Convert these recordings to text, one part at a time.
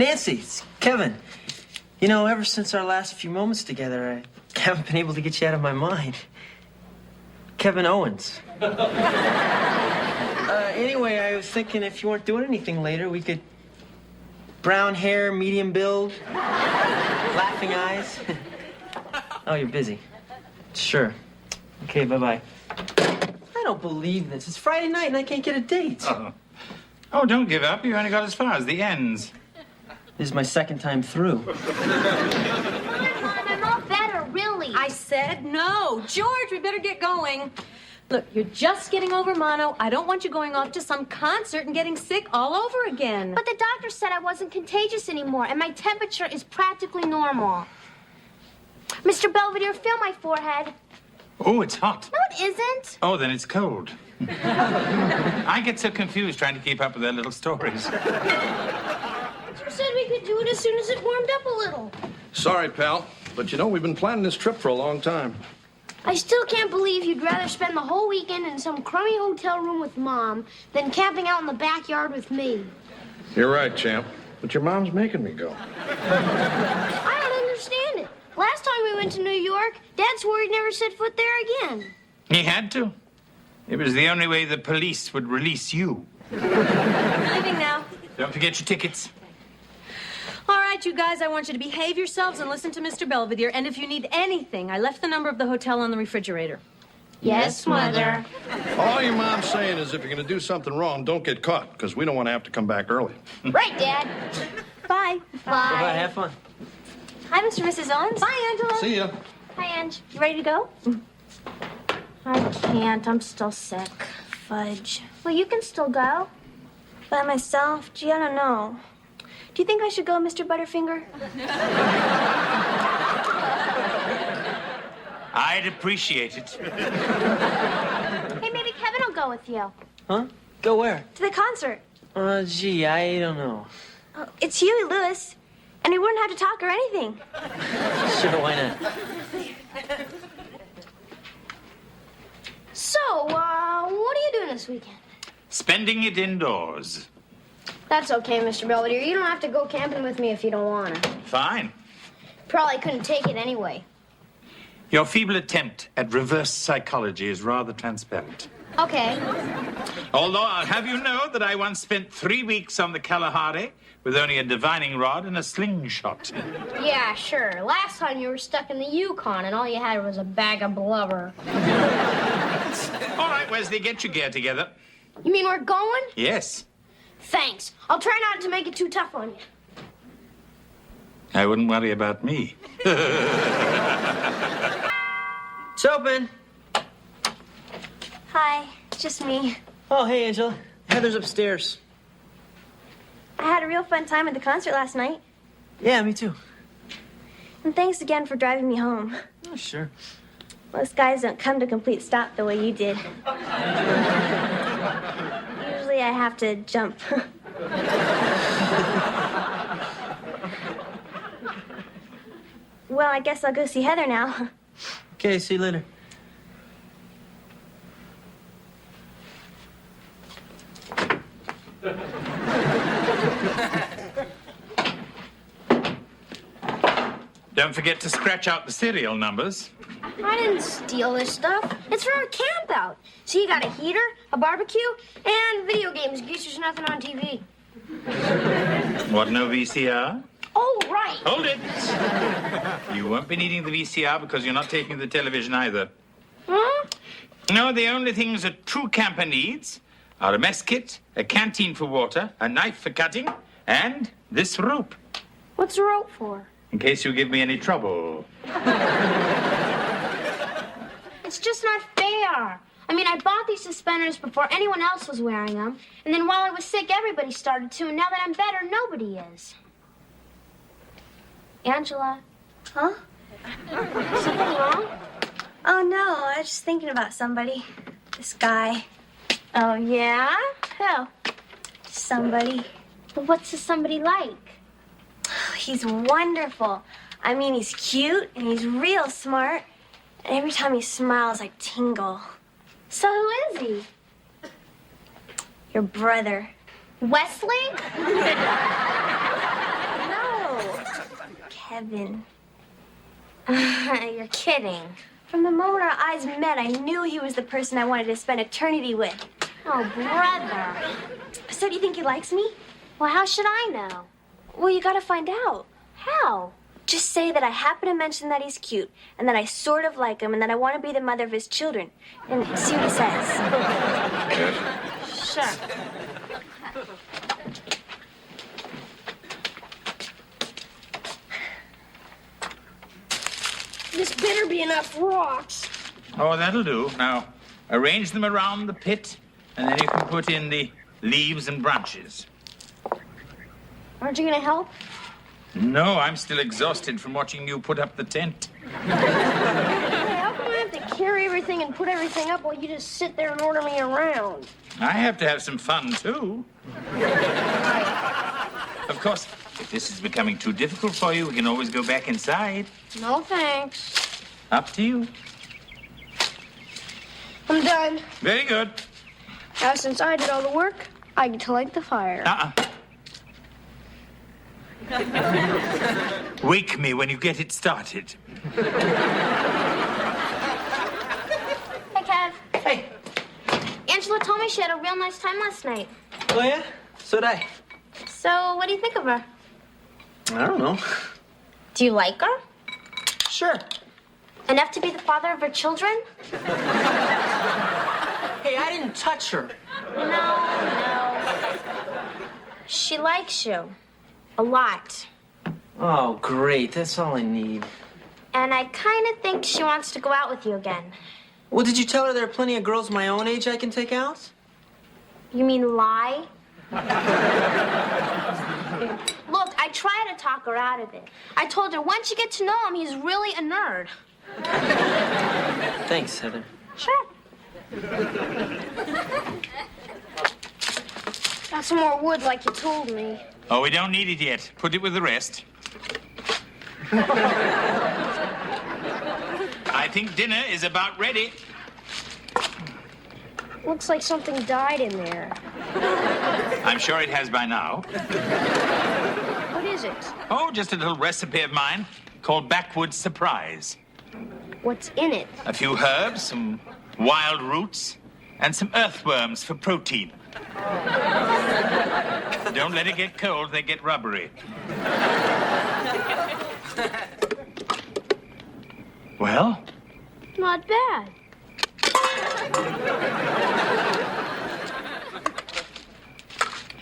Nancy, it's Kevin. You know, ever since our last few moments together, I haven't been able to get you out of my mind. Kevin Owens. Anyway, I was thinking if you weren't doing anything later, we could... Brown hair, medium build, laughing eyes. Oh, you're busy. Sure. Okay, bye-bye. I don't believe this. It's Friday night and I can't get a date. Oh, don't give up. You only got as far as the ends. This is my second time through. Come on, I'm all better, really. I said no. George, we better get going. Look, you're just getting over mono. I don't want you going off to some concert and getting sick all over again. But the doctor said I wasn't contagious anymore, and my temperature is practically normal. Mr. Belvedere, feel my forehead. Oh, it's hot. No, it isn't. Oh, then it's cold. I get so confused trying to keep up with their little stories. You said we could do it as soon as it warmed up a little. Sorry, pal, but you know, we've been planning this trip for a long time. I still can't believe you'd rather spend the whole weekend in some crummy hotel room with Mom than camping out in the backyard with me. You're right, champ, but your mom's making me go. I don't understand it. Last time we went to New York, Dad swore he'd never set foot there again. He had to. It was the only way the police would release you. Leaving now. Don't forget your tickets. All right, you guys, I want you to behave yourselves and listen to Mr. Belvedere. And if you need anything, I left the number of the hotel on the refrigerator. Yes, Mother. All your mom's saying is if you're going to do something wrong, don't get caught, because we don't want to have to come back early. Right, Dad. Bye. Bye-bye, have fun. Hi, Mr. and Mrs. Owens. Bye, Angela. See ya. Hi, Ange. You ready to go? I can't. I'm still sick. Fudge. Well, you can still go. By myself? Gee, I don't know. Do you think I should go, Mr. Butterfinger? I'd appreciate it. Hey, maybe Kevin will go with you. Huh? Go where? To the concert. Gee, I don't know. Oh, it's Huey Lewis. And we wouldn't have to talk or anything. Sure, why not? So, what are you doing this weekend? Spending it indoors. That's okay, Mr. Belvedere. You don't have to go camping with me if you don't want to. Fine. Probably couldn't take it anyway. Your feeble attempt at reverse psychology is rather transparent. Okay. Although I'll have you know that I once spent 3 weeks on the Kalahari with only a divining rod and a slingshot. Yeah, sure. Last time you were stuck in the Yukon and all you had was a bag of blubber. All right, Wesley, get your gear together. You mean we're going? Yes. Thanks. I'll try not to make it too tough on you. I wouldn't worry about me. It's open. Hi, it's just me. Oh, hey, Angela. Heather's upstairs. I had a real fun time at the concert last night. Yeah, me too. And thanks again for driving me home. Oh, sure. Most guys don't come to complete stop the way you did. Usually I have to jump. Well, I guess I'll go see Heather now. Okay, see you later. Don't forget to scratch out the serial numbers. I didn't steal this stuff. It's for a camp out. See, you got a heater, a barbecue, and video games in case there's nothing on TV. What, no VCR? Oh, right. Hold it! You won't be needing the VCR because you're not taking the television either. Huh? No, the only things a true camper needs are a mess kit, a canteen for water, a knife for cutting, and this rope. What's the rope for? In case you give me any trouble. It's just not fair. I mean, I bought these suspenders before anyone else was wearing them. And then while I was sick, everybody started to. And now that I'm better, nobody is. Angela. Huh? Something wrong? Oh, no, I was just thinking about somebody. This guy. Oh, yeah? Who? Somebody. Well, what's this somebody like? He's wonderful. I mean, he's cute and he's real smart. And every time he smiles, I tingle. So who is he? Your brother. Wesley? heaven. You're kidding. From the moment our eyes met, I knew he was the person I wanted to spend eternity with. Oh, brother. So do you think he likes me? Well, how should I know? Well, you gotta find out. How? Just say that I happen to mention that he's cute, and that I sort of like him, and that I want to be the mother of his children. And see what he says. Sure. This better be enough rocks. Oh, that'll do. Now, arrange them around the pit, and then you can put in the leaves and branches. Aren't you gonna help? No, I'm still exhausted from watching you put up the tent. Hey, how come I have to carry everything and put everything up while you just sit there and order me around? I have to have some fun, too. Of course, if this is becoming too difficult for you, we can always go back inside. No thanks. Up to you. I'm done. Very good. Now, since I did all the work, I get to light the fire. Wake me when you get it started. Hey, Kev. Hey. Angela told me she had a real nice time last night. Oh, yeah? So did I. So, what do you think of her? I don't know. Do you like her? Sure. Enough to be the father of her children? Hey, I didn't touch her. No. She likes you. A lot. Oh, great. That's all I need. And I kind of think she wants to go out with you again. Well, did you tell her there are plenty of girls my own age I can take out? You mean lie? Look, I tried to talk her out of it. I told her once you get to know him, he's really a nerd. Thanks, Heather. Sure. Got some more wood like you told me. Oh, we don't need it yet. Put it with the rest. I think dinner is about ready. Looks like something died in there. I'm sure it has by now. What is it? Oh, just a little recipe of mine called Backwoods Surprise. What's in it? A few herbs, some wild roots, and some earthworms for protein. Don't let it get cold, they get rubbery. Well? Not bad.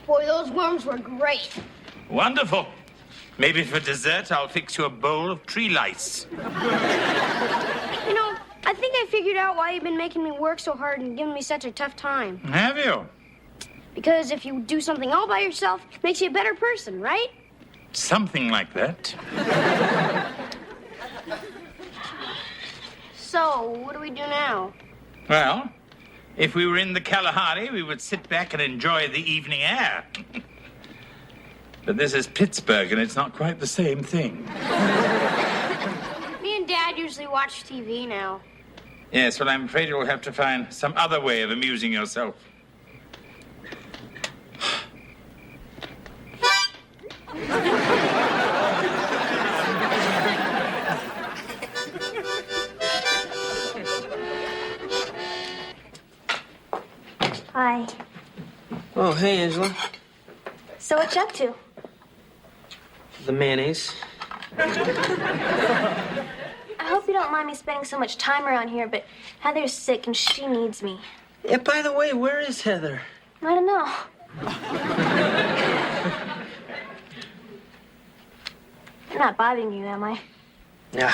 Boy, those worms were great. Wonderful. Maybe for dessert, I'll fix you a bowl of tree lice. You know, I think I figured out why you've been making me work so hard and giving me such a tough time. Have you? Because if you do something all by yourself, it makes you a better person, right? Something like that. So, what do we do now? Well, if we were in the Kalahari, we would sit back and enjoy the evening air. But this is Pittsburgh, and it's not quite the same thing. Me and Dad usually watch TV now. Yes, well, I'm afraid you'll have to find some other way of amusing yourself. Hi. Oh, hey, Angela. So what you up to? The mayonnaise. I hope you don't mind me spending so much time around here, but Heather's sick and she needs me. Yeah, by the way, where is Heather? I don't know. I'm not bothering you, am I? Yeah.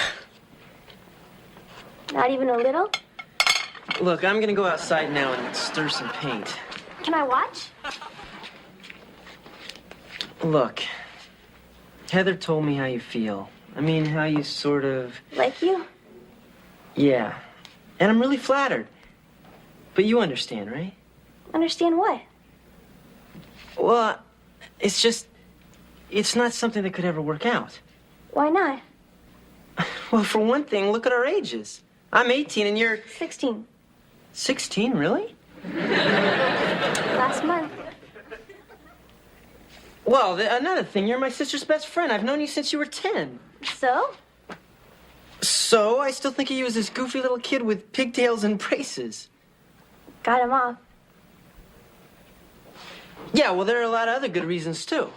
Not even a little? Look, I'm gonna go outside now and stir some paint. Can I watch? Look, Heather told me how you feel. I mean, how you sort of... Like you? Yeah. And I'm really flattered. But you understand, right? Understand what? Well, it's just... It's not something that could ever work out. Why not? Well, for one thing, look at our ages. I'm 18 and you're... 16. 16, really? Last month. Well, another thing, you're my sister's best friend. I've known you since you were 10. So? So, I still think of you as this goofy little kid with pigtails and braces. Got him off. Yeah, well, there are a lot of other good reasons, too.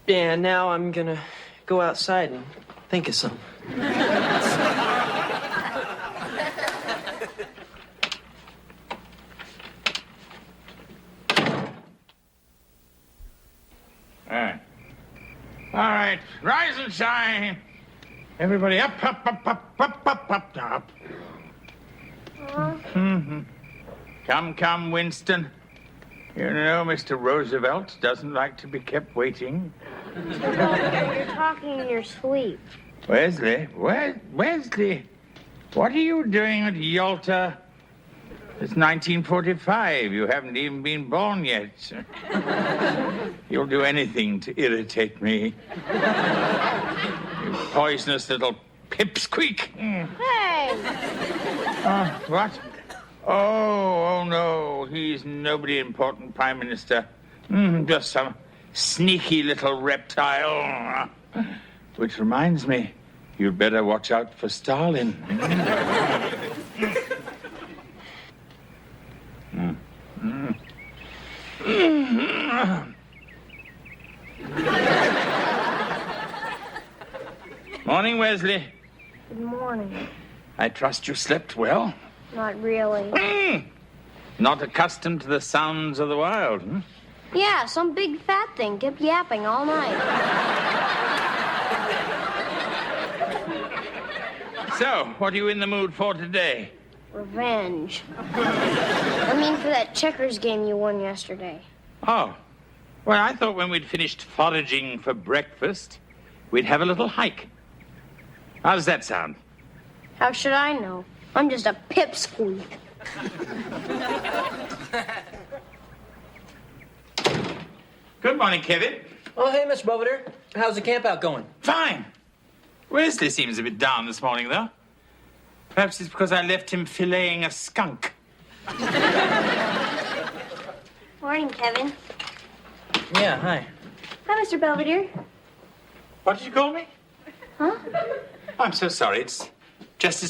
Yeah, now I'm gonna go outside and think of some. All right, rise and shine. Everybody up, up, up, up, up, up, up, up. Come, Winston. You know, Mr. Roosevelt doesn't like to be kept waiting. You're talking in your sleep. Wesley, Wesley, what are you doing at Yalta? It's 1945. You haven't even been born yet. You'll do anything to irritate me. You poisonous little pipsqueak. Hey! What? Oh, no. He's nobody important, Prime Minister. Just some sneaky little reptile. Which reminds me, you'd better watch out for Stalin. Morning, Wesley. Good morning. I trust you slept well. Not really. Not accustomed to the sounds of the wild, Yeah, some big fat thing kept yapping all night. So, what are you in the mood for today? Revenge. I mean, for that checkers game you won yesterday. Oh. Well, I thought when we'd finished foraging for breakfast, we'd have a little hike. How does that sound? How should I know? I'm just a pipsqueak. Good morning, Kevin. Oh, hey, Mr. Belvedere. How's the camp out going? Fine. Wesley seems a bit down this morning, though. Perhaps it's because I left him filleting a skunk. Morning, Kevin. Yeah, hi. Hi, Mr. Belvedere. What did you call me? Huh? I'm so sorry. It's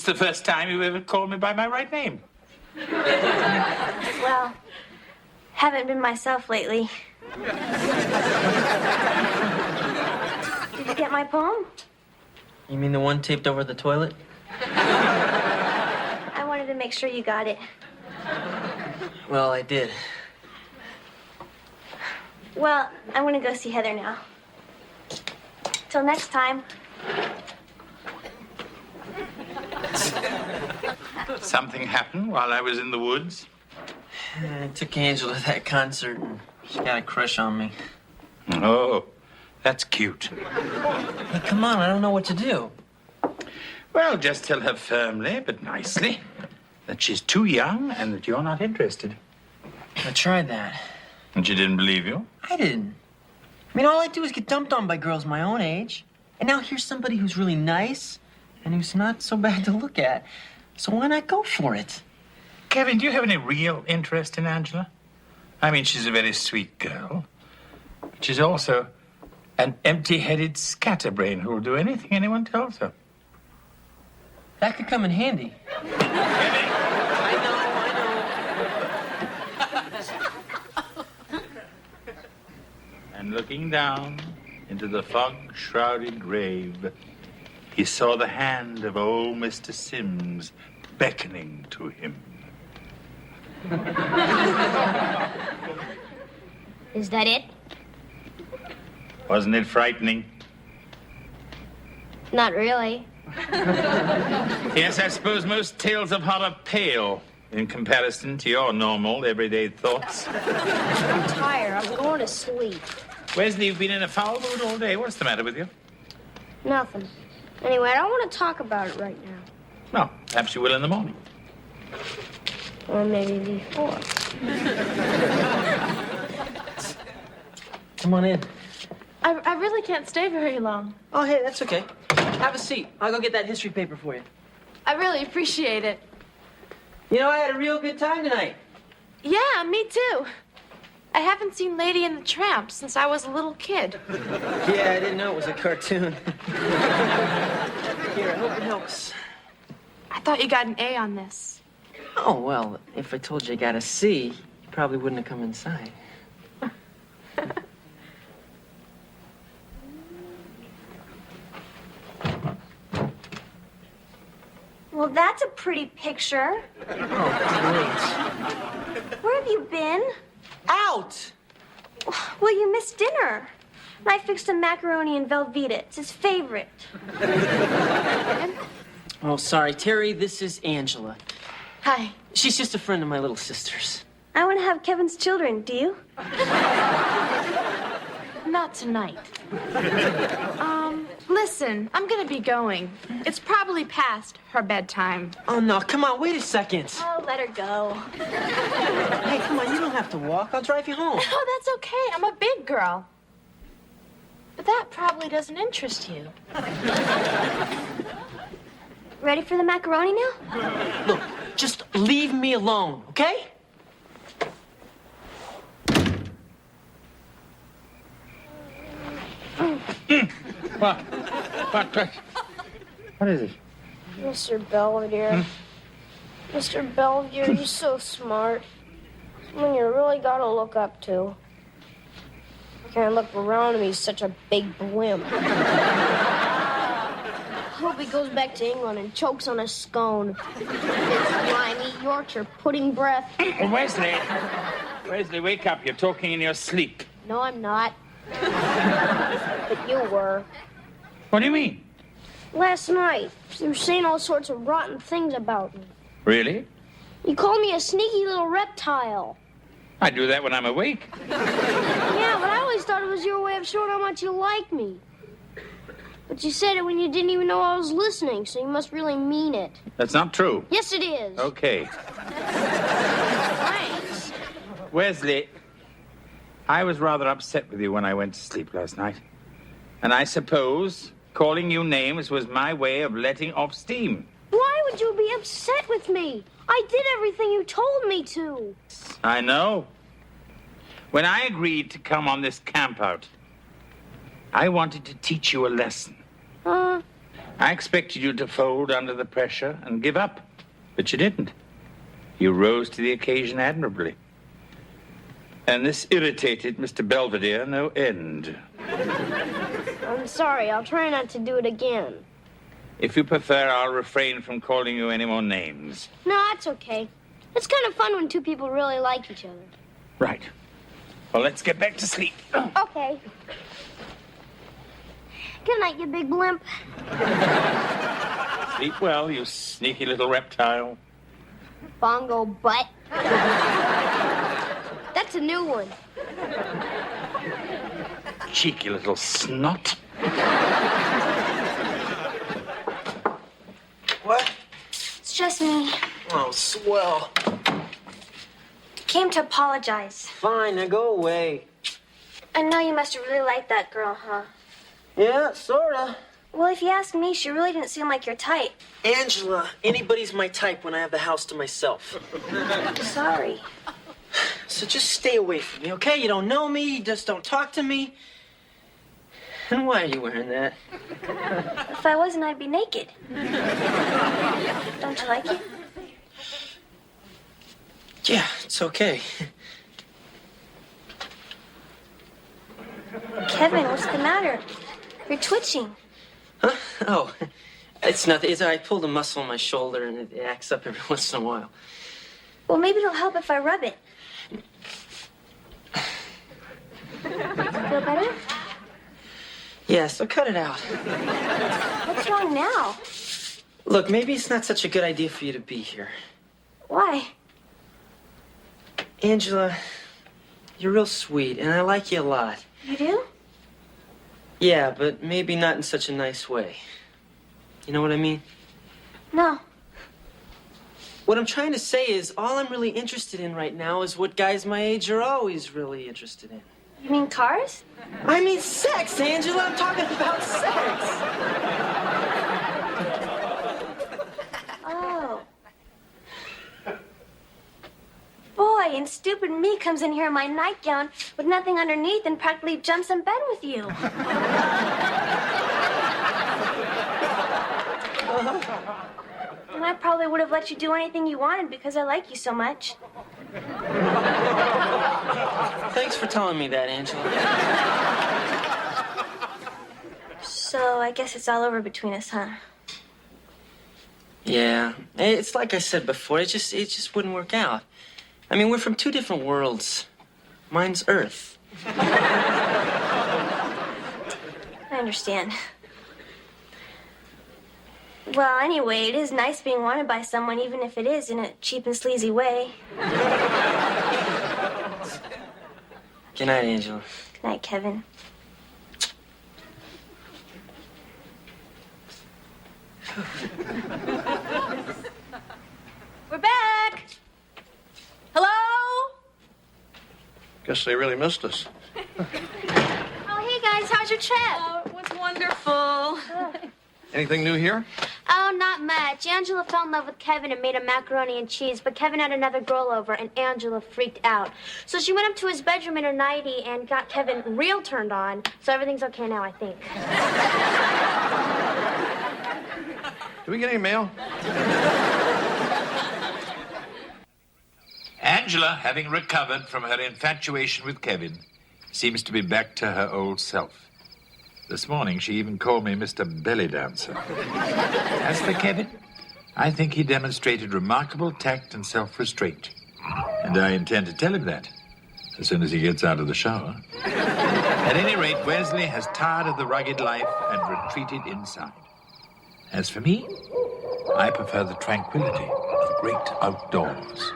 the first time you ever called me by my right name. Well, haven't been myself lately. Did you get my poem? You mean the one taped over the toilet? I wanted to make sure you got it. Well, I did. Well, I'm gonna go see Heather now. Till next time. Something happened while I was in the woods? I took Angela to that concert, and she got a crush on me. Oh, that's cute. Hey, come on, I don't know what to do. Well, just tell her firmly but nicely that she's too young and that you're not interested. I tried that. And she didn't believe you? I didn't. I mean, all I do is get dumped on by girls my own age. And now here's somebody who's really nice and who's not so bad to look at. So why not go for it? Kevin, do you have any real interest in Angela? I mean, she's a very sweet girl. But she's also an empty-headed scatterbrain who will do anything anyone tells her. That could come in handy. Kevin! And looking down into the fog-shrouded grave, he saw the hand of old Mr. Sims beckoning to him. Is that it? Wasn't it frightening? Not really. Yes, I suppose most tales of horror pale in comparison to your normal, everyday thoughts. I'm tired. I'm going to sleep. Wesley, you've been in a foul mood all day. What's the matter with you? Nothing. Anyway, I don't want to talk about it right now. No, perhaps you will in the morning. Or maybe before. Come on in. I really can't stay very long. Oh, hey, that's okay. Have a seat. I'll go get that history paper for you. I really appreciate it. You know, I had a real good time tonight. Yeah, me too. I haven't seen Lady and the Tramp since I was a little kid. Yeah, I didn't know it was a cartoon. Here, I hope it helps. I thought you got an A on this. Oh, well, if I told you I got a C, you probably wouldn't have come inside. Well, that's a pretty picture. Oh, Where have you been? great. Out! Well, you missed dinner. And I fixed him macaroni and Velveeta. It's his favorite. Oh, sorry, Terry, this is Angela. Hi. She's just a friend of my little sister's. I want to have Kevin's children. Do you? Not tonight. Listen, I'm gonna be going. It's probably past her bedtime. Oh, no, come on, wait a second. Oh, let her go. Hey, come on, you don't have to walk. I'll drive you home. Oh, that's okay. I'm a big girl. But that probably doesn't interest you. Ready for the macaroni now? Look, just leave me alone, okay? What is it? Mr. Belvedere. Mr. Belvedere, you're so smart. Someone you really gotta look up to. I can't look around him, he's such a big blimp. I hope he goes back to England and chokes on a scone. It's slimy Yorkshire pudding breath. Oh, Wesley! Wesley, wake up. You're talking in your sleep. No, I'm not. But you were. What do you mean? Last night, you were saying all sorts of rotten things about me. Really? You called me a sneaky little reptile. I do that when I'm awake. Yeah, but I always thought it was your way of showing how much you like me. But you said it when you didn't even know I was listening, so you must really mean it. That's not true. Yes, it is. Okay. Thanks. Wesley, I was rather upset with you when I went to sleep last night. And I suppose calling you names was my way of letting off steam. Why would you be upset with me? I did everything you told me to. I know. When I agreed to come on this camp out, I wanted to teach you a lesson. I expected you to fold under the pressure and give up, but you didn't. You rose to the occasion admirably. And this irritated Mr. Belvedere no end. I'm sorry, I'll try not to do it again. If you prefer, I'll refrain from calling you any more names. No, that's okay. It's kind of fun when two people really like each other. Right. Well, let's get back to sleep. Okay. Good night, you big blimp. Sleep well, you sneaky little reptile. Bongo butt. That's a new one. Cheeky little snot. What? It's just me. Oh, swell. Came to apologize. Fine, now go away. I know you must have really liked that girl, huh? Yeah, sorta. Well, if you ask me, she really didn't seem like your type. Angela, anybody's my type when I have the house to myself. Sorry. So just stay away from me, okay? You don't know me, you just don't talk to me. And why are you wearing that? If I wasn't, I'd be naked. Don't you like it? Yeah, it's okay. Kevin, what's the matter? You're twitching. Huh? Oh, it's nothing. I pulled a muscle in my shoulder and it acts up every once in a while. Well, maybe it'll help if I rub it. Feel better? Yeah, so cut it out. What's wrong now? Look, maybe it's not such a good idea for you to be here. Why? Angela, you're real sweet, and I like you a lot. You do? Yeah, but maybe not in such a nice way. You know what I mean? No. What I'm trying to say is, all I'm really interested in right now is what guys my age are always really interested in. You mean cars? I mean sex, Angela. I'm talking about sex. Oh. Boy, boy, and stupid me comes in here in my nightgown with nothing underneath and practically jumps in bed with you. And I probably would have let you do anything you wanted because I like you so much. Thanks for telling me that, Angela. So I guess it's all over between us, huh? Yeah, it's like I said before, it just wouldn't work out. I mean, we're from two different worlds. Mine's Earth. I understand. Well, anyway, it is nice being wanted by someone, even if it is in a cheap and sleazy way. Good night, Angela. Good night, Kevin. We're back. Hello? Guess they really missed us. Oh, hey, guys, how's your trip? Oh, it was wonderful. Anything new here? Oh, not much. Angela fell in love with Kevin and made him macaroni and cheese, but Kevin had another girl over, and Angela freaked out. So she went up to his bedroom in her nightie and got Kevin real turned on. So everything's okay now, I think. Did we get any mail? Angela, having recovered from her infatuation with Kevin, seems to be back to her old self. This morning, she even called me Mr. Belly Dancer. As for Kevin, I think he demonstrated remarkable tact and self-restraint. And I intend to tell him that as soon as he gets out of the shower. At any rate, Wesley has tired of the rugged life and retreated inside. As for me, I prefer the tranquility of the great outdoors.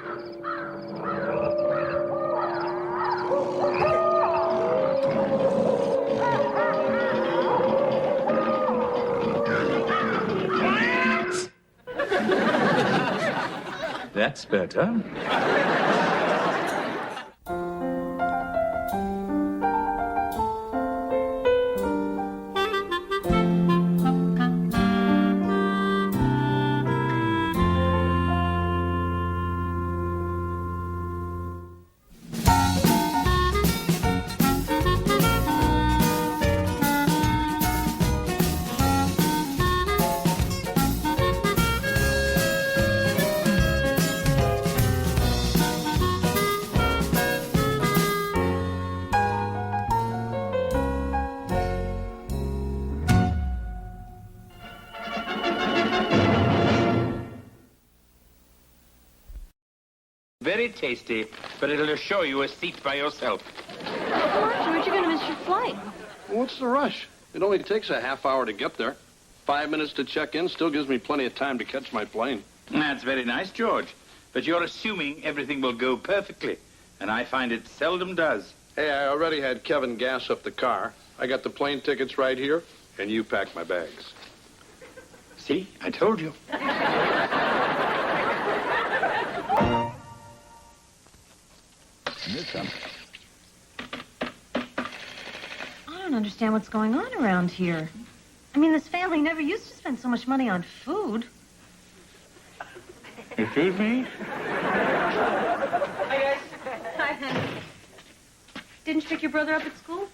That's better. Very tasty, but it'll assure you a seat by yourself. George, you're going to miss your flight. What's the rush? It only takes a half hour to get there. 5 minutes to check in still gives me plenty of time to catch my plane. That's very nice, George. But you're assuming everything will go perfectly, and I find it seldom does. Hey, I already had Kevin gas up the car. I got the plane tickets right here, and you packed my bags. See? I told you. I don't understand what's going on around here. I mean, this family never used to spend so much money on food. Excuse me? Hi, guys. Hi, honey. Didn't you pick your brother up at school?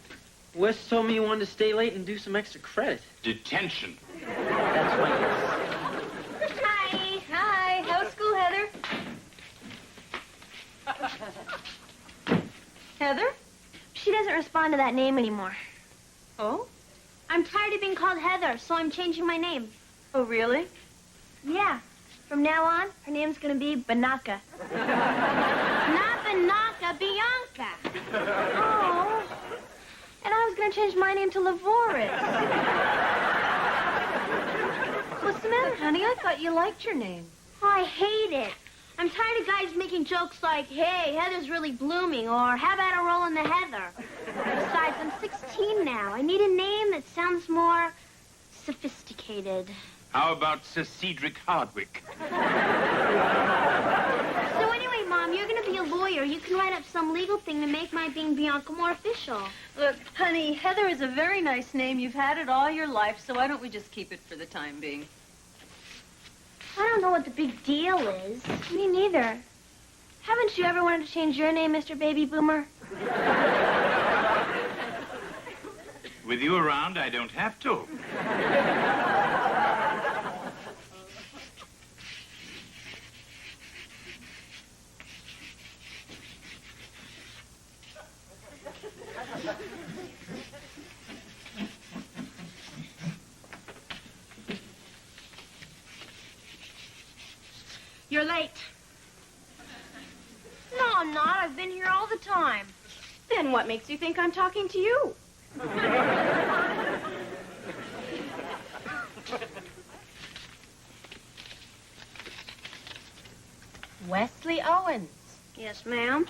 Wes told me you wanted to stay late and do some extra credit. Detention. That's right. Hi. Hi. How was school, Heather? Heather? She doesn't respond to that name anymore. Oh? I'm tired of being called Heather, so I'm changing my name. Oh, really? Yeah. From now on, her name's gonna be Banaka. Not Banaka, Bianca. Oh. And I was gonna change my name to Lavoris. What's the matter, honey? I thought you liked your name. Oh, I hate it. I'm tired of guys making jokes like, hey, Heather's really blooming, or how about a roll in the Heather? Besides, I'm 16 now. I need a name that sounds more sophisticated. How about Sir Cedric Hardwick? So anyway, Mom, you're going to be a lawyer. You can write up some legal thing to make my being Bianca more official. Look, honey, Heather is a very nice name. You've had it all your life, so why don't we just keep it for the time being? I don't know what the big deal is. Me neither. Haven't you ever wanted to change your name, Mr. Baby Boomer? With you around, I don't have to. You're late. No, I'm not. I've been here all the time. Then what makes you think I'm talking to you? Wesley Owens. Yes, ma'am.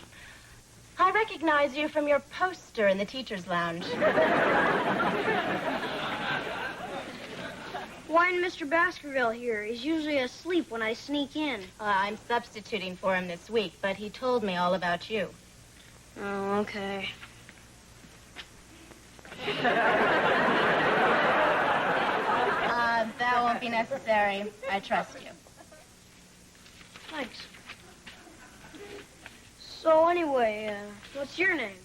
I recognize you from your poster in the teacher's lounge. Why isn't Mr. Baskerville here? He's usually asleep when I sneak in. I'm substituting for him this week, but he told me all about you. Oh, okay. That won't be necessary. I trust you. Thanks. So anyway, what's your name?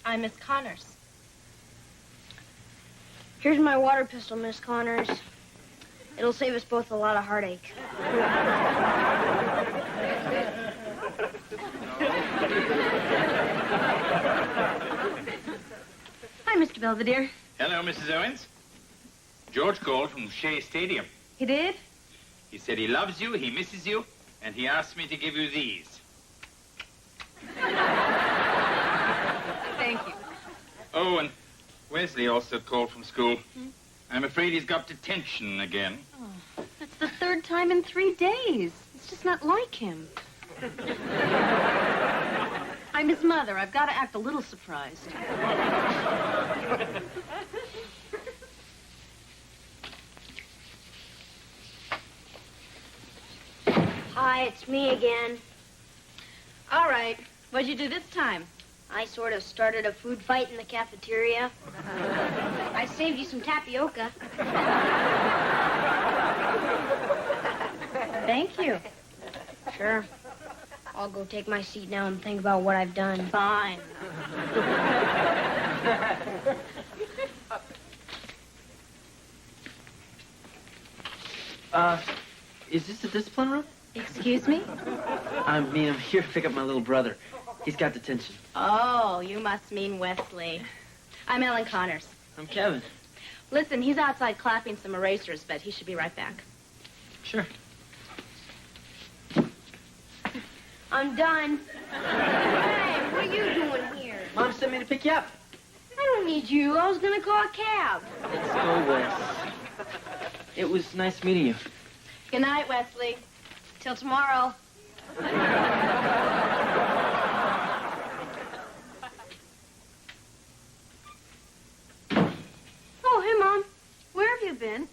I'm Miss Connors. Here's my water pistol, Miss Connors. It'll save us both a lot of heartache. Hi, Mr. Belvedere. Hello, Mrs. Owens. George called from Shea Stadium. He did? He said he loves you, he misses you, and he asked me to give you these. Thank you. Oh, and Wesley also called from school. I'm afraid he's got detention again. Oh, that's the third time in 3 days. It's just not like him. I'm his mother. I've got to act a little surprised. Hi, it's me again. All right. What'd you do this time? I sort of started a food fight in the cafeteria. I saved you some tapioca. Thank you. Sure. I'll go take my seat now and think about what I've done. Fine. Is this the discipline room? Excuse me? I'm here to pick up my little brother. He's got detention. Oh, you must mean Wesley. I'm Ellen Connors. I'm Kevin. Listen, he's outside clapping some erasers, but he should be right back. Sure. I'm done. Hey, what are you doing here? Mom sent me to pick you up. I don't need you. I was gonna call a cab. Let's go, Wes. It was nice meeting you. Good night, Wesley. Till tomorrow. Oh, hey, Mom. Where have you been?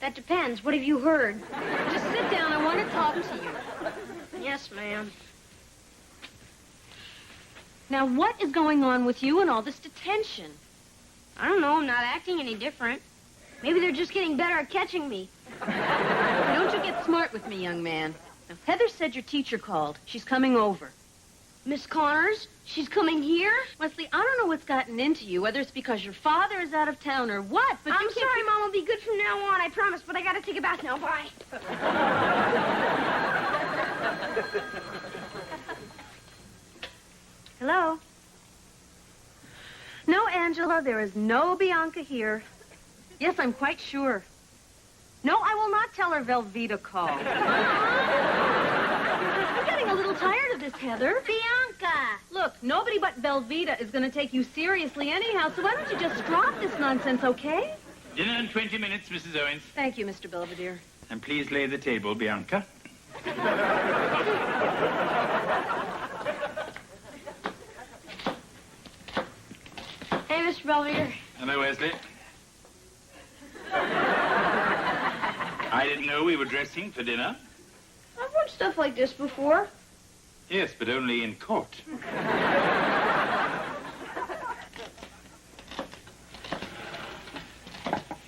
That depends. What have you heard? Just sit down. I want to talk to you. Yes, ma'am. Now, what is going on with you and all this detention? I don't know. I'm not acting any different. Maybe they're just getting better at catching me. Don't you get smart with me, young man. Now, Heather said your teacher called. She's coming over. Miss Connors? She's coming here? Wesley, I don't know what's gotten into you, whether it's because your father is out of town or what, but I'm you can't sorry, keep... Mom. I'll be good from now on. I promise, but I gotta take a bath now. Bye. Hello? No, Angela, there is no Bianca here. Yes, I'm quite sure. No, I will not tell her Velveeta called. I'm getting a little tired of this, Heather. Bianca! Look, nobody but Velveeta is going to take you seriously anyhow, so why don't you just drop this nonsense, okay? Dinner in 20 minutes, Mrs. Owens. Thank you, Mr. Belvedere. And please lay the table, Bianca. Hey, Mr. Belvedere. Hello, Wesley. I didn't know we were dressing for dinner. I've watched stuff like this before. Yes, but only in court.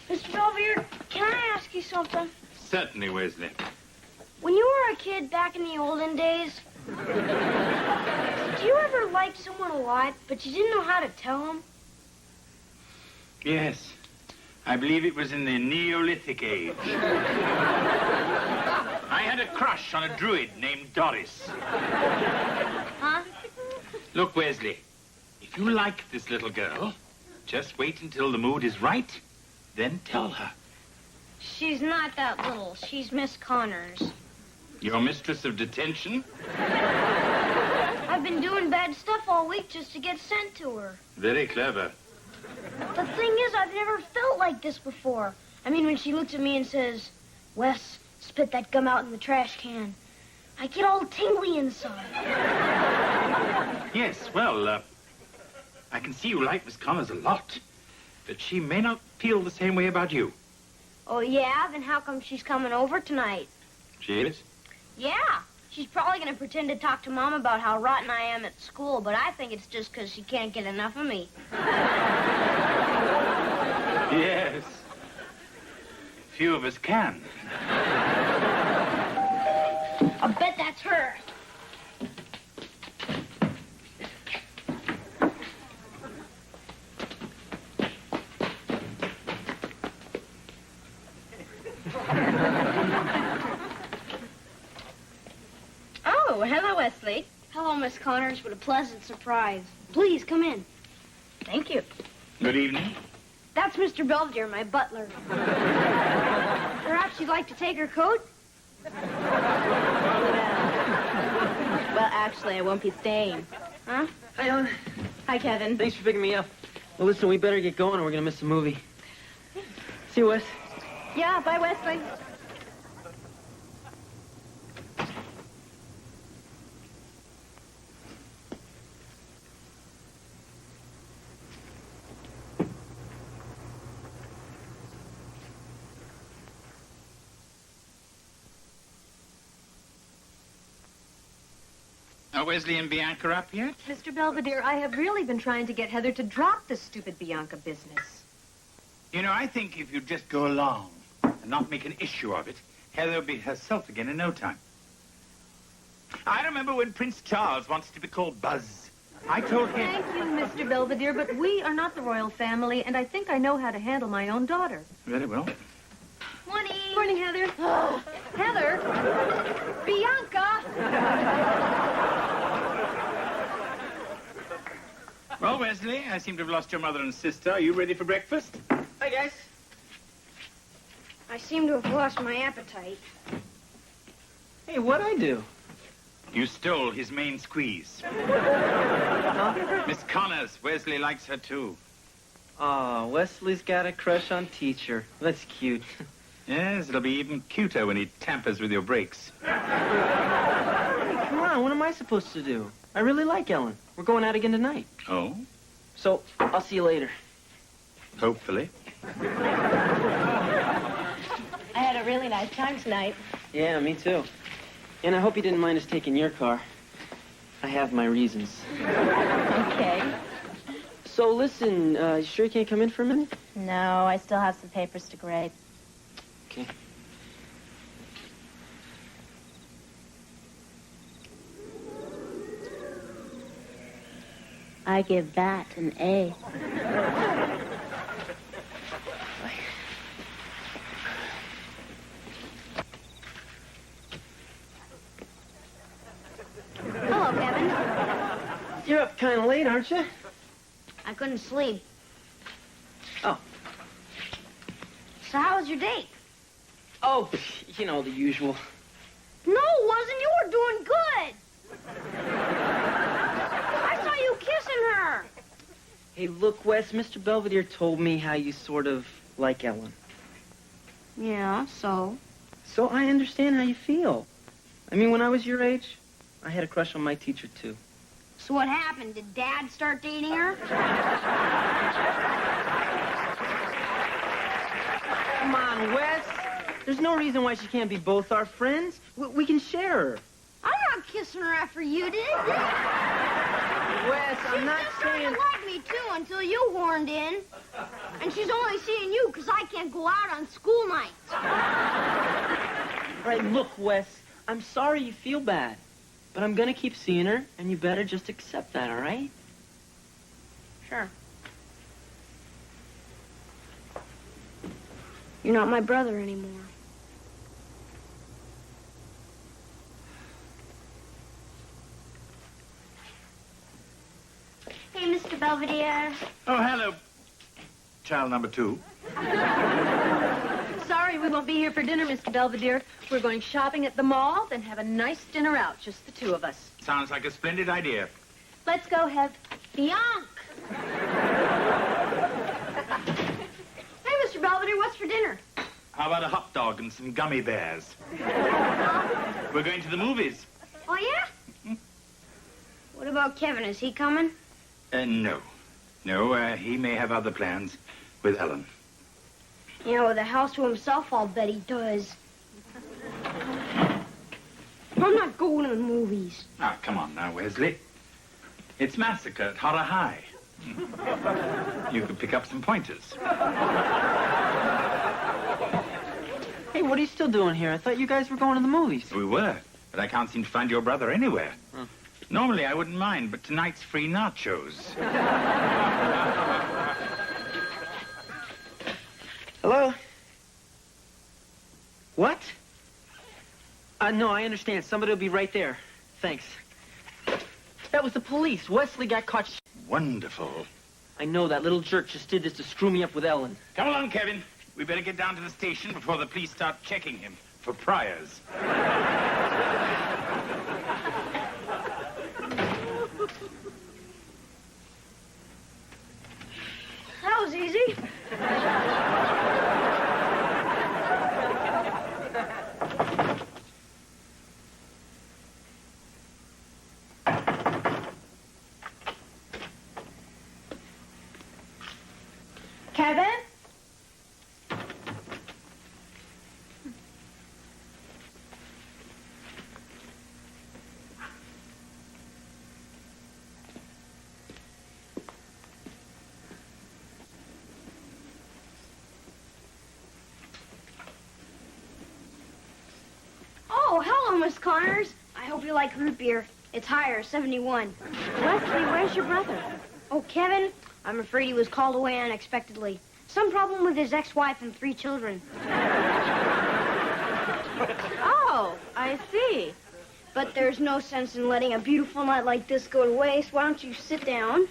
Mr. Belvedere, can I ask you something? Certainly, Wesley. When you were a kid back in the olden days, Did you ever like someone a lot, but you didn't know how to tell them? Yes. I believe it was in the Neolithic age. I had a crush on a druid named Doris. Huh? Look, Wesley, if you like this little girl, just wait until the mood is right, then tell her. She's not that little. She's Miss Connors. Your mistress of detention? I've been doing bad stuff all week just to get sent to her. Very clever. The thing is, I've never felt like this before. I mean, when she looks at me and says, Wes, spit that gum out in the trash can, I get all tingly inside. Yes, well, I can see you like Miss Connors a lot, but she may not feel the same way about you. Oh, yeah? Then how come she's coming over tonight? She is? Yeah. She's probably going to pretend to talk to Mom about how rotten I am at school, but I think it's just because she can't get enough of me. Yes. Few of us can. I'll bet that's her. Oh, hello, Wesley. Hello, Miss Connors. What a pleasant surprise. Please, come in. Thank you. Good evening. That's Mr. Belvedere, my butler. Perhaps you'd like to take her coat? Well, actually, I won't be staying. Huh? Hi, Ellen. Hi, Kevin. Thanks for picking me up. Well, listen, we better get going or we're going to miss the movie. See you, Wes. Yeah, bye, Wesley. Are Wesley and Bianca up yet? Mr. Belvedere, I have really been trying to get Heather to drop this stupid Bianca business. You know, I think if you just go along and not make an issue of it, Heather will be herself again in no time. I remember when Prince Charles wanted to be called Buzz. I told him... Thank you, Mr. Belvedere, but we are not the royal family, and I think I know how to handle my own daughter. Very well. Morning. Morning, Heather. Heather? Bianca! Well, Wesley, I seem to have lost your mother and sister. Are you ready for breakfast? Hi, guys. I seem to have lost my appetite. Hey, what'd I do? You stole his main squeeze. Miss Connors, Wesley likes her too. Aw, Wesley's got a crush on teacher. That's cute. Yes, it'll be even cuter when he tampers with your brakes. Hey, come on, what am I supposed to do? I really like Ellen. We're going out again tonight. Oh? So, I'll see you later. Hopefully. I had a really nice time tonight. Yeah, me too. And I hope you didn't mind us taking your car. I have my reasons. Okay. So, listen, you sure you can't come in for a minute? No, I still have some papers to grade. Okay. I give that an A. Hello, Kevin. You're up kind of late, aren't you? I couldn't sleep. Oh. So how was your date? Oh, you know, the usual. No, it wasn't. You were doing good. I saw you kissing her. Hey, look, Wes, Mr. Belvedere told me how you sort of like Ellen. Yeah, so? So I understand how you feel. I mean, when I was your age, I had a crush on my teacher, too. So what happened? Did Dad start dating her? Come on, Wes. There's no reason why she can't be both our friends. We can share her. I'm not kissing her after you did. Wes, I'm not She started saying... to like me, too, until you horned in. And she's only seeing you because I can't go out on school nights. All right, look, Wes, I'm sorry you feel bad. But I'm gonna keep seeing her, and you better just accept that, all right? Sure. You're not my brother anymore. Hey, Mr. Belvedere. Oh, hello, child number 2. Sorry, we won't be here for dinner, Mr. Belvedere. We're going shopping at the mall, then have a nice dinner out, just the two of us. Sounds like a splendid idea. Let's go, Hev. Bianca! Hey, Mr. Belvedere, what's for dinner? How about a hot dog and some gummy bears? We're going to the movies. Oh, yeah? What about Kevin? Is he coming? No. No, he may have other plans with Ellen. You know, with a house to himself, I'll bet he does. I'm not going to the movies. Ah, come on now, Wesley. It's Massacre at Horror High. You could pick up some pointers. Hey, what are you still doing here? I thought you guys were going to the movies. We were, but I can't seem to find your brother anywhere. Huh. Normally, I wouldn't mind, but tonight's free nachos. Hello? What? No, I understand. Somebody will be right there. Thanks. That was the police. Wesley got caught. Wonderful. I know that little jerk just did this to screw me up with Ellen. Come along, Kevin. We better get down to the station before the police start checking him for priors. That was easy. Kevin? Oh, hello, Miss Connors. I hope you like root beer. It's higher, 71. Wesley, where's your brother? Oh, Kevin, I'm afraid he was called away unexpectedly. Some problem with his ex-wife and 3 children. Oh, I see. But there's no sense in letting a beautiful night like this go to waste. Why don't you sit down?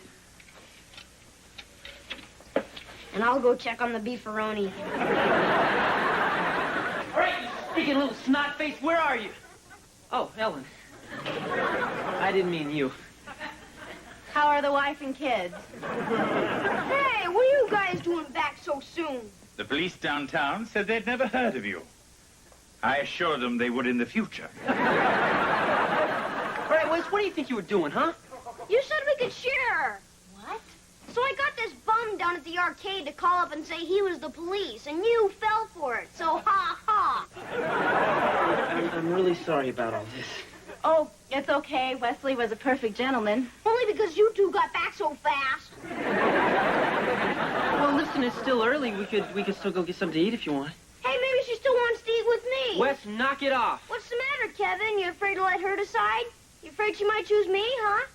And I'll go check on the beefaroni. All right, you speaking little snot face, where are you? Oh, Ellen. I didn't mean you. How are the wife and kids? Hey, what are you guys doing back so soon? The police downtown said they'd never heard of you. I assured them they would in the future. All right, Wes, what do you think you were doing, huh? You said we could share. What? So I got this bum down at the arcade to call up and say he was the police, and you fell for it. So ha ha. I'm really sorry about all this. Oh, it's okay. Wesley was a perfect gentleman. Only because you two got back so fast. Well, listen, it's still early. We could still go get something to eat if you want. Hey, maybe she still wants to eat with me. Wes, knock it off. What's the matter, Kevin? You afraid to let her decide? You afraid she might choose me, huh?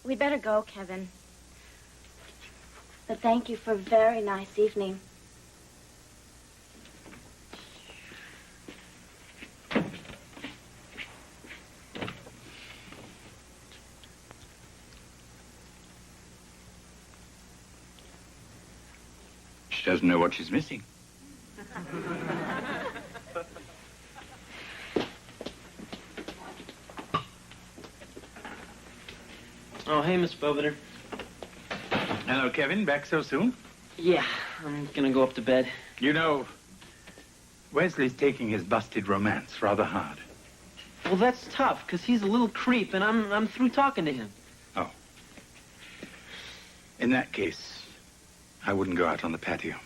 We'd better go, Kevin. But thank you for a very nice evening. She doesn't know what she's missing. Oh, hey, Miss Belvedere. Hello, Kevin. Back so soon? Yeah, I'm gonna go up to bed. You know, Wesley's taking his busted romance rather hard. Well, that's tough, because he's a little creep, and I'm through talking to him. Oh. In that case, I wouldn't go out on the patio.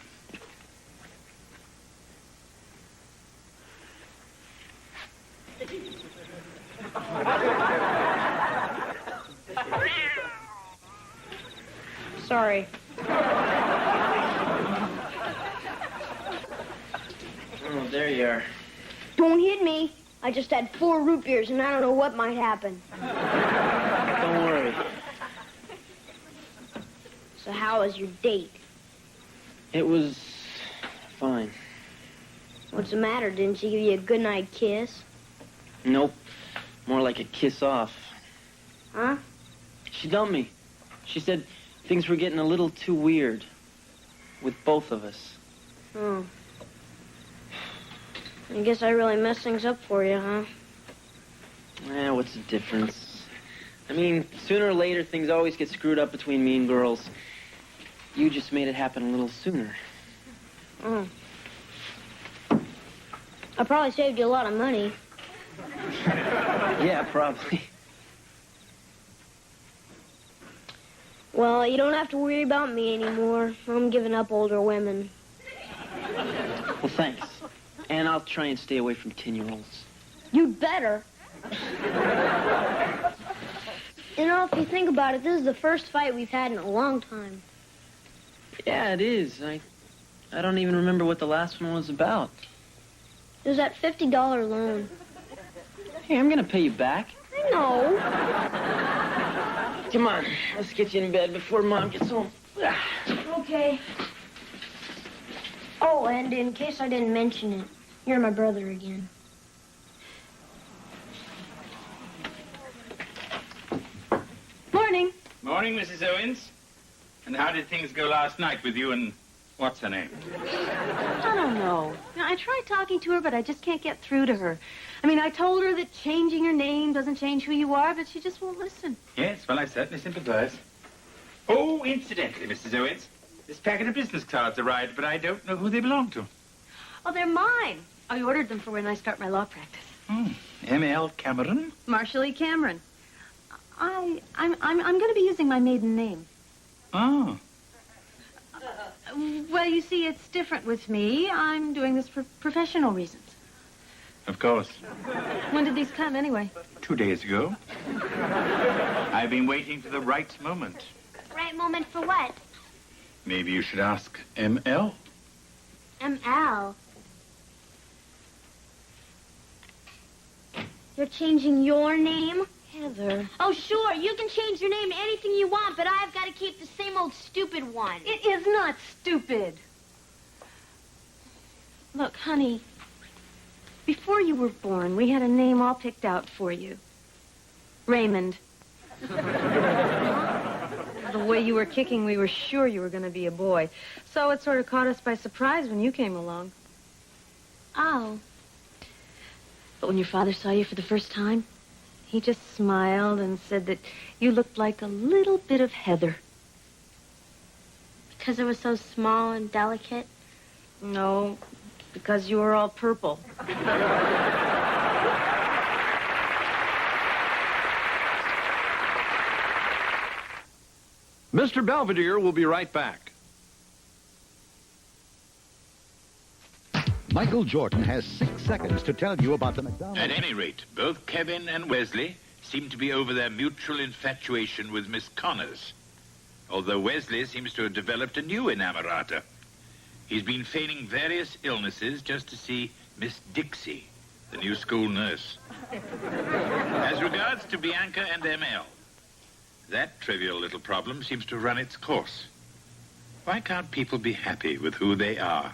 Sorry. Oh, there you are. Don't hit me. I just had 4 root beers, and I don't know what might happen. Don't worry. So how was your date? It was fine. What's the matter? Didn't she give you a goodnight kiss? Nope. More like a kiss off. Huh? She dumped me. She said things were getting a little too weird. With both of us. Oh. I guess I really messed things up for you, huh? What's the difference? I mean, sooner or later, things always get screwed up between mean girls. You just made it happen a little sooner. Oh. I probably saved you a lot of money. Yeah, probably. Well, you don't have to worry about me anymore. I'm giving up older women. Well, thanks. And I'll try and stay away from 10-year-olds. You'd better. You know, if you think about it, this is the first fight we've had in a long time. Yeah, it is. I don't even remember what the last one was about. It was that $50 loan. Hey, I'm gonna pay you back. I know. Come on, let's get you in bed before Mom gets home. Okay. Oh, and in case I didn't mention it, you're my brother again. Morning. Morning, Mrs. Owens. And how did things go last night with you and what's her name? I don't know. I tried talking to her, but I just can't get through to her. I mean, I told her that changing your name doesn't change who you are, but she just won't listen. Yes, well, I certainly sympathize. Oh, incidentally, Mrs. Owens, this packet of business cards arrived, but I don't know who they belong to. Oh, they're mine. I ordered them for when I start my law practice. M.L. Cameron? Marshall E. Cameron. I'm going to be using my maiden name. Oh. Well, you see, it's different with me. I'm doing this for professional reasons. Of course. When did these come, anyway? 2 days ago. I've been waiting for the right moment. Right moment for what? Maybe you should ask M.L. M.L. You're changing your name? Heather. Oh, sure. You can change your name to anything you want, but I've got to keep the same old stupid one. It is not stupid. Look, honey, before you were born, we had a name all picked out for you. Raymond. The way you were kicking, we were sure you were going to be a boy. So it sort of caught us by surprise when you came along. Oh. But when your father saw you for the first time, he just smiled and said that you looked like a little bit of Heather. Because it was so small and delicate? No, because you were all purple. Mr. Belvedere will be right back. Michael Jordan has 6 seconds to tell you about the McDonald's. At any rate, both Kevin and Wesley seem to be over their mutual infatuation with Miss Connors. Although Wesley seems to have developed a new inamorata. He's been feigning various illnesses just to see Miss Dixie, the new school nurse. As regards to Bianca and ML, that trivial little problem seems to run its course. Why can't people be happy with who they are?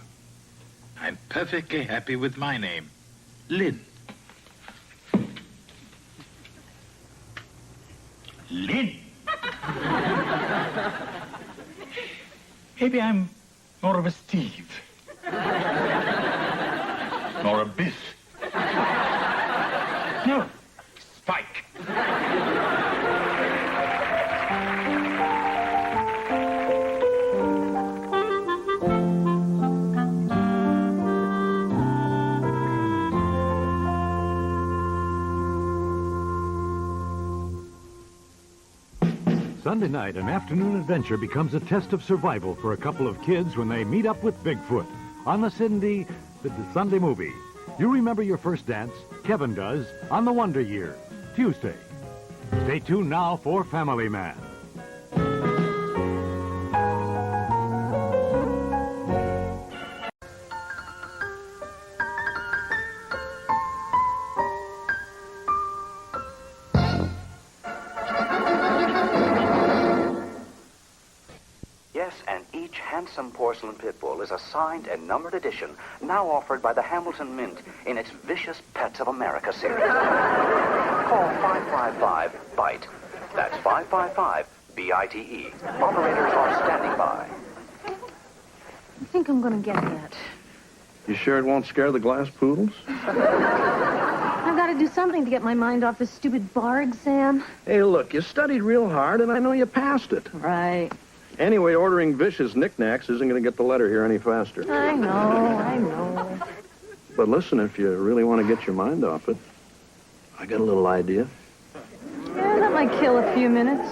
I'm perfectly happy with my name, Lynn. Lynn? Maybe I'm more of a Steve. Or a Biff. No, Spike. Sunday night, an afternoon adventure becomes a test of survival for a couple of kids when they meet up with Bigfoot on the Sunday movie. You remember your first dance? Kevin does on the Wonder Year, Tuesday. Stay tuned now for Family Man. Yes, and each handsome porcelain pit bull is a signed and numbered edition, now offered by the Hamilton Mint in its Vicious Pets of America series. Call 555-BITE. That's 555-BITE. Operators are standing by. I think I'm going to get that. You sure it won't scare the glass poodles? I've got to do something to get my mind off this stupid bar exam. Hey, look, you studied real hard, and I know you passed it. Right. Anyway, ordering vicious knickknacks isn't going to get the letter here any faster. I know. But listen, if you really want to get your mind off it, I got a little idea. Yeah, that might kill a few minutes.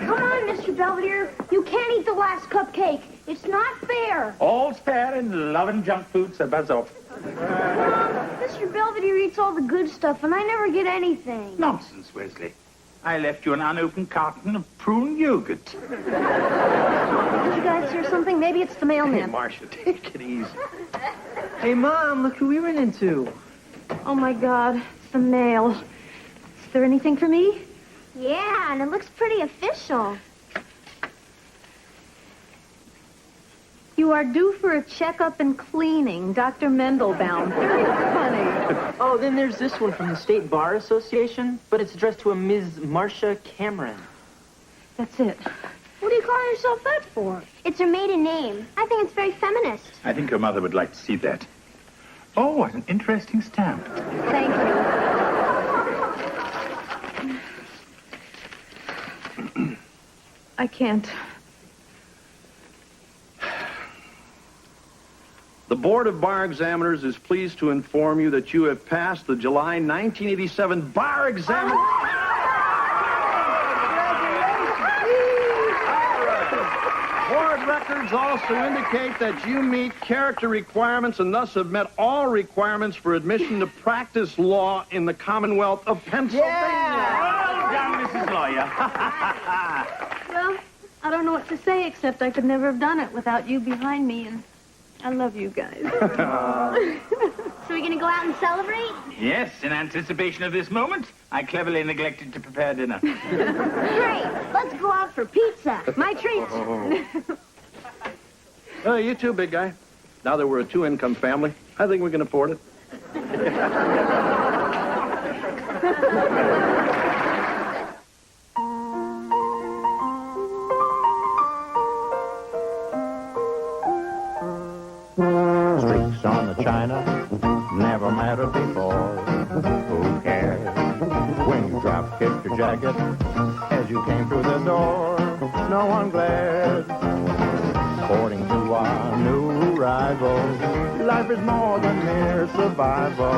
Come on, Mr. Belvedere. You can't eat the last cupcake. It's not fair. All's fair in love and junk food, so buzz off. Mr. Belvedere eats all the good stuff, and I never get anything. Nonsense, Wesley. I left you an unopened carton of prune yogurt. Did you guys hear something? Maybe it's the mailman. Hey, Marcia, take it easy. Hey, Mom, look who we ran into. Oh, my God. It's the mail. Is there anything for me? Yeah, and it looks pretty official. You are due for a checkup and cleaning. Dr. Mendelbaum. Very funny. Oh, then there's this one from the State Bar Association, but it's addressed to a Ms. Marcia Cameron. That's it. What are you calling yourself that for? It's her maiden name. I think it's very feminist. I think your mother would like to see that. Oh, what an interesting stamp. Thank you. I can't. The Board of Bar Examiners is pleased to inform you that you have passed the July 1987 bar exam. Board records also indicate that you meet character requirements and thus have met all requirements for admission to practice law in the Commonwealth of Pennsylvania. Well done, Mrs. Lawyer. Well, I don't know what to say, except I could never have done it without you behind me, and I love you guys. So we're gonna go out and celebrate? Yes, in anticipation of this moment, I cleverly neglected to prepare dinner. Great. Let's go out for pizza. My treat. You too, big guy. Now that we're a two-income family, I think we can afford it. Streaks on the china never mattered before. Who cares when you drop kicked your jacket as you came through the door? No one glared. According to our new rival, life is more than mere survival,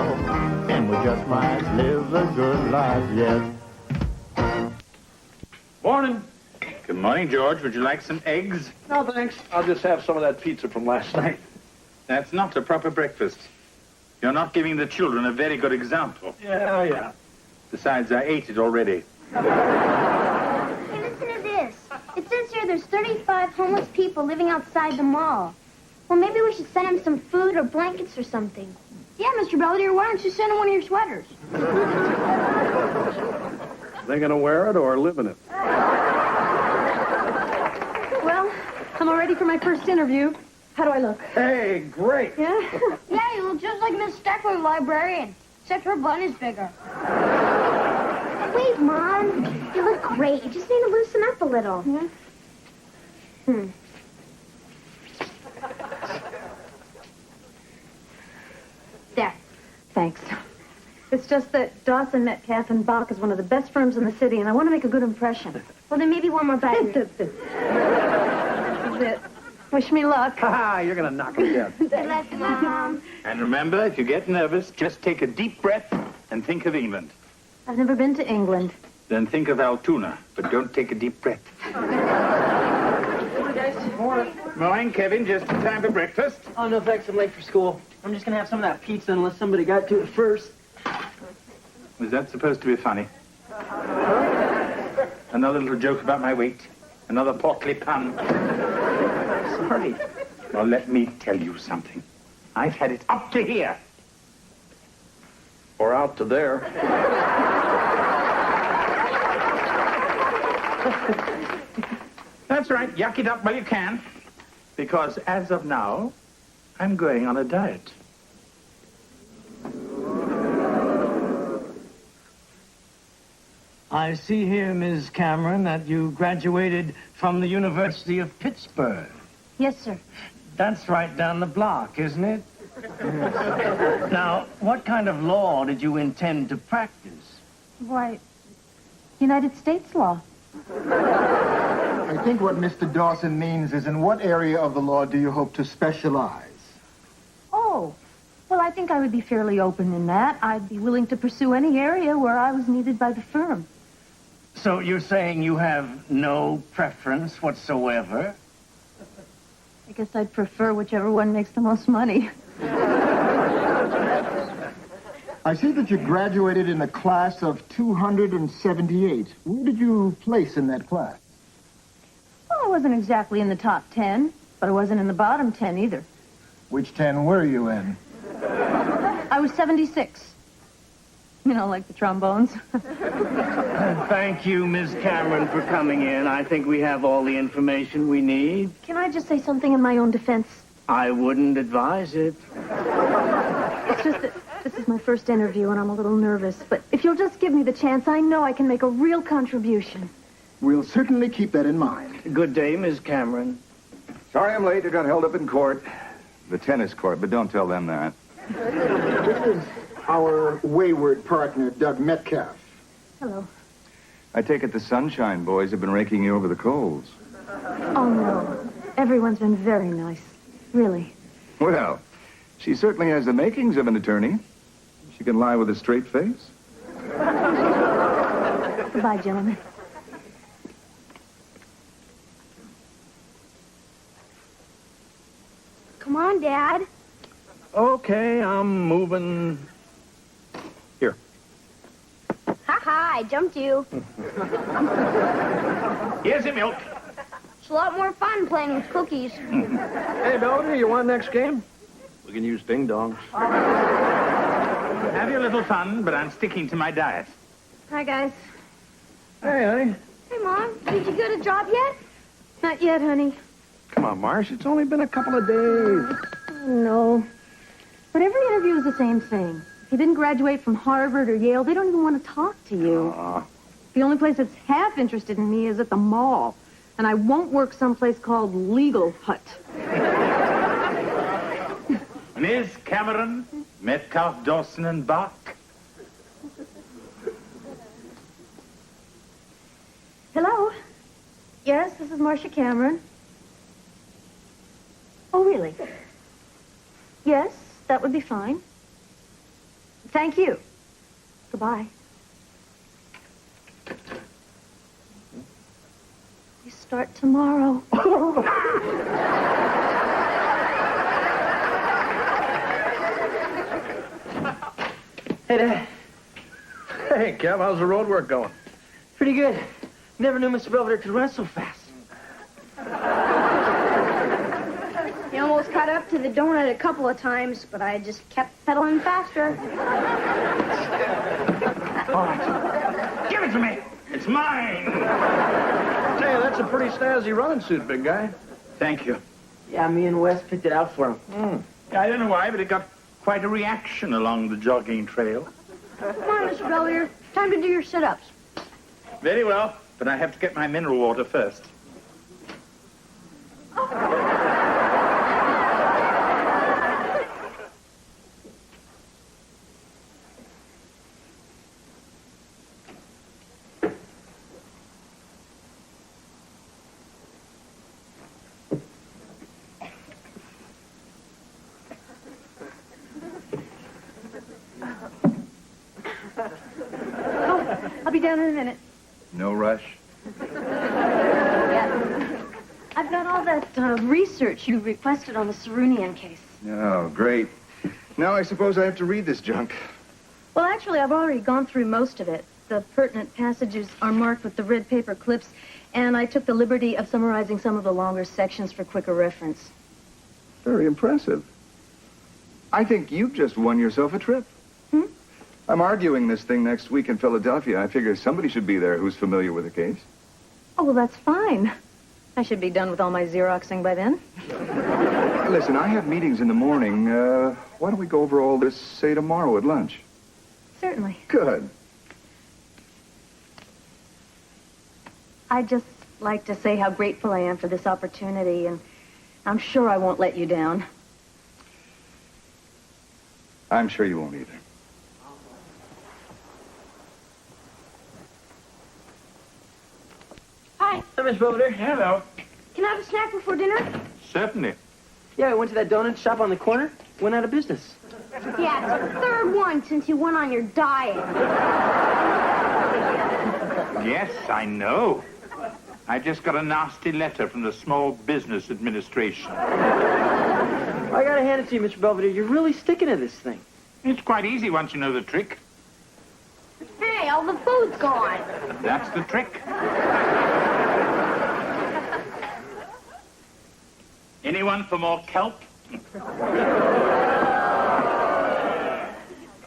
and we just might live a good life yet. Morning. Good morning, George. Would you like some eggs? No, thanks. I'll just have some of that pizza from last night. That's not a proper breakfast. You're not giving the children a very good example. Yeah. Besides, I ate it already. Hey, listen to this. It says here there's 35 homeless people living outside the mall. Well, maybe we should send them some food or blankets or something. Yeah, Mr. Belvedere, why don't you send them one of your sweaters? They gonna wear it or live in it? Well, I'm all ready for my first interview. How do I look? Hey, great. Yeah? Yeah, you look just like Miss Steckler, the librarian, except her butt is bigger. Wait, Mom. You look great. You just need to loosen up a little. Yeah? There. Thanks. It's just that Dawson, Metcalf, and Bach is one of the best firms in the city, and I want to make a good impression. Well, then maybe one more button. This is it. Wish me luck. Ha! You're gonna knock it dead. Good luck, Mom. And remember, if you get nervous, just take a deep breath and think of England. I've never been to England. Then think of Altoona, but don't take a deep breath. Morning, Kevin. Just in time for breakfast. Oh, no, thanks. I'm late for school. I'm just going to have some of that pizza unless somebody got to it first. Was that supposed to be funny? Another little joke about my weight. Another portly pun. Sorry. Well, let me tell you something. I've had it up to here. Or out to there. That's right. Yuck it up while you can. Because as of now, I'm going on a diet. I see here, Ms. Cameron, that you graduated from the University of Pittsburgh. Yes, sir. That's right down the block, isn't it? Now, what kind of law did you intend to practice? Why, United States law. I think what Mr. Dawson means is, in what area of the law do you hope to specialize? Oh, well, I think I would be fairly open in that. I'd be willing to pursue any area where I was needed by the firm. So you're saying you have no preference whatsoever? I guess I'd prefer whichever one makes the most money. I see that you graduated in a class of 278. Where did you place in that class? Well, I wasn't exactly in the top 10, but I wasn't in the bottom 10 either. Which 10 were you in? I was 76. You know, like the trombones. Thank you, Ms. Cameron, for coming in. I think we have all the information we need. Can I just say something in my own defense? I wouldn't advise it. It's just that this is my first interview and I'm a little nervous. But if you'll just give me the chance, I know I can make a real contribution. We'll certainly keep that in mind. Good day, Ms. Cameron. Sorry I'm late. I got held up in court. The tennis court, but don't tell them that. This is our wayward partner, Doug Metcalf. Hello. I take it the Sunshine Boys have been raking you over the coals. Oh, no. Everyone's been very nice. Really. Well, she certainly has the makings of an attorney. She can lie with a straight face. Goodbye, gentlemen. Come on, Dad. Okay, I'm moving. Here. Ha-ha, I jumped you. Here's your milk. It's a lot more fun playing with cookies. Hey, Belvedere, you want next game? We can use ding-dongs. Have your little fun, but I'm sticking to my diet. Hi, guys. Hey, honey. Hey, Mom, did you get a job yet? Not yet, honey. Come on, Marsh. It's only been a couple of days. No. But every interview is the same thing. If you didn't graduate from Harvard or Yale, they don't even want to talk to you. The only place that's half interested in me is at the mall. And I won't work someplace called Legal Hut. Ms. Cameron, Metcalf, Dawson, and Bach. Hello? Yes, this is Marcia Cameron. Oh, really? Yes, that would be fine. Thank you. Goodbye. We start tomorrow. Hey, Dad. Hey, Kev, how's the road work going? Pretty good. Never knew Mr. Belvedere could run so fast. He almost caught up to the donut a couple of times, but I just kept pedaling faster. All right. Give it to me. It's mine. Say, that's a pretty snazzy running suit, big guy. Thank you. Yeah, me and Wes picked it out for him. I don't know why, but it got quite a reaction along the jogging trail. Come on, Mr. Belvedere. Time to do your sit-ups. Very well, but I have to get my mineral water first. I'll be down in a minute. No rush. Yeah. I've got all that research you requested on the Sarunian case. Oh, great. Now I suppose I have to read this junk. Well, actually, I've already gone through most of it. The pertinent passages are marked with the red paper clips, and I took the liberty of summarizing some of the longer sections for quicker reference. Very impressive. I think you've just won yourself a trip. I'm arguing this thing next week in Philadelphia. I figure somebody should be there who's familiar with the case. Oh, well, that's fine. I should be done with all my Xeroxing by then. Listen, I have meetings in the morning. Why don't we go over all this, say, tomorrow at lunch? Certainly. Good. I'd just like to say how grateful I am for this opportunity, and I'm sure I won't let you down. I'm sure you won't either. Hi, Miss Belvedere. Hello. Can I have a snack before dinner? Certainly. Yeah, I went to that donut shop on the corner. Went out of business. Yeah, it's the third one since you went on your diet. Yes, I know. I just got a nasty letter from the Small Business Administration. I gotta hand it to you, Mr. Belvedere. You're really sticking to this thing. It's quite easy once you know the trick. Hey, all the food's gone. That's the trick. Anyone for more kelp?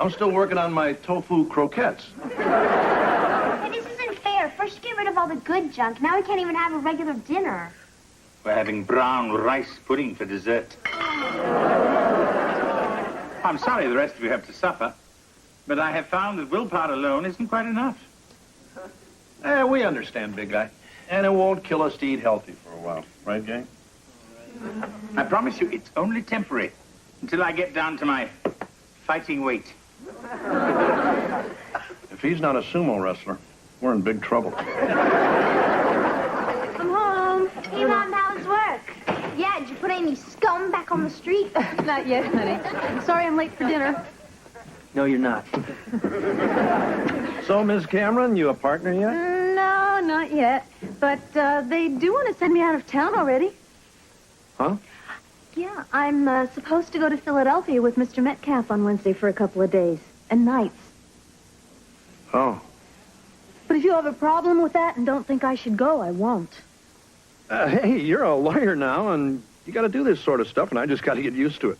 I'm still working on my tofu croquettes. Hey, this isn't fair. First you get rid of all the good junk. Now we can't even have a regular dinner. We're having brown rice pudding for dessert. I'm sorry the rest of you have to suffer, but I have found that willpower alone isn't quite enough. We understand, big guy. And it won't kill us to eat healthy for a while. Right, gang? I promise you it's only temporary until I get down to my fighting weight. If he's not a sumo wrestler, we're in big trouble. I'm home. Hey, Mom, how was work? Yeah, did you put any scum back on the street? Not yet, honey. I'm sorry I'm late for dinner. No, you're not. So, Miss Cameron, you a partner yet? No, not yet. But they do want to send me out of town already. Huh? Yeah, I'm supposed to go to Philadelphia with Mr. Metcalf on Wednesday for a couple of days and nights. Oh. But if you have a problem with that and don't think I should go, I won't. Hey, you're a lawyer now, and you got to do this sort of stuff, and I just got to get used to it.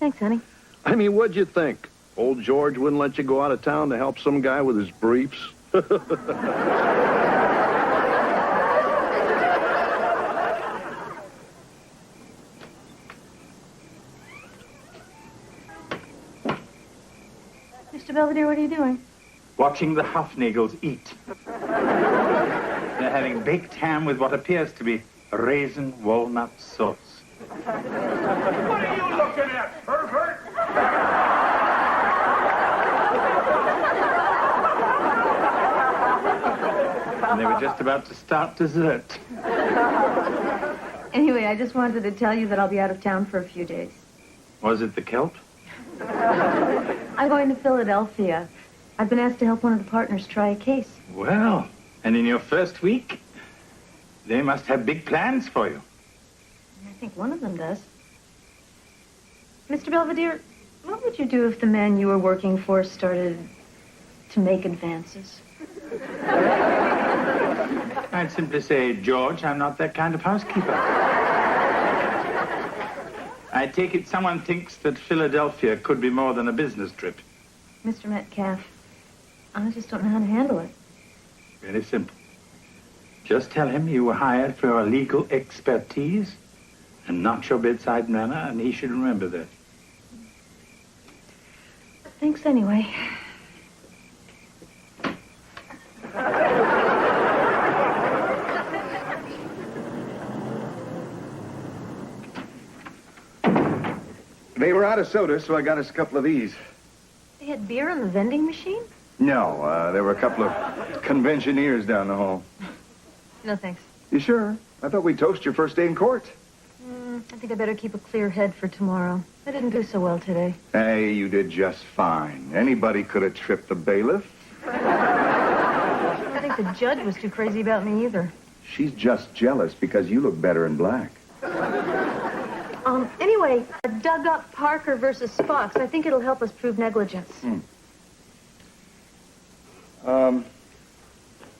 Thanks, honey. I mean, what'd you think? Old George wouldn't let you go out of town to help some guy with his briefs? Mr. Belvedere, what are you doing? Watching the Huffnagels eat. They're having baked ham with what appears to be raisin walnut sauce. What are you looking at, pervert? And they were just about to start dessert. Anyway, I just wanted to tell you that I'll be out of town for a few days. Was it the kelp? I'm going to Philadelphia. I've been asked to help one of the partners try a case. Well, and in your first week, they must have big plans for you. I think one of them does. Mr. Belvedere, what would you do if the man you were working for started to make advances? I'd simply say, George, I'm not that kind of housekeeper. I take it someone thinks that Philadelphia could be more than a business trip. Mr. Metcalf, I just don't know how to handle it. Very simple. Just tell him you were hired for your legal expertise and not your bedside manner, and he should remember that. Thanks anyway. They were out of soda, so I got us a couple of these. They had beer in the vending machine? No, there were a couple of conventioneers down the hall. No, thanks. You sure? I thought we'd toast your first day in court. I think I better keep a clear head for tomorrow. I didn't do so well today. Hey, you did just fine. Anybody could have tripped the bailiff. I don't think the judge was too crazy about me either. She's just jealous because you look better in black. Anyway, I dug up Parker versus Fox. I think it'll help us prove negligence.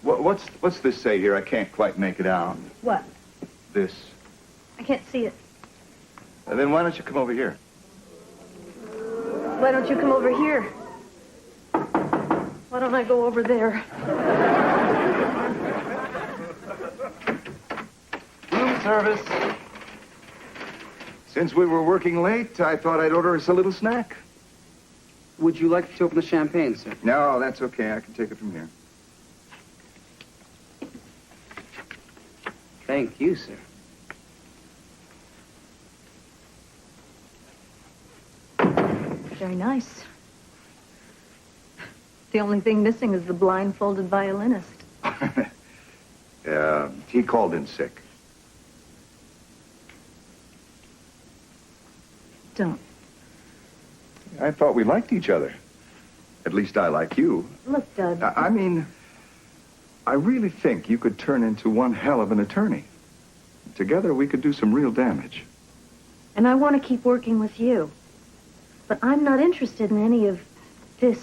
What's this say here? I can't quite make it out. What? This. I can't see it. Then why don't you come over here? Why don't you come over here? Why don't I go over there? service. Since we were working late, I thought I'd order us a little snack. Would you like to open the champagne, sir? No, that's okay. I can take it from here. Thank you, sir. Very nice. The only thing missing is the blindfolded violinist. He called in sick. Don't. I thought we liked each other. At least I like you. Look, Doug. I mean, I really think you could turn into one hell of an attorney. Together, we could do some real damage. And I want to keep working with you. But I'm not interested in any of this.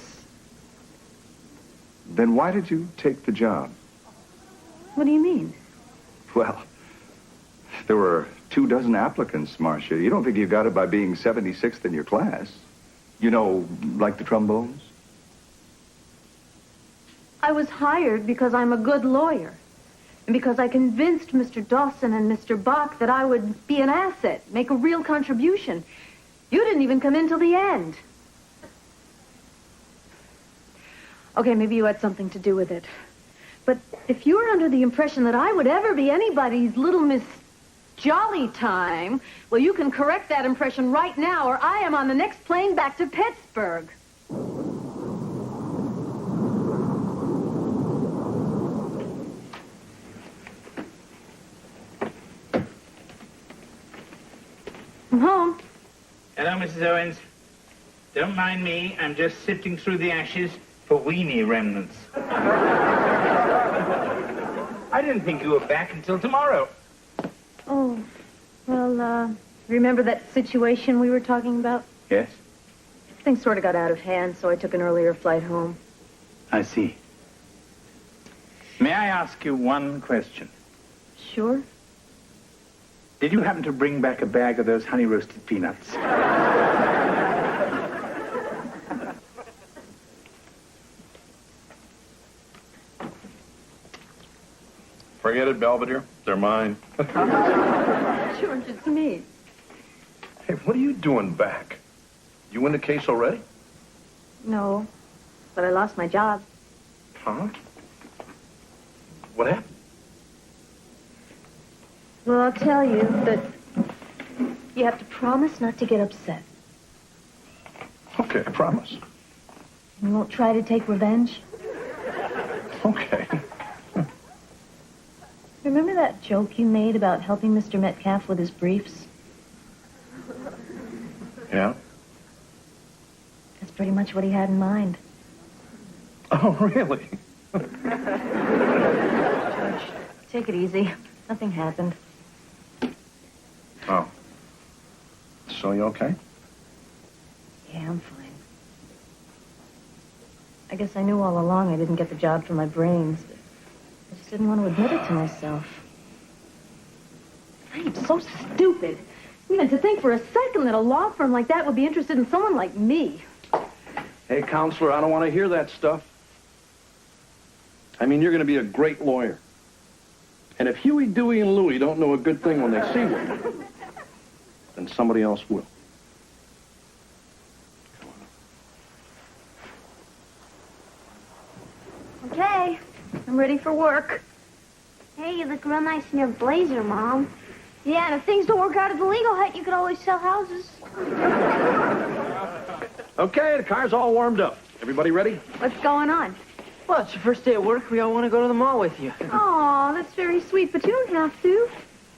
Then why did you take the job? What do you mean? Well, there were 24 applicants, Marcia. You don't think you got it by being 76th in your class? You know, like the trombones? I was hired because I'm a good lawyer. And because I convinced Mr. Dawson and Mr. Bach that I would be an asset, make a real contribution. You didn't even come in till the end. Okay, maybe you had something to do with it. But if you were under the impression that I would ever be anybody's little Miss Jolly Time, well, you can correct that impression right now, or I am on the next plane back to Pittsburgh. I'm home. Hello, Mrs. Owens. Don't mind me. I'm just sifting through the ashes for weenie remnants. I didn't think you were back until tomorrow. Oh, well, remember that situation we were talking about? Yes? Things sort of got out of hand, so I took an earlier flight home. I see. May I ask you one question? Sure. Did you happen to bring back a bag of those honey-roasted peanuts? Forget it, Belvedere. They're mine. George, it's me. Hey, what are you doing back? You win the case already? No, but I lost my job. Huh? What happened? Well, I'll tell you that you have to promise not to get upset. Okay, I promise. You won't try to take revenge? Okay. Remember that joke you made about helping Mr. Metcalf with his briefs? Yeah? That's pretty much what he had in mind. Oh, really? George, take it easy. Nothing happened. Oh. So you okay? Yeah, I'm fine. I guess I knew all along I didn't get the job for my brains, but I just didn't want to admit it to myself. I am so stupid. Even to think for a second that a law firm like that would be interested in someone like me. Hey, counselor, I don't want to hear that stuff. I mean, you're going to be a great lawyer. And if Huey, Dewey, and Louie don't know a good thing when they see one, then somebody else will. Okay, I'm ready for work. hey, you look real nice in your blazer, Mom. Yeah, and if things don't work out at the legal hut, you could always sell houses. Okay, the car's all warmed up. Everybody ready? What's going on? Well, it's your first day at work. We all want to go to the mall with you. Aw, that's very sweet, but you don't have to.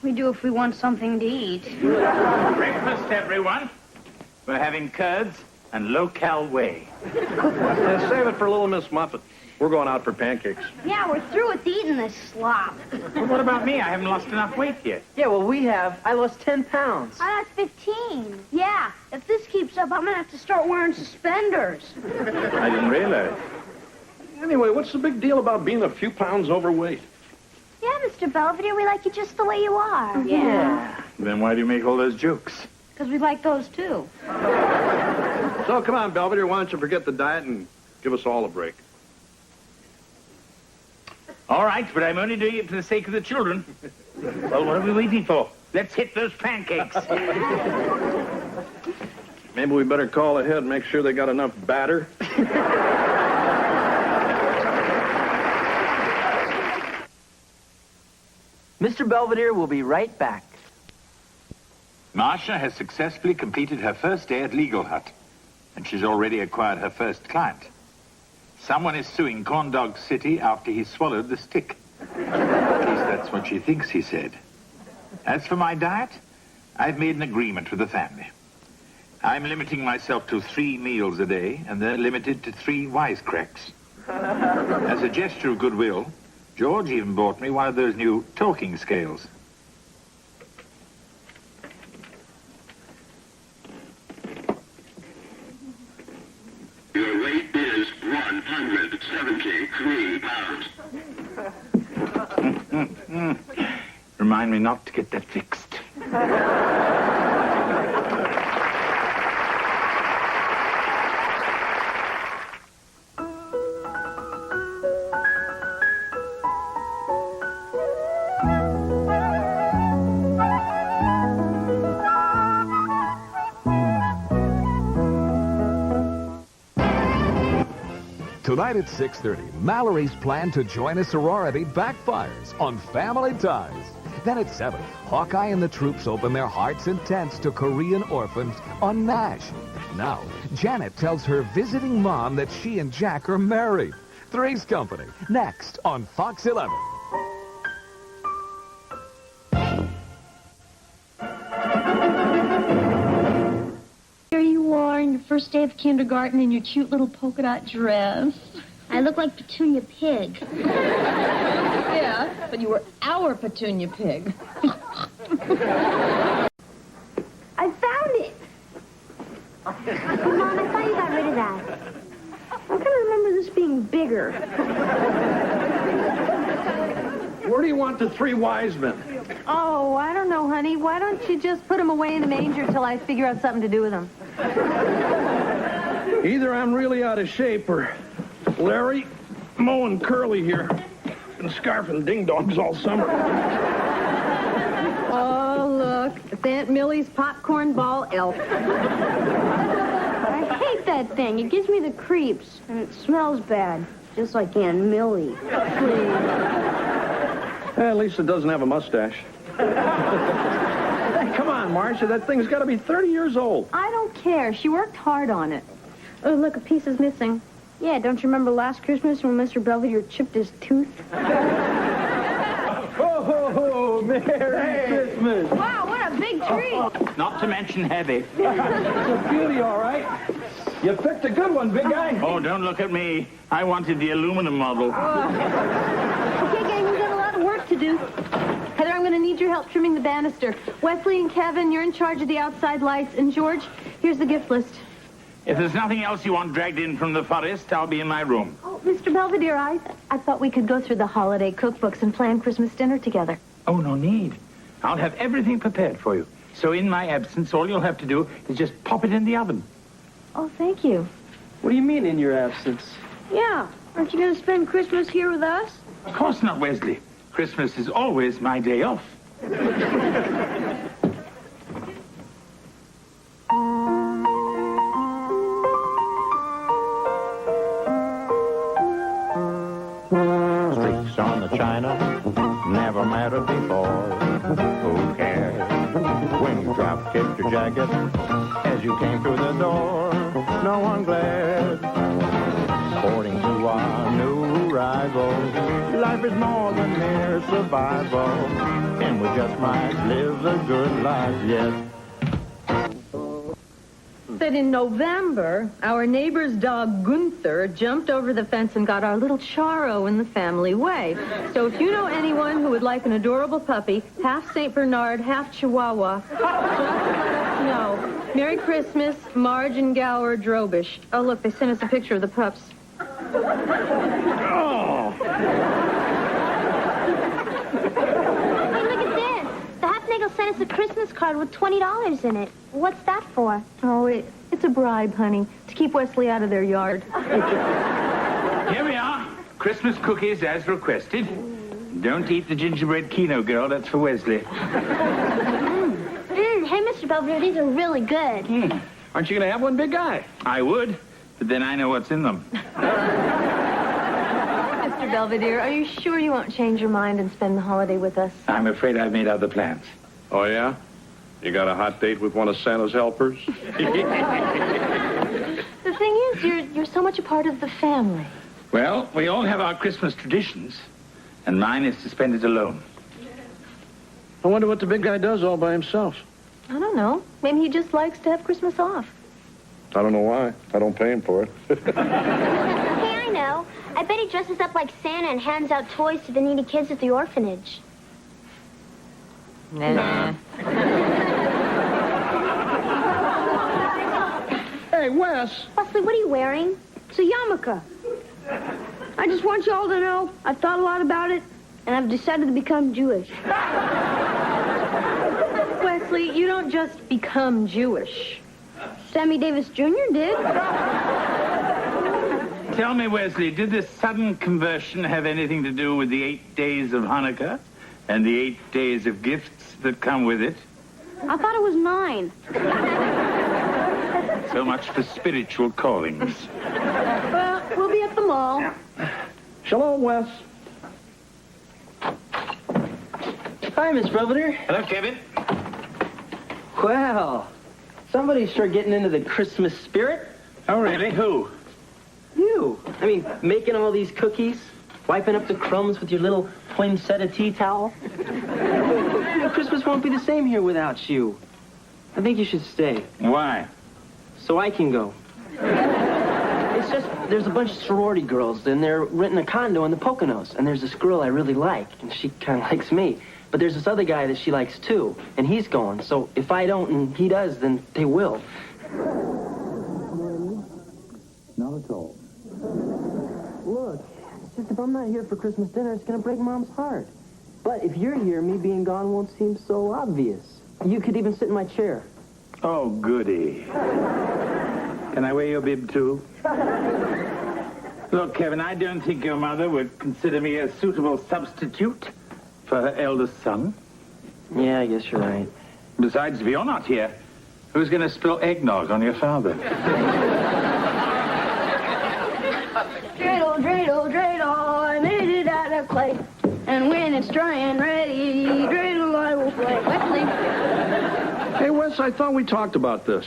We do if we want something to eat. Breakfast, everyone. We're having curds and low-cal whey. Yeah, save it for Little Miss Muffet. We're going out for pancakes. Yeah, we're through with eating this slop. Well, what about me? I haven't lost enough weight yet. Yeah, well, we have. I lost 10 pounds. I lost 15. Yeah, if this keeps up, I'm going to have to start wearing suspenders. I didn't realize. Anyway, what's the big deal about being a few pounds overweight? Yeah, Mr. Belvedere, we like you just the way you are. Yeah. Then why do you make all those jokes? Because we like those, too. So come on, Belvedere, why don't you forget the diet and give us all a break? All right, but I'm only doing it for the sake of the children. Well, what are we waiting for? Let's hit those pancakes. Maybe we better call ahead and make sure they got enough batter. Mr. Belvedere will be right back. Marcia has successfully completed her first day at Legal Hut, and she's already acquired her first client. Someone is suing Corndog City after he swallowed the stick. At least that's what she thinks he said. As for my diet, I've made an agreement with the family. I'm limiting myself to 3 meals a day, and they're limited to 3 wisecracks. As a gesture of goodwill, George even bought me one of those new talking scales. Your weight is 173 pounds. Remind me not to get that fixed. Tonight at 6:30, Mallory's plan to join a sorority backfires on Family Ties. Then at 7, Hawkeye and the troops open their hearts and tents to Korean orphans on MASH. Now, Janet tells her visiting mom that she and Jack are married. Three's Company, next on Fox 11. Here you are on your first day of kindergarten in your cute little polka dot dress. I look like Petunia Pig. Yeah, but you were our Petunia Pig. I found it! Mom, I thought you got rid of that. I kind of remember this being bigger. Where do you want the 3 wise men? Oh, I don't know, honey. Why don't you just put them away in the manger till I figure out something to do with them? Either I'm really out of shape or Larry, Mo, and Curly here been scarfing ding-dongs all summer. Oh, look. It's Aunt Millie's popcorn ball elf. I hate that thing. It gives me the creeps, and it smells bad, just like Aunt Millie. At least it doesn't have a mustache. Hey, come on, Marcia. That thing's got to be 30 years old. I don't care. She worked hard on it. Oh, look, a piece is missing. Yeah, don't you remember last Christmas when Mr. Belvedere chipped his tooth? Oh, Merry Christmas. Wow, what a big tree. Not to mention heavy. It's a beauty, all right. You picked a good one, big guy. Oh, don't look at me. I wanted the aluminum model. Okay, gang, we've got a lot of work to do. Heather, I'm going to need your help trimming the banister. Wesley and Kevin, you're in charge of the outside lights. And George, here's the gift list. If there's nothing else you want dragged in from the forest, I'll be in my room. Oh, Mr. Belvedere, I thought we could go through the holiday cookbooks and plan Christmas dinner together. Oh, no need. I'll have everything prepared for you. So in my absence, all you'll have to do is just pop it in the oven. Oh, thank you. What do you mean in your absence? Yeah, aren't you going to spend Christmas here with us? Of course not, Wesley. Christmas is always my day off. Streaks on the china never mattered before. Who cares when you drop kicked your jacket as you came through the door? No one glared. According to our new rival, life is more than mere survival, and we just might live the good life yet. That in November, our neighbor's dog Gunther jumped over the fence and got our little Charo in the family way. So if you know anyone who would like an adorable puppy, half St. Bernard, half Chihuahua, just let us know. Merry Christmas, Marge and Gower Drobish. Oh, look, they sent us a picture of the pups. Oh! Hey, look at this. The Hafnagel sent us a Christmas card with $20 in it. What's that for? Oh, it's a bribe, honey, to keep Wesley out of their yard. Here we are. Christmas cookies as requested. Don't eat the gingerbread Keno, girl. That's for Wesley. Hey, Mr. Belvedere, these are really good. Aren't you going to have one, big guy? I would, but then I know what's in them. Mr. Belvedere, are you sure you won't change your mind and spend the holiday with us? I'm afraid I've made other plans. Oh, yeah? You got a hot date with one of Santa's helpers? The thing is, you're so much a part of the family. Well, we all have our Christmas traditions, and mine is to spend it alone. I wonder what the big guy does all by himself. I don't know. Maybe he just likes to have Christmas off. I don't know why. I don't pay him for it. Hey, I know. I bet he dresses up like Santa and hands out toys to the needy kids at the orphanage. Nah. Hey, Wes. Wesley, what are you wearing? It's a yarmulke. I just want you all to know I've thought a lot about it, and I've decided to become Jewish. Wesley, you don't just become Jewish. Sammy Davis Jr. did. Tell me, Wesley, did this sudden conversion have anything to do with the 8 days of Hanukkah and the 8 days of gifts that come with it? I thought it was 9. So much for spiritual callings. Well, we'll be at the mall. Shalom, Wes. Hi, Miss Belvedere. Hello, Kevin. Well, somebody's sure getting into the Christmas spirit. Oh, really? Who? You. I mean, making all these cookies, wiping up the crumbs with your little poinsettia tea towel. Christmas won't be the same here without you. I think you should stay. Why? So I can go. It's just, there's a bunch of sorority girls, and they're renting a condo in the Poconos, and there's this girl I really like, and she kind of likes me. But there's this other guy that she likes too, and he's going. So if I don't and he does, then they will. Not at all. Look, it's just if I'm not here for Christmas dinner, it's going to break Mom's heart. But if you're here, me being gone won't seem so obvious. You could even sit in my chair. Oh, goody. Can I wear your bib, too? Look, Kevin, I don't think your mother would consider me a suitable substitute for her eldest son. Yeah, I guess you're right. Besides, if you're not here, who's going to spill eggnog on your father? Dreidel, dreidel, dreidel, I made it out of clay. And when it's dry and ready, dreidel I will play. Wesley. Hey, Wes, I thought we talked about this.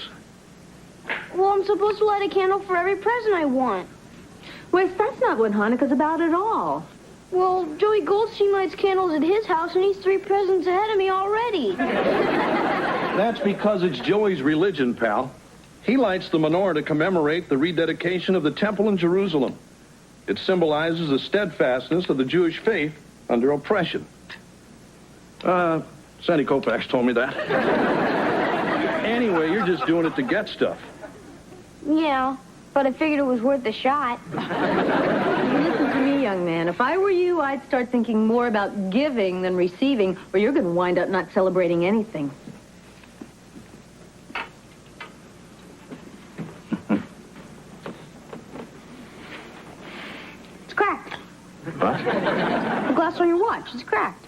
Well, I'm supposed to light a candle for every present I want. Wes, that's not what Hanukkah's about at all. Well, Joey Goldstein lights candles at his house, and he's 3 presents ahead of me already. That's because it's Joey's religion, pal. He lights the menorah to commemorate the rededication of the temple in Jerusalem. It symbolizes the steadfastness of the Jewish faith under oppression. Sandy Koufax told me that. Anyway, you're just doing it to get stuff. Yeah, but I figured it was worth a shot. Listen to me, young man. If I were you, I'd start thinking more about giving than receiving, or you're going to wind up not celebrating anything. It's cracked. What? The glass on your watch is cracked.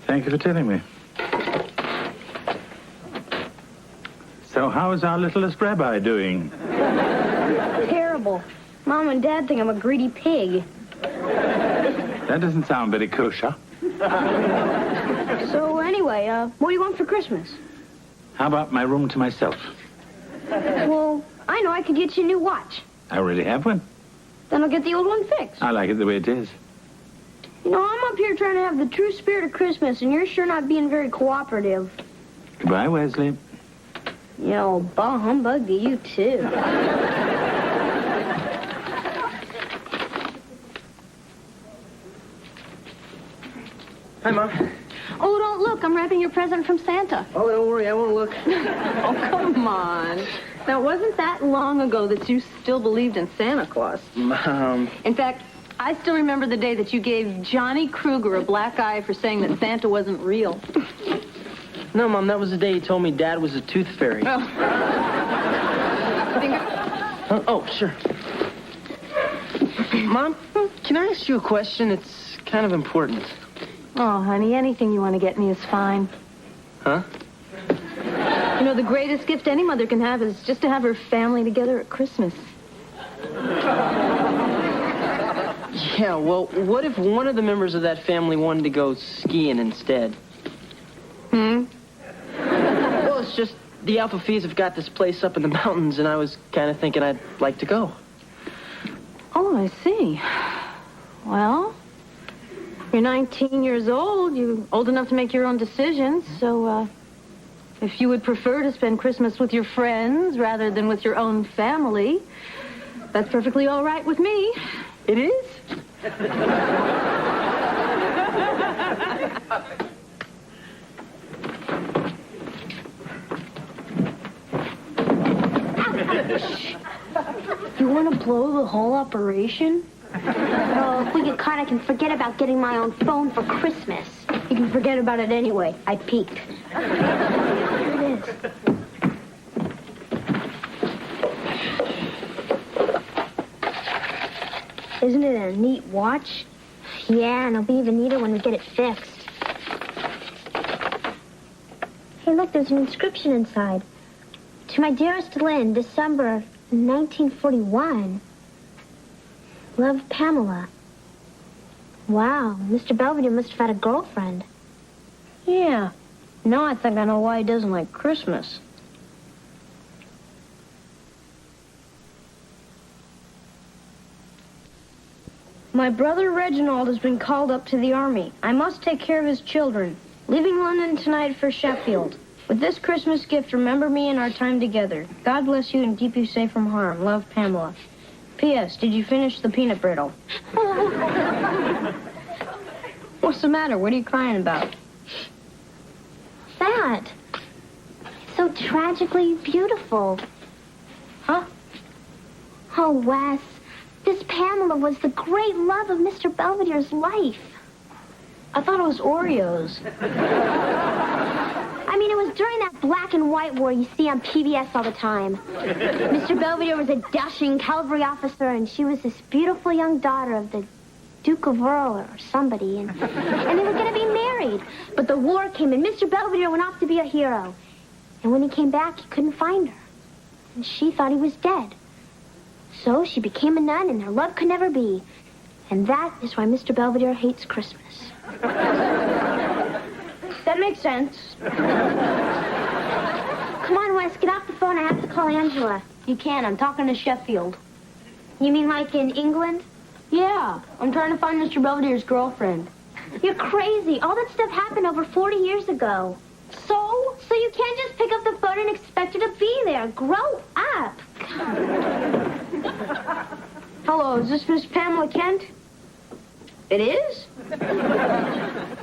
Thank you for telling me. So how is our littlest rabbi doing? Terrible. Mom and Dad think I'm a greedy pig. That doesn't sound very kosher. So anyway, what do you want for Christmas? How about my room to myself? Well, I know I could get you a new watch. I already have one. Then I'll get the old one fixed. I like it the way it is. You know, I'm up here trying to have the true spirit of Christmas, and you're sure not being very cooperative. Goodbye, Wesley. You know, bah humbug to you, too. Hi, Mom. Oh, don't look. I'm wrapping your present from Santa. Oh, don't worry. I won't look. Oh, come on. Now, it wasn't that long ago that you still believed in Santa Claus. Mom. In fact, I still remember the day that you gave Johnny Kruger a black eye for saying that Santa wasn't real. No, Mom, that was the day you told me Dad was a tooth fairy. Oh. Oh, sure. Mom, Can I ask you a question? It's kind of important. Oh, honey, anything you want to get me is fine. Huh? You know, the greatest gift any mother can have is just to have her family together at Christmas. Yeah, well, what if one of the members of that family wanted to go skiing instead? Well, it's just the Alpha Phis have got this place up in the mountains, and I was kind of thinking I'd like to go. Oh, I see. Well, you're 19 years old. You're old enough to make your own decisions. So, if you would prefer to spend Christmas with your friends rather than with your own family, that's perfectly all right with me. It is? You want to blow the whole operation? Oh, if we get caught, I can forget about getting my own phone for Christmas. You can forget about it anyway. I peeked. Here it is. Isn't it a neat watch? Yeah, and it'll be even neater when we get it fixed. Hey, look, there's an inscription inside. To my dearest Lynn, December 1941. Love, Pamela. Wow, Mr. Belvedere must have had a girlfriend. Yeah. Now I think I know why he doesn't like Christmas. My brother Reginald has been called up to the army. I must take care of his children. Leaving London tonight for Sheffield. With this Christmas gift, remember me and our time together. God bless you and keep you safe from harm. Love, Pamela. P.S. Did you finish the peanut brittle? What's the matter? What are you crying about? That. So tragically beautiful. Huh? Oh, Wes. This Pamela was the great love of Mr. Belvedere's life. I thought it was Oreos. I mean, it was during that black and white war you see on PBS all the time. Mr. Belvedere was a dashing cavalry officer, and she was this beautiful young daughter of the Duke of Earl or somebody, and they were going to be married. But the war came, and Mr. Belvedere went off to be a hero. And when he came back, he couldn't find her. And she thought he was dead. So she became a nun, and their love could never be. And that is why Mr. Belvedere hates Christmas. That makes sense. Come on, Wes, get off the phone. I have to call Angela. You can. I'm talking to Sheffield. You mean like in England? Yeah. I'm trying to find Mr. Belvedere's girlfriend. You're crazy. All that stuff happened over 40 years ago. So? So you can't just pick up the phone and expect her to be there. Grow up. Hello, is this Miss Pamela Kent? It is?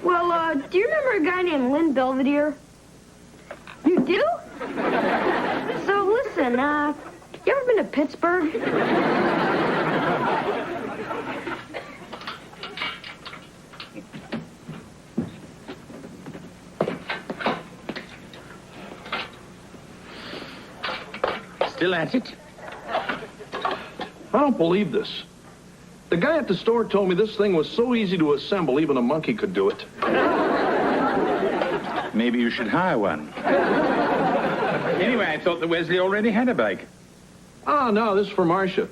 Well, do you remember a guy named Lynn Belvedere? You do? So listen, you ever been to Pittsburgh? Still at it? I don't believe this. The guy at the store told me this thing was so easy to assemble, even a monkey could do it. Maybe you should hire one. Anyway, I thought that Wesley already had a bike. Oh, no, this is for Marcia.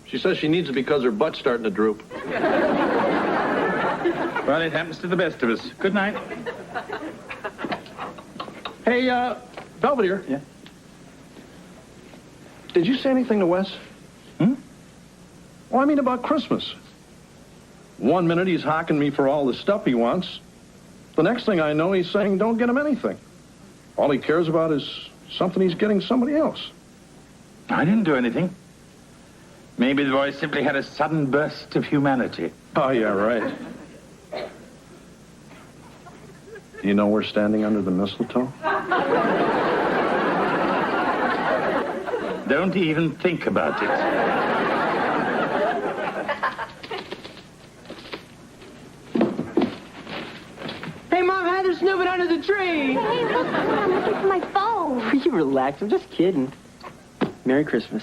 She says she needs it because her butt's starting to droop. Well, it happens to the best of us. Good night. Hey, Belvedere. Yeah? Did you say anything to Wes? Well, I mean about Christmas. 1 minute he's hocking me for all the stuff he wants. The next thing I know, he's saying don't get him anything. All he cares about is something he's getting somebody else. I didn't do anything. Maybe the boy simply had a sudden burst of humanity. Oh, yeah, right. You know we're standing under the mistletoe? Don't even think about it. Hey, Mom, Heather's snooping under the tree. Hey, look, I'm looking for my phone. You relax. I'm just kidding. Merry Christmas.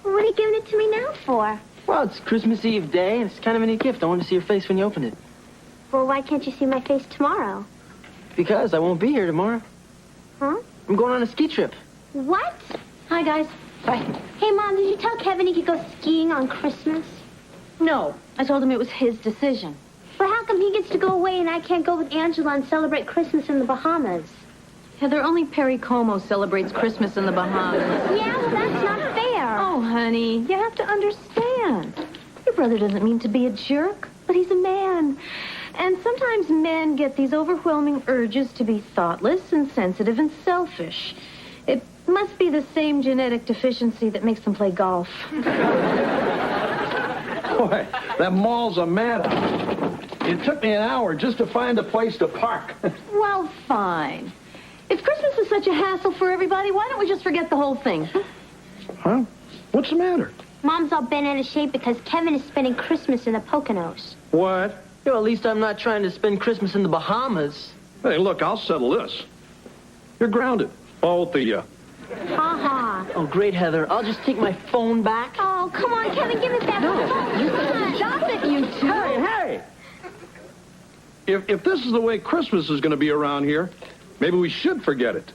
What are you giving it to me now for? Well, it's Christmas Eve day, and it's kind of a neat gift. I wanted to see your face when you opened it. Well, why can't you see my face tomorrow? Because I won't be here tomorrow. Huh? I'm going on a ski trip. What? Hi, guys. Bye. Hey, Mom, did you tell Kevin he could go skiing on Christmas? No, I told him it was his decision. But how come he gets to go away and I can't go with Angela and celebrate Christmas in the Bahamas? Heather, only Perry Como celebrates Christmas in the Bahamas. Yeah, well, that's not fair. Oh, honey, you have to understand. Your brother doesn't mean to be a jerk, but he's a man. And sometimes men get these overwhelming urges to be thoughtless and sensitive and selfish. It must be the same genetic deficiency that makes them play golf. Boy, that mall's a madhouse. It took me an hour just to find a place to park. Well, fine. If Christmas is such a hassle for everybody, why don't we just forget the whole thing? Huh? What's the matter? Mom's all bent out of shape because Kevin is spending Christmas in the Poconos. What? You know, at least I'm not trying to spend Christmas in the Bahamas. Hey, look, I'll settle this. You're grounded, both of you. Ha-ha. Oh, great, Heather. I'll just take my phone back. Oh, come on, Kevin, give it back. Stop it, you two. Hey! If this is the way Christmas is going to be around here, maybe we should forget it.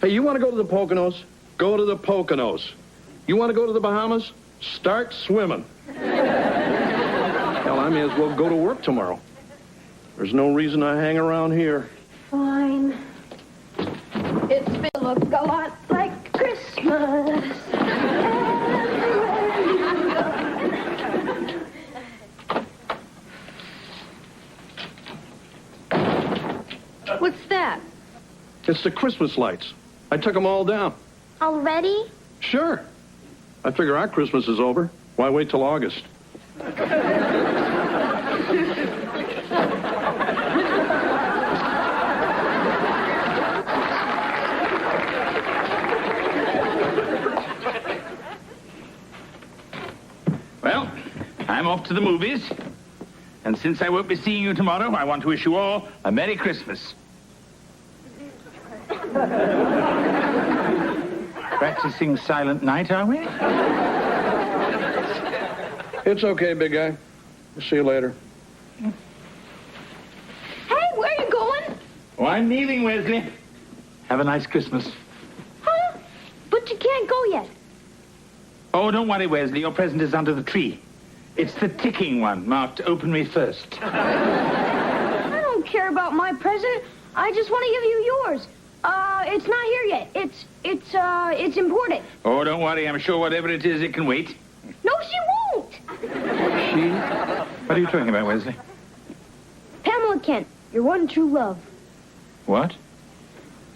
Hey, you want to go to the Poconos? Go to the Poconos. You want to go to the Bahamas? Start swimming. Hell, I may as well go to work tomorrow. There's no reason I hang around here. Fine. It's been look a lot like Christmas. What's that? It's the Christmas lights. I took them all down. Already? Sure. I figure our Christmas is over. Why wait till August? Well, I'm off to the movies. And since I won't be seeing you tomorrow, I want to wish you all a Merry Christmas. Practicing Silent Night, are we? It's okay, big guy. See you later. Hey, where are you going? Oh, I'm leaving, Wesley. Have a nice Christmas. Huh? But you can't go yet. Oh, don't worry, Wesley. Your present is under the tree. It's the ticking one, marked Open Me First. I don't care about my present. I just want to give you yours. It's not here yet. It's important. Oh, don't worry. I'm sure whatever it is, it can wait. No, she won't. She? What are you talking about, Wesley? Pamela Kent, your one true love. What?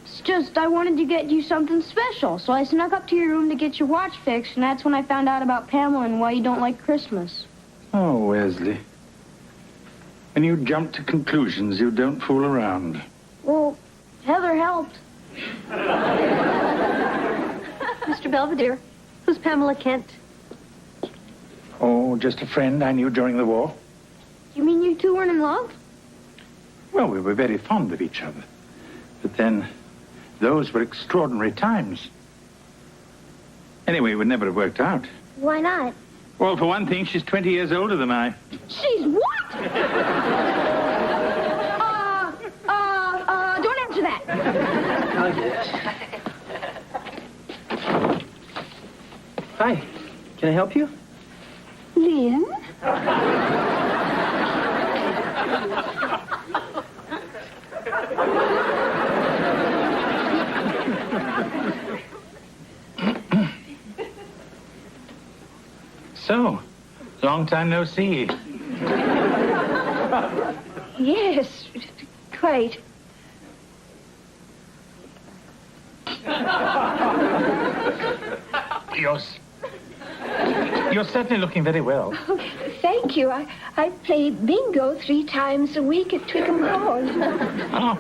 It's just I wanted to get you something special, so I snuck up to your room to get your watch fixed, and that's when I found out about Pamela and why you don't like Christmas. Oh, Wesley. When you jump to conclusions, you don't fool around. Well, Heather helped. Mr. Belvedere, who's Pamela Kent? Oh, just a friend I knew during the war. You mean you two weren't in love? Well, we were very fond of each other. But then, those were extraordinary times. Anyway, it would never have worked out. Why not? Well, for one thing, she's 20 years older than I. She's what? Don't answer that. I'll get it. Hi. Can I help you? Lynn? So, long time no see. Yes, quite. You're certainly looking very well. Oh, thank you. I play bingo 3 times a week at Twickham Hall. Oh,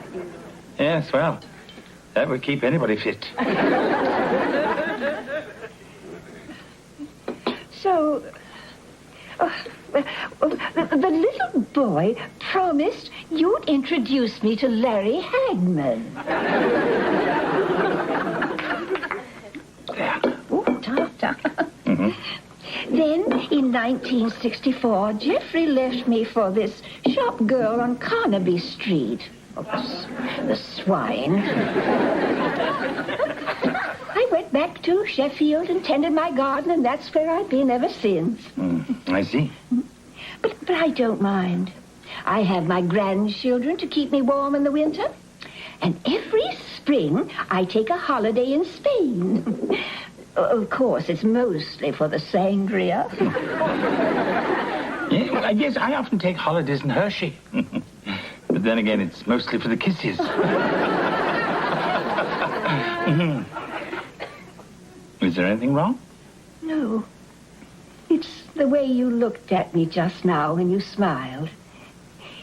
yes, well, that would keep anybody fit. So, the little boy promised you'd introduce me to Larry Hagman. Oh, ta-ta. Then, in 1964, Jeffrey left me for this shop girl on Carnaby Street. Oh, the swine. I went back to Sheffield and tended my garden, and that's where I've been ever since. I see. But I don't mind. I have my grandchildren to keep me warm in the winter. And every spring, I take a holiday in Spain. Of course, it's mostly for the sangria. Yes, I often take holidays in Hershey. But then again, it's mostly for the kisses. Is there anything wrong? No. It's the way you looked at me just now when you smiled.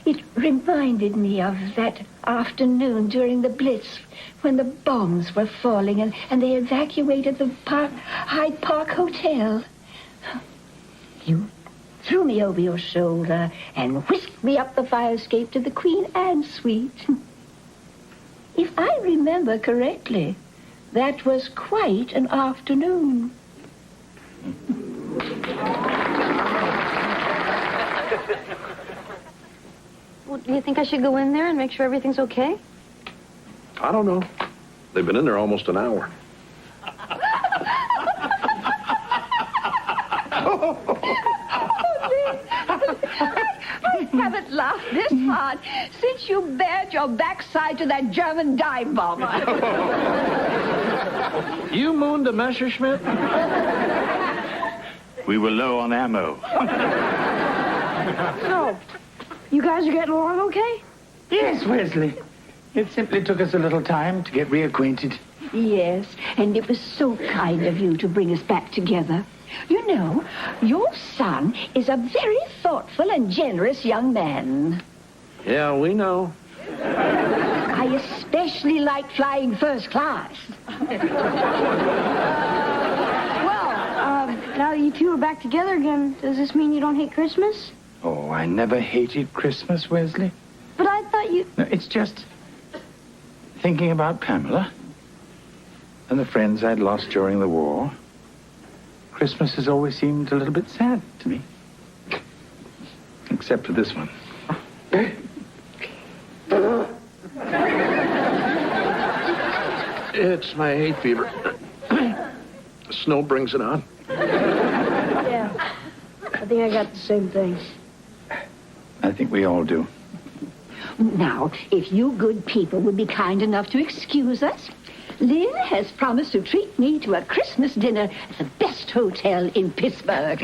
It reminded me of that afternoon during the Blitz when the bombs were falling and they evacuated the Hyde Park Hotel. You threw me over your shoulder and whisked me up the fire escape to the Queen Anne suite. If I remember correctly, that was quite an afternoon. Well, do you think I should go in there and make sure everything's okay? I don't know. They've been in there almost an hour. I haven't laughed this hard since you bared your backside to that German dive bomber. You mooned a Messerschmitt? We were low on ammo. So, you guys are getting along okay? Yes, Wesley. It simply took us a little time to get reacquainted. Yes, and it was so kind of you to bring us back together. You know, your son is a very thoughtful and generous young man. Yeah, we know. I especially like flying first class. Well, now that you two are back together again, does this mean you don't hate Christmas? Oh, I never hated Christmas, Wesley. But I thought you... No, it's just thinking about Pamela and the friends I'd lost during the war. Christmas has always seemed a little bit sad to me. Except for this one. It's my hay fever. The snow brings it on. Yeah. I think I got the same thing. I think we all do. Now, if you good people would be kind enough to excuse us, Lynn has promised to treat me to a Christmas dinner at the best hotel in Pittsburgh.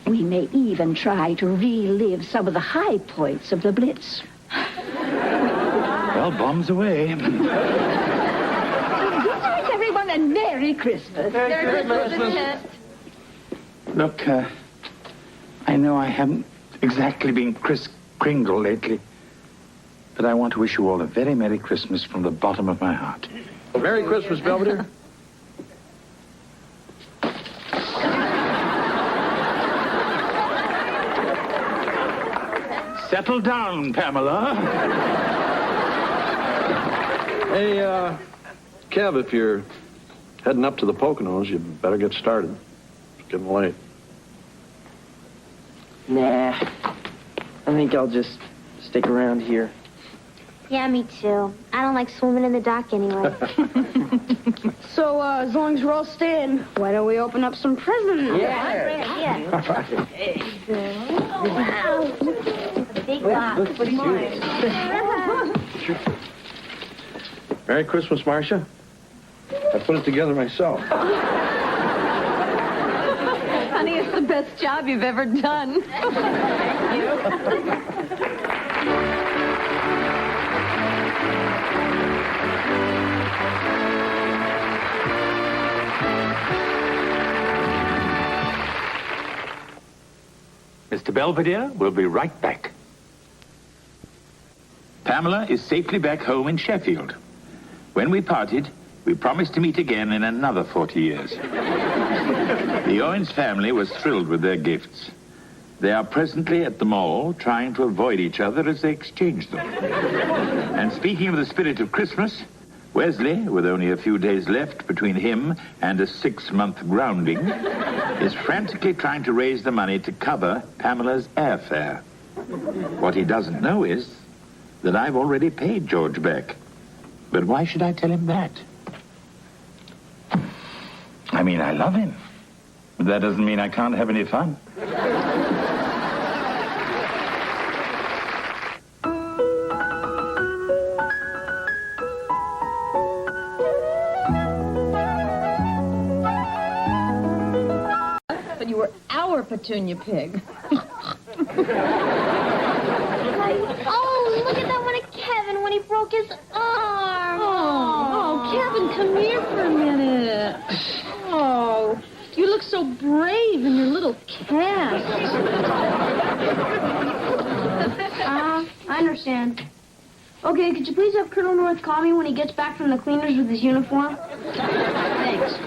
We may even try to relive some of the high points of the Blitz. Well, bombs away. Good night, everyone, and Merry Christmas. Merry Christmas. Look, I know I haven't exactly been Kris Kringle lately, but I want to wish you all a very Merry Christmas from the bottom of my heart. Merry Christmas, Belvedere. Settle down, Pamela. Hey, Kev, if you're heading up to the Poconos, you better get started. It's getting late. Nah. I think I'll just stick around here. Yeah, me too. I don't like swimming in the dock anyway. So, as long as we're all staying, why don't we open up some presents? Yeah. Wow. Big box. Merry Christmas, Marcia. I put it together myself. Honey, it's the best job you've ever done. Mr. Belvedere, we'll be right back. Pamela is safely back home in Sheffield. When we parted, we promised to meet again in another 40 years. The Owens family was thrilled with their gifts. They are presently at the mall trying to avoid each other as they exchange them. And speaking of the spirit of Christmas, Wesley, with only a few days left between him and a 6-month grounding, is frantically trying to raise the money to cover Pamela's airfare. What he doesn't know is that I've already paid George Beck. But why should I tell him that? I mean, I love him. But that doesn't mean I can't have any fun. But you were our Petunia pig. Oh, look at that one of Kevin when he broke his arm. Oh, Kevin, come here for a minute. Oh, you look so brave in your little cast. I understand. Okay, could you please have Colonel North call me when he gets back from the cleaners with his uniform? Thanks.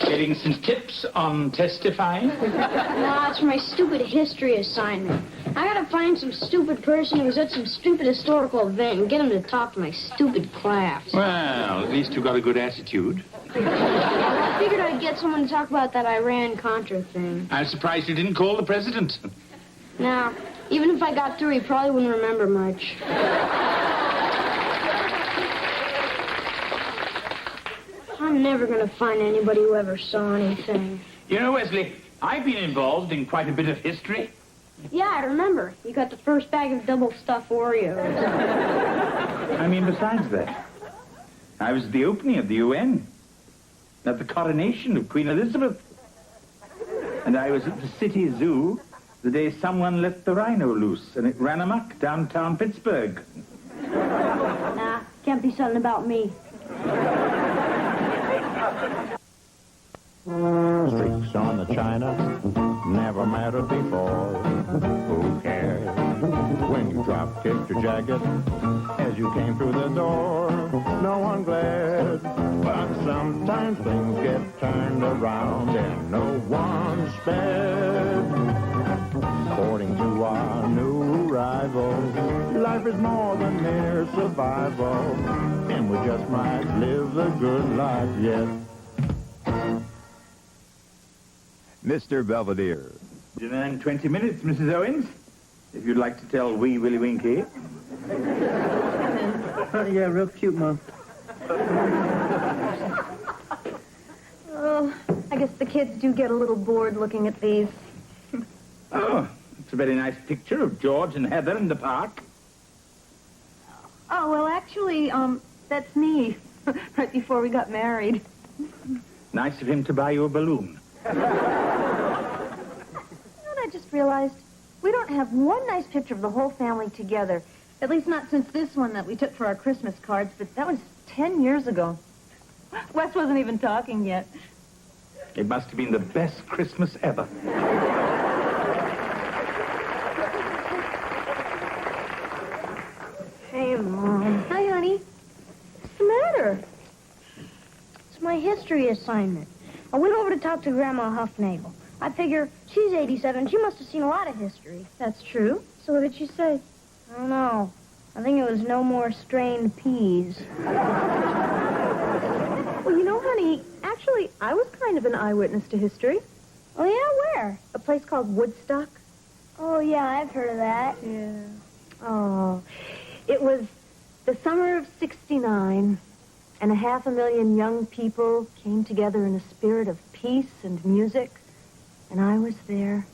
Getting some tips on testifying? No, it's for my stupid history assignment. I gotta find some stupid person who's at some stupid historical event and get him to talk to my stupid class. Well, at least you got a good attitude. I figured I'd get someone to talk about that Iran-Contra thing. I'm surprised you didn't call the president. Now, even if I got through, he probably wouldn't remember much. I'm never gonna find anybody who ever saw anything. You know, Wesley, I've been involved in quite a bit of history. Yeah, I remember. You got the first bag of double stuffed Oreos. I mean, besides that, I was at the opening of the UN, at the coronation of Queen Elizabeth. And I was at the city zoo the day someone let the rhino loose and it ran amok downtown Pittsburgh. Nah, can't be something about me. Streaks on the china never mattered before. Who cares when you drop kicked your jacket as you came through the door? No one glared, but sometimes things get turned around and no one spared. According to our new arrival, life is more than mere survival, and we just might live the good life yet. Mr. Belvedere. Dinner in 20 minutes, Mrs. Owens. If you'd like to tell Wee Willie Winky. Yeah, real cute, Mom. Oh, I guess the kids do get a little bored looking at these. Oh, it's a very nice picture of George and Heather in the park. Oh, well, actually, that's me, right before we got married. Nice of him to buy you a balloon. You know what I just realized? We don't have one nice picture of the whole family together. At least not since this one that we took for our Christmas cards, but that was 10 years ago. Wes wasn't even talking yet. It must have been the best Christmas ever. Hey, Mom. Hi, honey. What's the matter? It's my history assignment. I went over to talk to Grandma Huffnagel. I figure she's 87. She must have seen a lot of history. That's true. So what did she say? I don't know. I think it was no more strained peas. Well, you know, honey, actually, I was kind of an eyewitness to history. Oh, yeah? Where? A place called Woodstock. Oh, yeah, I've heard of that. Yeah. Oh, it was the summer of '69, and 500,000 young people came together in a spirit of peace and music, and I was there.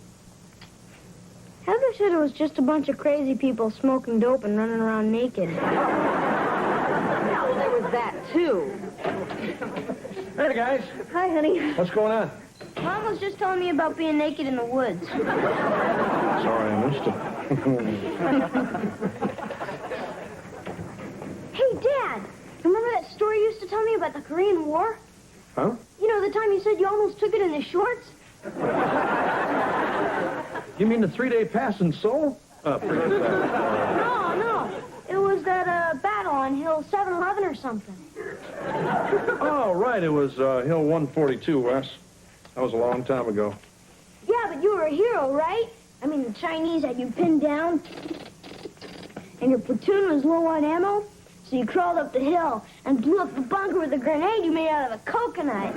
Heather said it was just a bunch of crazy people smoking dope and running around naked. Well, there was that, too. Hey, guys. Hi, honey. What's going on? Mom was just telling me about being naked in the woods. Sorry, I missed it. Hey, Dad, remember that story you used to tell me about the Korean War? Huh? You know, the time you said you almost took it in the shorts? You mean the 3-day pass in Seoul? Forget that. No. It was that battle on Hill 711 or something. Oh, right. It was Hill 142, Wes. That was a long time ago. Yeah, but you were a hero, right? I mean, the Chinese had you pinned down, and your platoon was low on ammo, So you crawled up the hill and blew up the bunker with a grenade you made out of a coconut.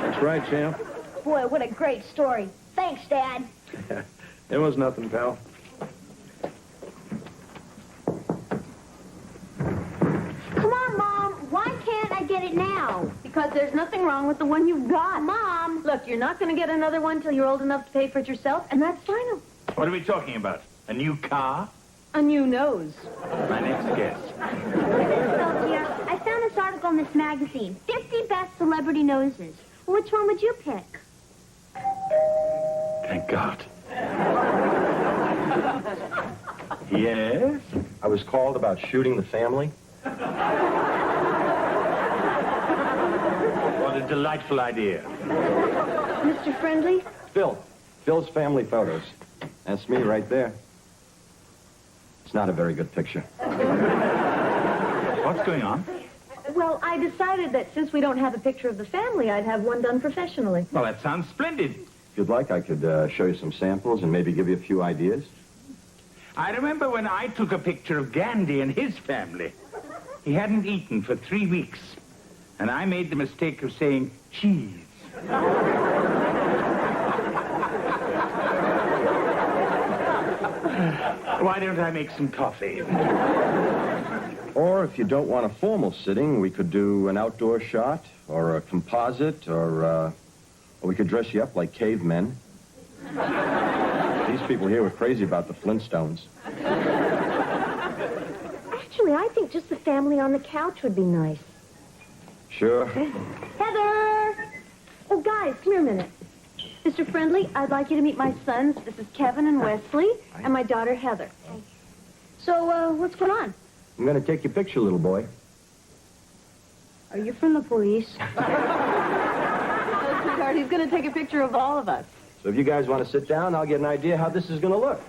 That's right, champ. Boy, what a great story. Thanks, Dad. It was nothing, pal. Come on, Mom. Why can't I get it now? Because there's nothing wrong with the one you've got. Mom! Look, you're not going to get another one till you're old enough to pay for it yourself, and that's final. What are we talking about? A new car? A new nose. My next guess. Belvedere, I found this article in this magazine. 50 best celebrity noses. Which one would you pick? Thank God. Yes? I was called about shooting the family. What a delightful idea. Mr. Friendly? Phil's family photos. That's me right there. It's not a very good picture. What's going on? Well, I decided that since we don't have a picture of the family, I'd have one done professionally. Well, that sounds splendid. If you'd like, I could show you some samples and maybe give you a few ideas. I remember when I took a picture of Gandhi and his family. He hadn't eaten for 3 weeks, and I made the mistake of saying cheese. Why don't I make some coffee? Or if you don't want a formal sitting, we could do an outdoor shot or a composite or we could dress you up like cavemen. These people here were crazy about the Flintstones. Actually, I think just the family on the couch would be nice. Sure. Heather! Oh, guys, come here a minute. Mr. Friendly, I'd like you to meet my sons. This is Kevin and Wesley, and my daughter, Heather. So, what's going on? I'm going to take your picture, little boy. Are you from the police? Oh, sweetheart, he's going to take a picture of all of us. So if you guys want to sit down, I'll get an idea how this is going to look.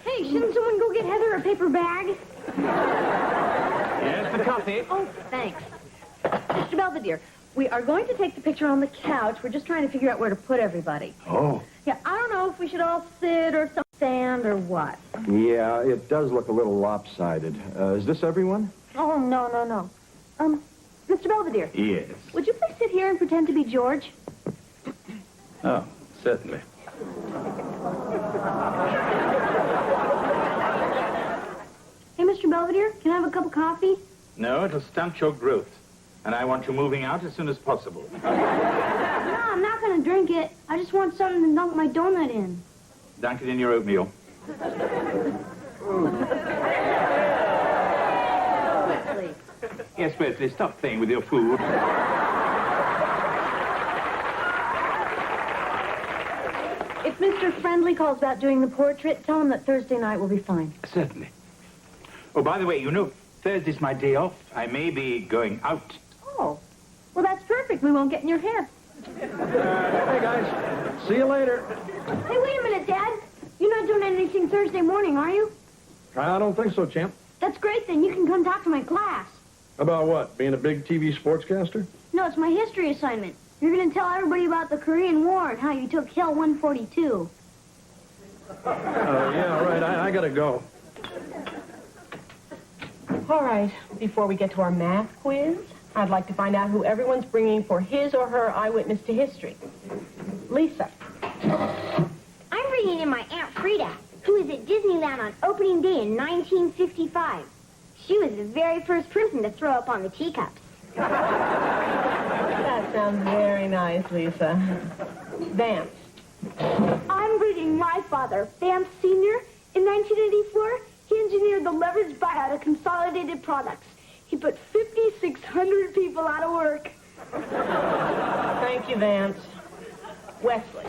Hey, shouldn't someone go get Heather a paper bag? Here's the coffee. Oh, thanks. Mr. Belvedere, we are going to take the picture on the couch. We're just trying to figure out where to put everybody. Oh. Yeah, I don't know if we should all sit or stand or what. Yeah, it does look a little lopsided. Is this everyone? Oh, no. Mr. Belvedere. Yes. Would you please sit here and pretend to be George? Oh, certainly. Hey, Mr. Belvedere, can I have a cup of coffee? No, it'll stunt your growth. And I want you moving out as soon as possible. No, I'm not going to drink it. I just want something to dunk my donut in. Dunk it in your oatmeal. Wesley. Yes, Wesley, stop playing with your food. If Mr. Friendly calls about doing the portrait, tell him that Thursday night will be fine. Certainly. Oh, by the way, you know, Thursday's my day off. I may be going out. Oh, well, that's perfect. We won't get in your hair. Hey, guys. See you later. Hey, wait a minute, Dad. You're not doing anything Thursday morning, are you? I don't think so, champ. That's great, then. You can come talk to my class. About what? Being a big TV sportscaster? No, it's my history assignment. You're going to tell everybody about the Korean War and how you took Hill 142. Yeah, right. I gotta go. All right, before we get to our math quiz, I'd like to find out who everyone's bringing for his or her eyewitness to history. Lisa. I'm bringing in my Aunt Frida, who was at Disneyland on opening day in 1955. She was the very first person to throw up on the teacups. That sounds very nice, Lisa. Vance. I'm bringing my father, Vance Sr. In 1984, he engineered the leverage buyout of Consolidated Products. He put 5,600 people out of work. Thank you, Vance. Wesley.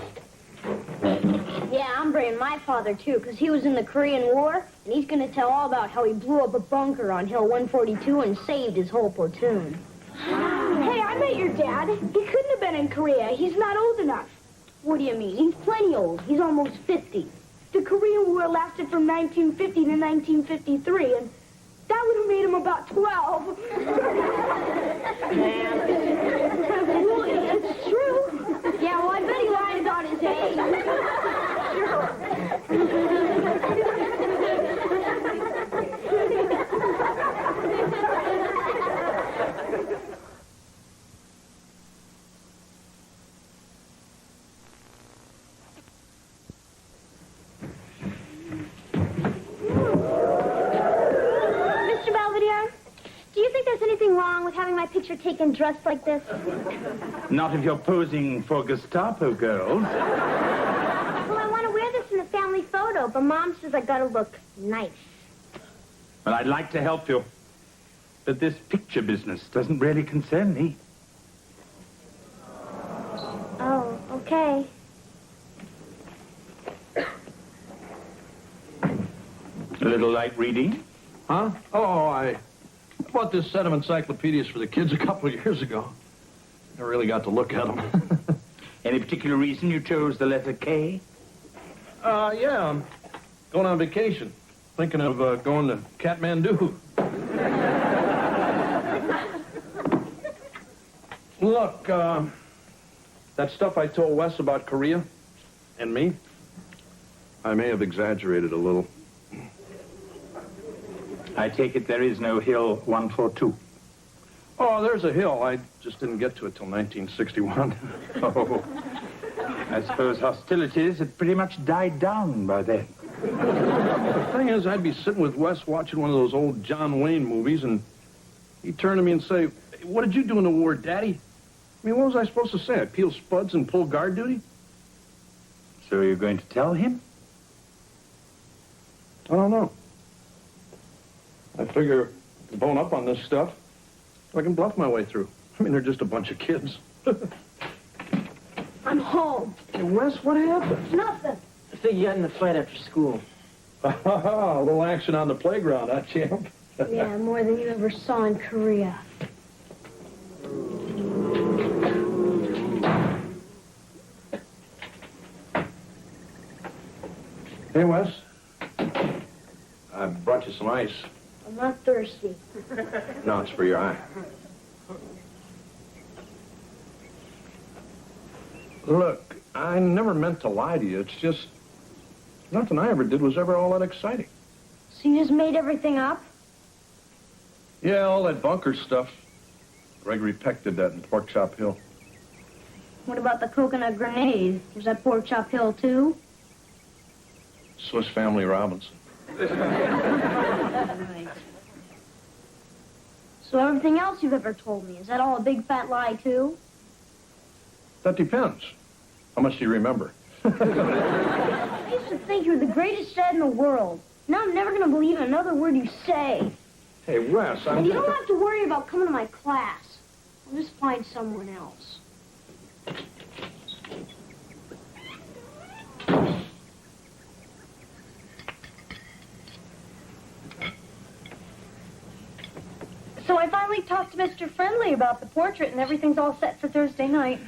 Yeah, I'm bringing my father, too, because he was in the Korean War, and he's going to tell all about how he blew up a bunker on Hill 142 and saved his whole platoon. Hey, I met your dad. He couldn't have been in Korea. He's not old enough. What do you mean? He's plenty old. He's almost 50. The Korean War lasted from 1950 to 1953, and that would have made him about 12. Well, it's true. Yeah, well, I bet he lied about his age. Sure. wrong with having my picture taken dressed like this? Not if you're posing for Gestapo girls. Well, I want to wear this in the family photo, but Mom says I gotta look nice. Well, I'd like to help you. But this picture business doesn't really concern me. Oh, okay. A little light reading? Huh? Oh, I bought this set of encyclopedias for the kids a couple of years ago. Never really got to look at them. Any particular reason you chose the letter K? Yeah, I'm going on vacation. Thinking of going to Kathmandu. Look, that stuff I told Wes about Korea and me, I may have exaggerated a little. I take it there is no Hill 142. Oh, there's a hill. I just didn't get to it till 1961. Oh, I suppose hostilities had pretty much died down by then. The thing is, I'd be sitting with Wes watching one of those old John Wayne movies, and he'd turn to me and say, "What did you do in the war, Daddy?" I mean, what was I supposed to say? I peel spuds and pull guard duty? So you're going to tell him? I don't know. I figure to bone up on this stuff, I can bluff my way through. I mean, they're just a bunch of kids. I'm home. Hey, Wes, what happened? Nothing. I think you got in a fight after school. A little action on the playground, huh, champ? Yeah, more than you ever saw in Korea. Hey, Wes. I brought you some ice. I'm not thirsty. No, it's for your eye. Look, I never meant to lie to you. It's just nothing I ever did was ever all that exciting. So you just made everything up? Yeah, all that bunker stuff. Gregory Peck did that in Pork Chop Hill. What about the coconut grenade? Was that Pork Chop Hill, too? Swiss Family Robinson. Right. So everything else you've ever told me, is that all a big fat lie, too? That depends. How much do you remember? I used to think you were the greatest dad in the world. Now I'm never going to believe another word you say. Hey, Wes, And you don't have to worry about coming to my class. I'll just find someone else. So I finally talked to Mr. Friendly about the portrait and everything's all set for Thursday night.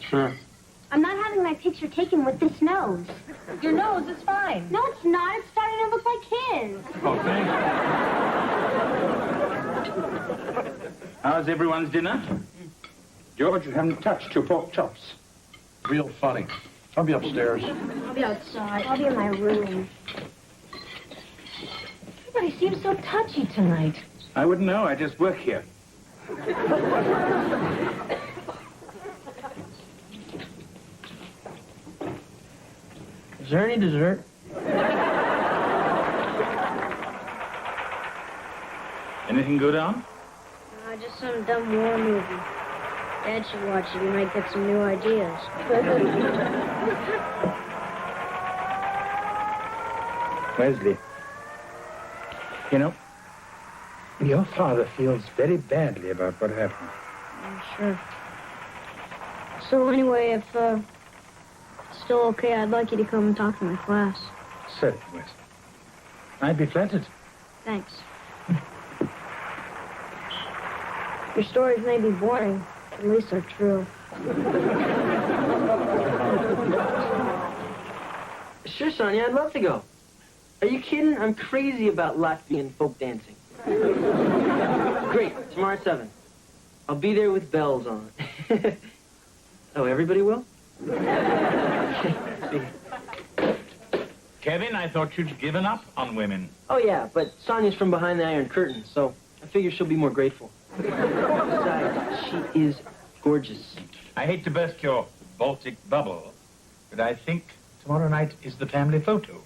Sure. I'm not having my picture taken with this nose. Your nose is fine. No, it's not. It's starting to look like his. Okay. How's everyone's dinner? George, you haven't touched your pork chops. Real funny. I'll be upstairs. I'll be outside. I'll be in my room. Everybody seems so touchy tonight. I wouldn't know. I just work here. Is there any dessert? Anything good on? Just some dumb war movie. Dad should watch it. He might get some new ideas. Wesley, you know, your father feels very badly about what happened. I'm sure. So anyway, if still okay, I'd like you to come and talk to my class. Certainly, Wesley. I'd be flattered. Thanks. Your stories may be boring, but at least they're true. Sure, Sonia, I'd love to go. Are you kidding? I'm crazy about Latvian folk dancing. Great, tomorrow at 7. I'll be there with bells on. Oh, everybody will? Kevin, I thought you'd given up on women. Oh, yeah, but Sonia's from behind the Iron Curtain, so I figure she'll be more grateful. Besides, she is gorgeous. I hate to burst your Baltic bubble, but I think tomorrow night is the family photo.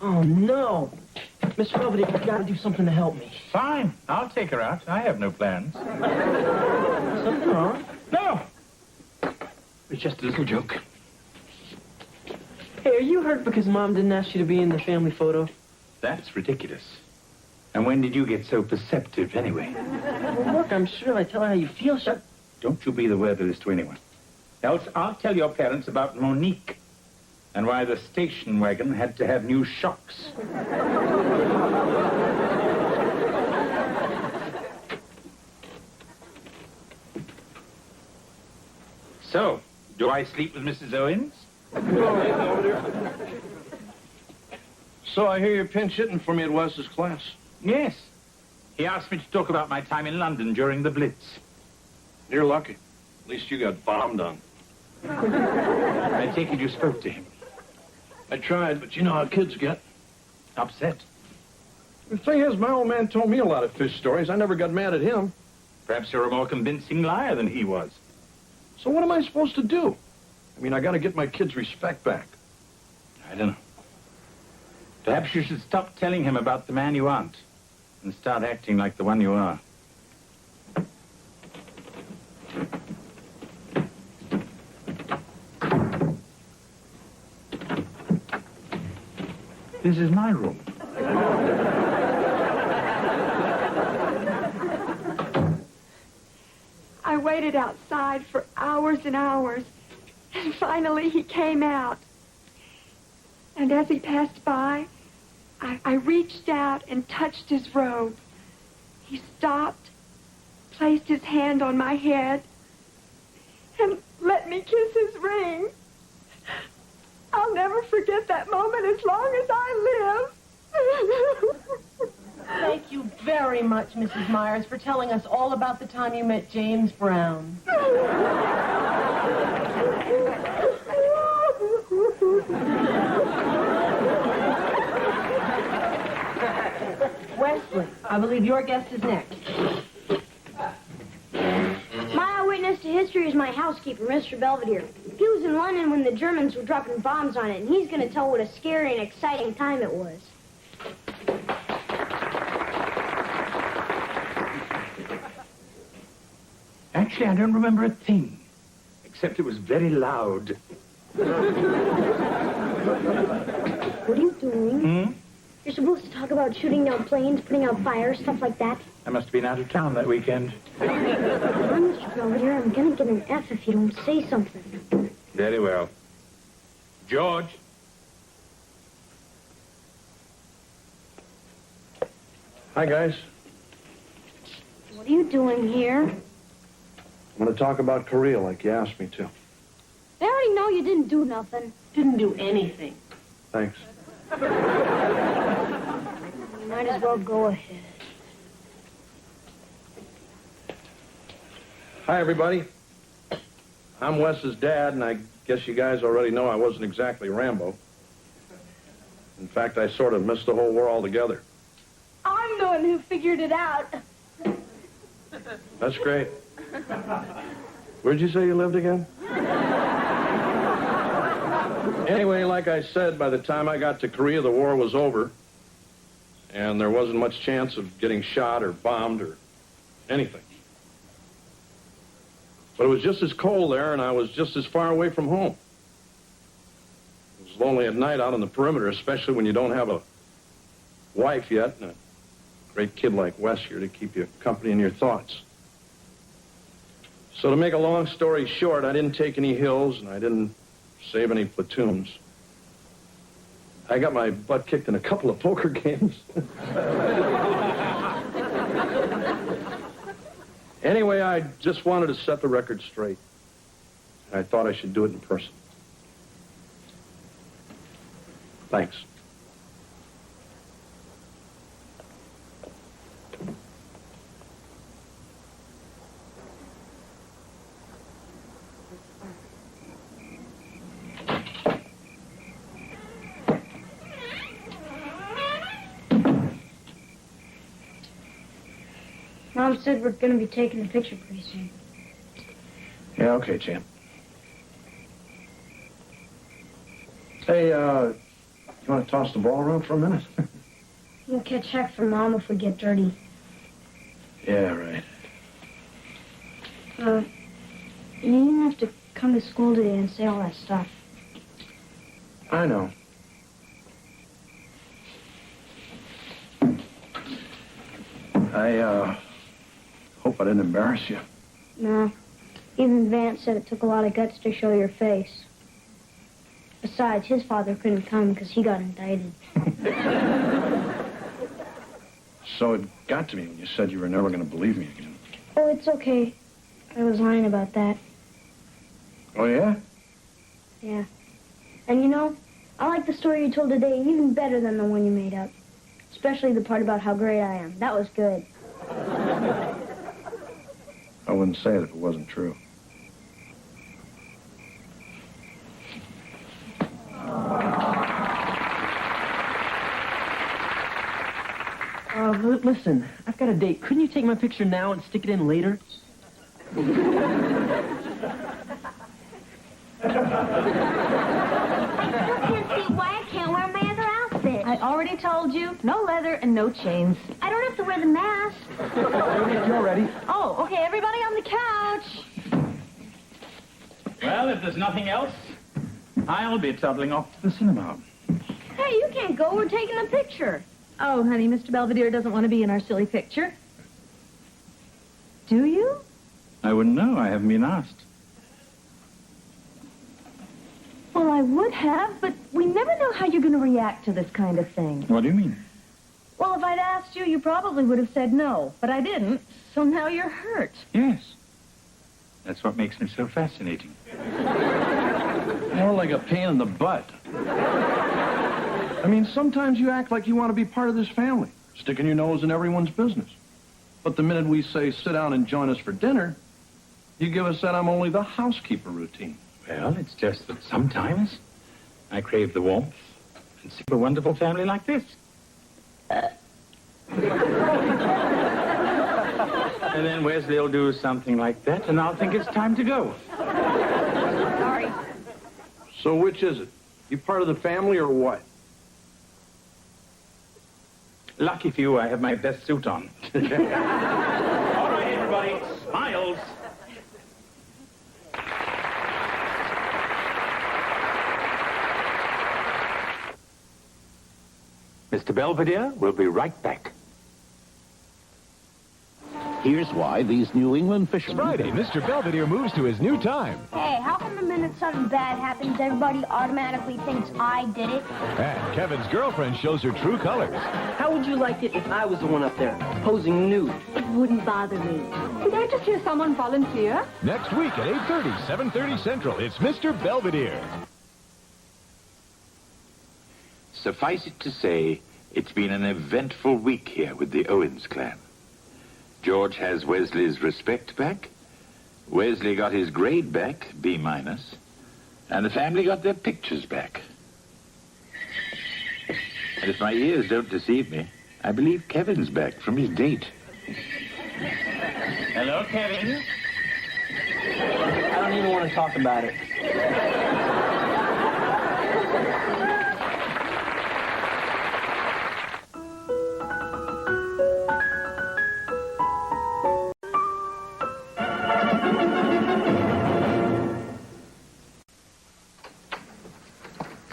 Oh, no. Mr. Belvedere, you've got to do something to help me. Fine. I'll take her out. I have no plans. Something wrong? No. It's just a little joke. Hey, are you hurt because Mom didn't ask you to be in the family photo? That's ridiculous. And when did you get so perceptive, anyway? Well, look, I'm sure I tell her how you feel. Don't you be the word of this to anyone. Else I'll tell your parents about Monique and why the station wagon had to have new shocks. So, do I sleep with Mrs. Owens? So I hear you're pinch hitting for me at Wes's class. Yes. He asked me to talk about my time in London during the Blitz. You're lucky. At least you got bombed on. I take it you spoke to him. I tried, but you know how kids get. Upset? The thing is, my old man told me a lot of fish stories. I never got mad at him. Perhaps you're a more convincing liar than he was. So what am I supposed to do? I mean, I got to get my kids' respect back. I don't know. Perhaps you should stop telling him about the man you aren't and start acting like the one you are. This is my room. I waited outside for hours and hours, and finally he came out. And as he passed by, I reached out and touched his robe. He stopped, placed his hand on my head, and let me kiss his ring. I'll never forget that moment as long as I live. Thank you very much, Mrs. Myers, for telling us all about the time you met James Brown. Wesley, I believe your guest is next. My eyewitness to history is my housekeeper, Mr. Belvedere. He was in London when the Germans were dropping bombs on it, and he's going to tell what a scary and exciting time it was. Actually, I don't remember a thing, except it was very loud. What are you doing? Hmm? You're supposed to talk about shooting down planes, putting out fires, stuff like that. I must have been out of town that weekend. Come on, Mr. Belvedere, I'm going to get an F if you don't say something. Very well. George. Hi, guys. What are you doing here? I'm going to talk about Korea like you asked me to. They already know you didn't do nothing. Didn't do anything. Thanks. You might as well go ahead. Hi, everybody. I'm Wes's dad, and I guess you guys already know I wasn't exactly Rambo. In fact, I sort of missed the whole war altogether. I'm the one who figured it out. That's great. Where'd you say you lived again? Anyway, like I said, by the time I got to Korea, the war was over. And there wasn't much chance of getting shot or bombed or anything. But it was just as cold there, and I was just as far away from home. It was lonely at night out on the perimeter, especially when you don't have a wife yet and a great kid like Wes here to keep you company in your thoughts. So to make a long story short, I didn't take any hills, and I didn't save any platoons. I got my butt kicked in a couple of poker games. Anyway, I just wanted to set the record straight. And I thought I should do it in person. Thanks. Mom said we're going to be taking a picture pretty soon. Yeah, okay, champ. Hey, you want to toss the ball around for a minute? We'll catch heck from Mom if we get dirty. Yeah, right. You didn't have to come to school today and say all that stuff. I know. I hope I didn't embarrass you. No. Even Vance said it took a lot of guts to show your face. Besides, his father couldn't come because he got indicted. So it got to me when you said you were never going to believe me again. Oh, it's okay. I was lying about that. Oh, yeah? Yeah. And you know, I like the story you told today even better than the one you made up. Especially the part about how great I am. That was good. I wouldn't say it if it wasn't true. Listen, I've got a date. Couldn't you take my picture now and stick it in later? I can't see why I can't wear my other outfit. I already told you, no leather and no chains. I don't have to wear the mask. You're ready. Oh, okay, everybody on the couch. Well, if there's nothing else, I'll be toddling off to the cinema. Hey, you can't go. We're taking a picture. Oh, honey, Mr. Belvedere doesn't want to be in our silly picture. Do you? I wouldn't know. I haven't been asked. Well, I would have, but we never know how you're going to react to this kind of thing. What do you mean? Well, if I'd asked you, you probably would have said no, but I didn't, so now you're hurt. Yes. That's what makes me so fascinating. More like a pain in the butt. I mean, sometimes you act like you want to be part of this family, sticking your nose in everyone's business. But the minute we say, sit down and join us for dinner, you give us that I'm only the housekeeper routine. Well, it's just that sometimes I crave the warmth and see a wonderful family like this. And then Wesley will do something like that, and I'll think it's time to go. Sorry. So which is it? You part of the family or what? Lucky for you, I have my best suit on. All right, everybody, smiles. Mr. Belvedere, we'll be right back. Here's why these New England fishermen... Friday, Mr. Belvedere moves to his new time. Hey, how come the minute something bad happens, everybody automatically thinks I did it? And Kevin's girlfriend shows her true colors. How would you like it if I was the one up there, posing nude? It wouldn't bother me. Did I just hear someone volunteer? Next week at 8:30, 7:30 Central, it's Mr. Belvedere. Suffice it to say, it's been an eventful week here with the Owens clan. George has Wesley's respect back. Wesley got his grade back, B-. And the family got their pictures back. And if my ears don't deceive me, I believe Kevin's back from his date. Hello, Kevin. I don't even want to talk about it.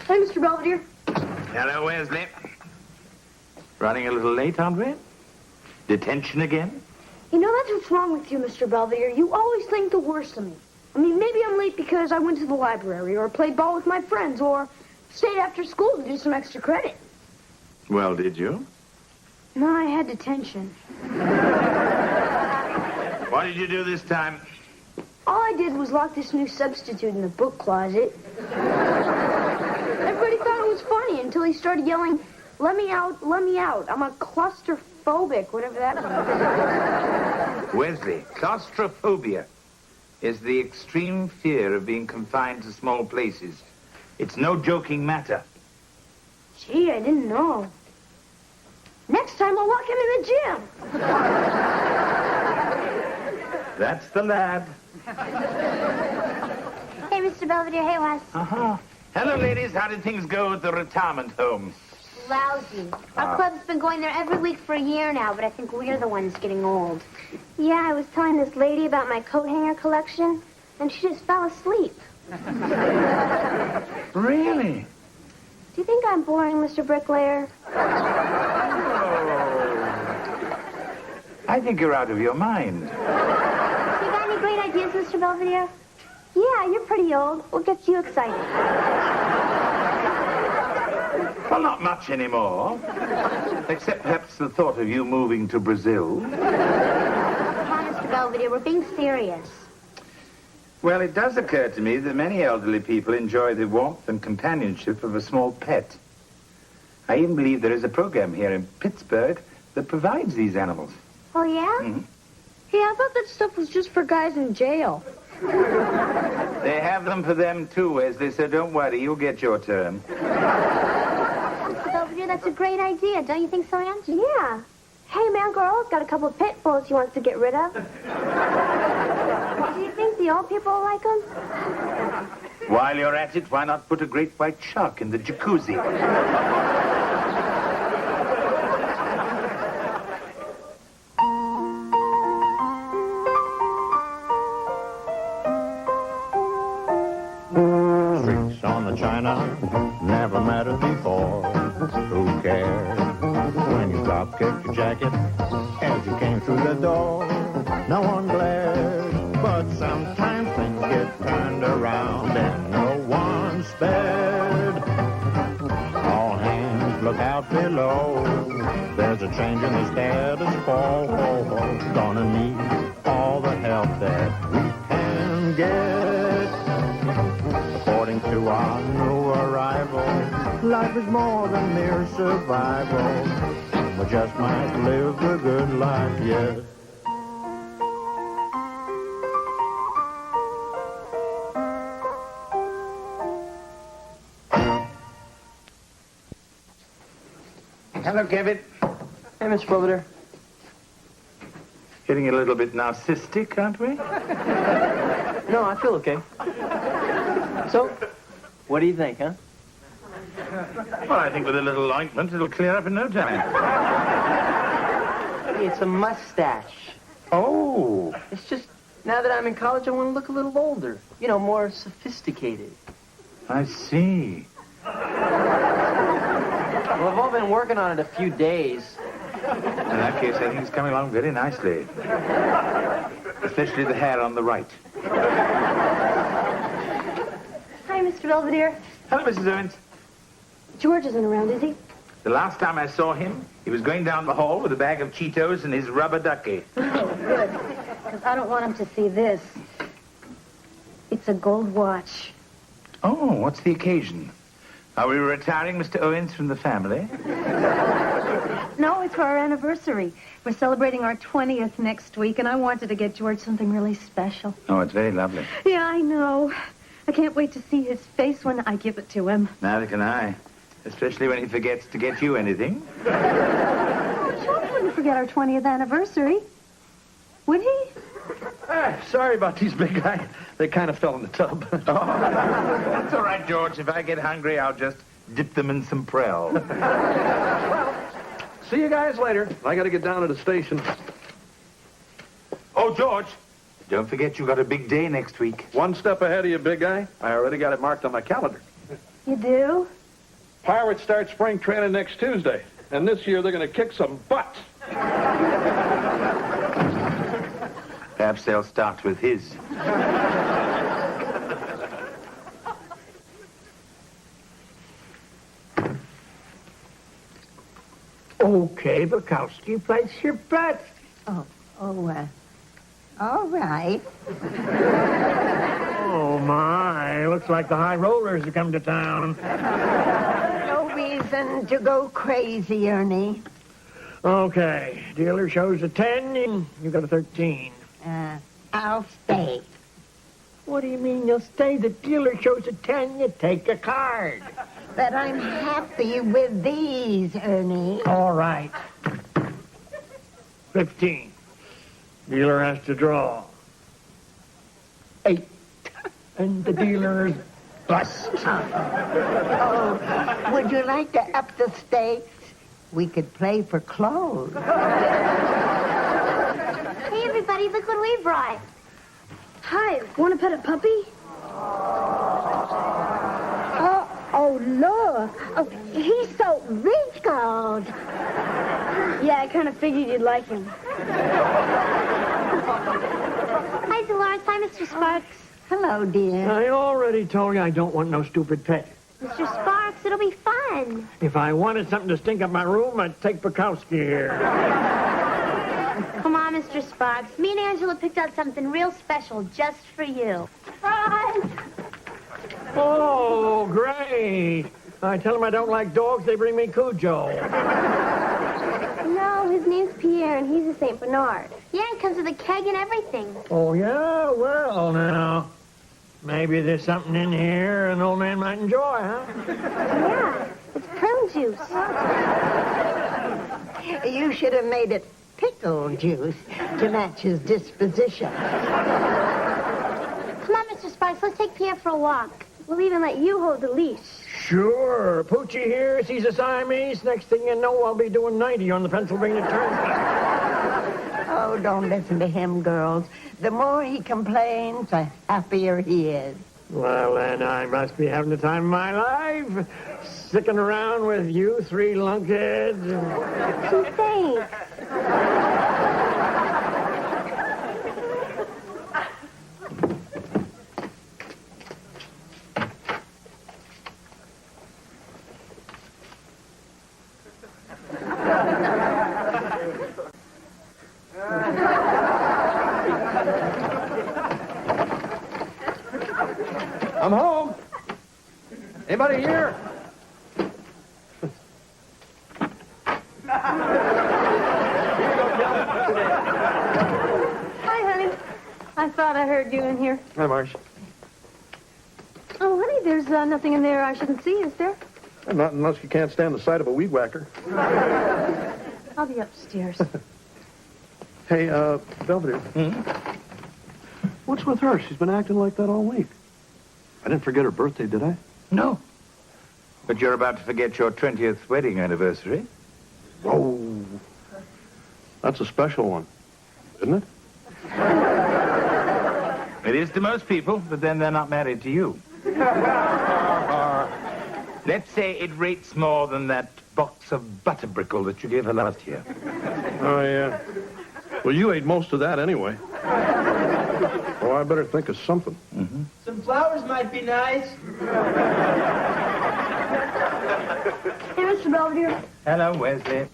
Hey, Mr. Belvedere. Hello, Wesley. Running a little late, Andre? Detention again? You know, that's what's wrong with you, Mr. Belvedere. You always think the worst of me. I mean, maybe I'm late because I went to the library or played ball with my friends or stayed after school to do some extra credit. Well, did you? No, I had detention. What did you do this time? All I did was lock this new substitute in the book closet. Everybody thought it was funny until he started yelling, let me out, let me out. I'm a claustrophobic, whatever that means. Wesley, claustrophobia is the extreme fear of being confined to small places. It's no joking matter. Gee, I didn't know. Next time I'll lock him in the gym. That's the lad. Hey, Mr. Belvedere. Hey, Wes. Uh-huh. Hello, ladies. How did things go at the retirement home? lousy. Our club's been going there every week for a year now, but I think we're the ones getting old. Yeah, I was telling this lady about my coat hanger collection, and she just fell asleep. Really? Do you think I'm boring, Mr. Bricklayer? I think you're out of your mind. You got any great ideas, Mr. Belvedere? Yeah, you're pretty old. What gets you excited? Well, not much anymore. Except perhaps the thought of you moving to Brazil. Come on, Mr. Belvedere, we're being serious. Well, it does occur to me that many elderly people enjoy the warmth and companionship of a small pet. I even believe there is a program here in Pittsburgh that provides these animals. Oh, yeah? Mm-hmm. Hey, I thought that stuff was just for guys in jail. They have them for them, too, Wesley, so don't worry. You'll get your turn. Mr. Belvedere, that's a great idea. Don't you think so, Ange? Yeah. Hey, man, girl's got a couple of pit bulls he wants to get rid of. Do you think the old people will like them? While you're at it, why not put a great white shark in the jacuzzi? Streaks on the china never mattered before. Who cared when you drop kicked your jacket as you came through the door? No one glared, but sometimes things get turned around and no one spared. All hands look out below. There's a change in the status quo. Gonna need all the help that we can get. According to our new arrival, life is more than mere survival. We just might live the good life yet. Hello, Kevin. Hey, Mr. Belvedere. Getting a little bit narcissistic, aren't we? No, I feel okay. So, what do you think, huh? Well, I think with a little ointment, it'll clear up in no time. It's a mustache. Oh. It's just, now that I'm in college, I want to look a little older. You know, more sophisticated. I see. Well, I've all been working on it a few days. In that case, I think it's coming along very nicely. Especially the hair on the right. Hi, Mr. Belvedere. Hello, Mrs. Owens. George isn't around, is he? The last time I saw him, he was going down the hall with a bag of Cheetos and his rubber ducky. Oh, good. Because I don't want him to see this. It's a gold watch. Oh, what's the occasion? Are we retiring Mr. Owens from the family? No, it's for our anniversary. We're celebrating our 20th next week, and I wanted to get George something really special. Oh, it's very lovely. Yeah, I know. I can't wait to see his face when I give it to him. Neither can I. Especially when he forgets to get you anything. George wouldn't forget our 20th anniversary. Would he? Sorry about these big guys. They kind of fell in the tub. That's all right, George. If I get hungry, I'll just dip them in some Prel. Well, see you guys later. I got to get down to the station. Oh, George, don't forget you got a big day next week. One step ahead of you, big guy. I already got it marked on my calendar. You do? Pirates start spring training next Tuesday, and this year they're going to kick some butt. Perhaps they'll start with his. Okay, Bukowski, place your bet. All right. Oh, my. Looks like the high rollers have come to town. No reason to go crazy, Ernie. Okay, dealer shows a 10, and you got a 13. I'll stay. What do you mean you'll stay? The dealer shows a 10, you take a card. But I'm happy with these, Ernie. All right. 15. Dealer has to draw. 8. And the dealer's bust. Oh, would you like to up the stakes? We could play for clothes. Hey, everybody, look what we brought. Hi, want to pet a puppy? Oh, look. Oh, he's so wrinkled. Yeah, I kind of figured you'd like him. Hi, Dolores. Hi, Mr. Sparks. Hello, dear. I already told you I don't want no stupid pet. Mr. Sparks, it'll be fun. If I wanted something to stink up my room, I'd take Bukowski here. Come on, Mr. Sparks. Me and Angela picked out something real special just for you. Surprise! Oh, great. I tell them I don't like dogs, they bring me Cujo. No, his name's Pierre, and he's a St. Bernard. Yeah, it comes with a keg and everything. Oh, yeah? Well, now, maybe there's something in here an old man might enjoy, huh? Yeah, it's prune juice. You should have made it pickle juice to match his disposition. Come on, Mr. Sparks, let's take Pierre for a walk. We'll even let you hold the leash. Sure. Poochie here sees a Siamese. Next thing you know, I'll be doing 90 on the Pennsylvania Turnpike. Oh, don't listen to him, girls. The more he complains, the happier he is. Well, then I must be having the time of my life. Sticking around with you three lunkheads. Gee, thanks. I'm home. Anybody here? Hi, honey. I thought I heard you in here. Hi, Marsh. Oh, honey, there's nothing in there I shouldn't see, is there? Not unless you can't stand the sight of a weed whacker. I'll be upstairs. Hey, Belvedere. What's with her? She's been acting like that all week. I didn't forget her birthday, did I? No. But you're about to forget your 20th wedding anniversary. Oh, that's a special one, isn't it? It is to most people, but then they're not married to you. Let's say it rates more than that box of butterbrickle that you gave her last year. Oh, yeah. Well, you ate most of that anyway. Oh, I better think of something. Mm-hmm. Some flowers might be nice. Hey, Mr. Belvedere, Hello, Wesley.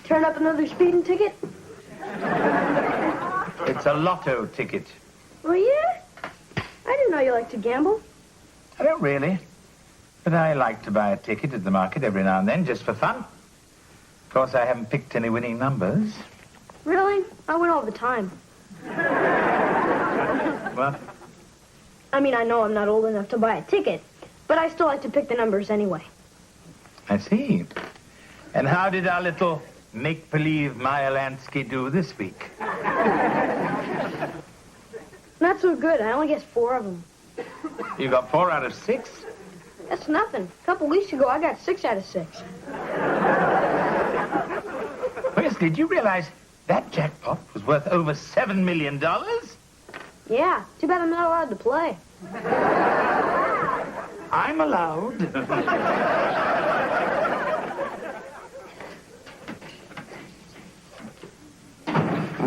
turn up another speeding ticket? It's a lotto ticket. Oh, yeah? I didn't know you liked to gamble. I don't really. But I like to buy a ticket at the market every now and then, just for fun. Of course, I haven't picked any winning numbers. Really? I win all the time. What? I mean, I know I'm not old enough to buy a ticket, but I still like to pick the numbers anyway. I see. And how did our little make-believe Maya Lansky do this week? Not so good. I only guessed 4 of them. You got 4 out of 6? That's nothing. A couple weeks ago, I got 6 out of 6. Wesley, did you realize that jackpot was worth over $7 million? Yeah, too bad I'm not allowed to play. I'm allowed.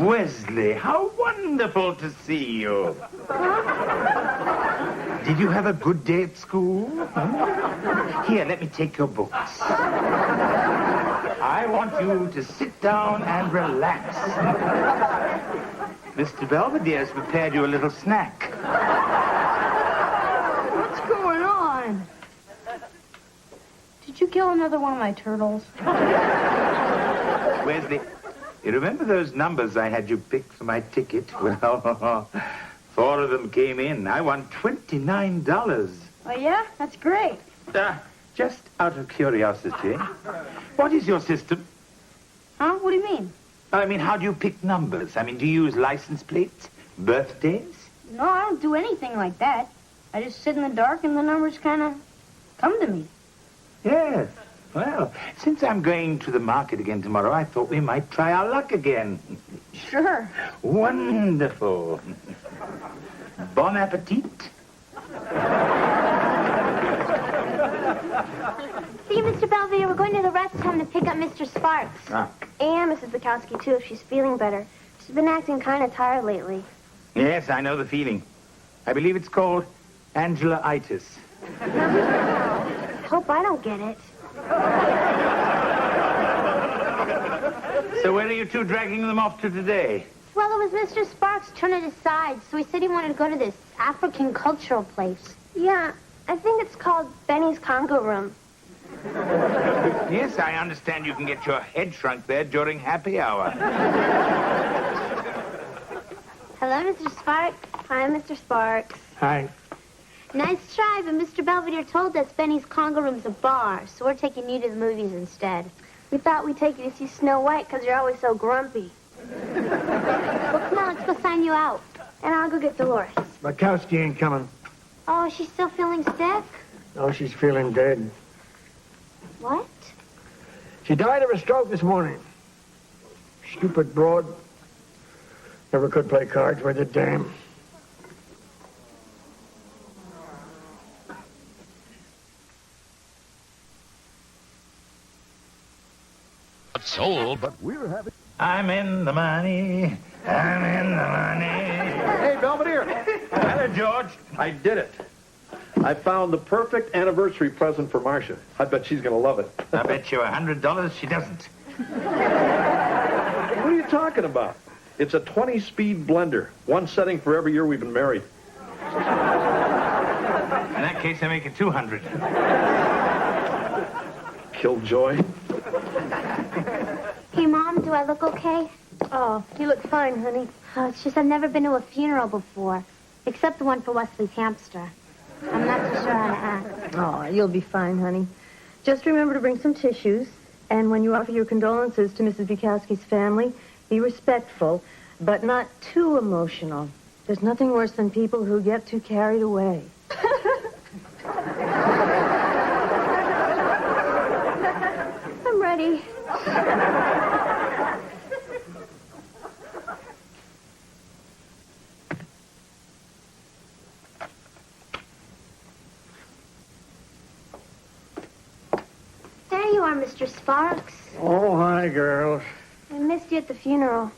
Wesley, how wonderful to see you. Did you have a good day at school? Here, let me take your books. I want you to sit down and relax. Mr. Belvedere's prepared you a little snack. What's going on? Did you kill another one of my turtles? Wesley, you remember those numbers I had you pick for my ticket? Well, 4 of them came in. I won $29. Oh, yeah? That's great. Just out of curiosity, what is your system? Huh? What do you mean? I mean, how do you pick numbers? I mean, do you use license plates? Birthdays? No, I don't do anything like that. I just sit in the dark and the numbers kind of come to me. Yes. Well, since I'm going to the market again tomorrow, I thought we might try our luck again. Sure. Wonderful. Bon appetit. See you, Mr. Belvedere. We're going to the rest home to pick up Mr. Sparks. Ah. And Mrs. Bukowski, too, if she's feeling better. She's been acting kind of tired lately. Yes, I know the feeling. I believe it's called Angela-itis. I hope I don't get it. So where are you two dragging them off to today? Well, it was Mr. Sparks' turn to decide, so he said he wanted to go to this African cultural place. Yeah, I think it's called Benny's Congo Room. Yes, I understand you can get your head shrunk there during happy hour. Hello, Mr. Sparks. Hi, Mr. Sparks. Hi. Nice try, but Mr. Belvedere told us Benny's Congo Room's a bar, so we're taking you to the movies instead. We thought we'd take you to see Snow White because you're always so grumpy. Well, come on, let's go sign you out. And I'll go get Dolores. Bukowski ain't coming. Oh, she's still feeling sick? No, she's feeling dead. What? She died of a stroke this morning. Stupid broad. Never could play cards with it, damn. Soul, but we're having... I'm in the money. I'm in the money. Hey, Belvedere. Hello, George. I did it. I found the perfect anniversary present for Marcia. I bet she's going to love it. I bet you $100 she doesn't. What are you talking about? It's a 20-speed blender. One setting for every year we've been married. In that case, I make it 200. Killjoy. Hey, Mom, do I look okay? Oh, you look fine, honey. Oh, it's just I've never been to a funeral before, except the one for Wesley's hamster. I'm not too sure how to act. Oh, you'll be fine, honey. Just remember to bring some tissues, and when you offer your condolences to Mrs. Bukowski's family, be respectful, but not too emotional. There's nothing worse than people who get too carried away. I'm ready. There you are, Mr. Sparks. Oh, hi, girls. I missed you at the funeral.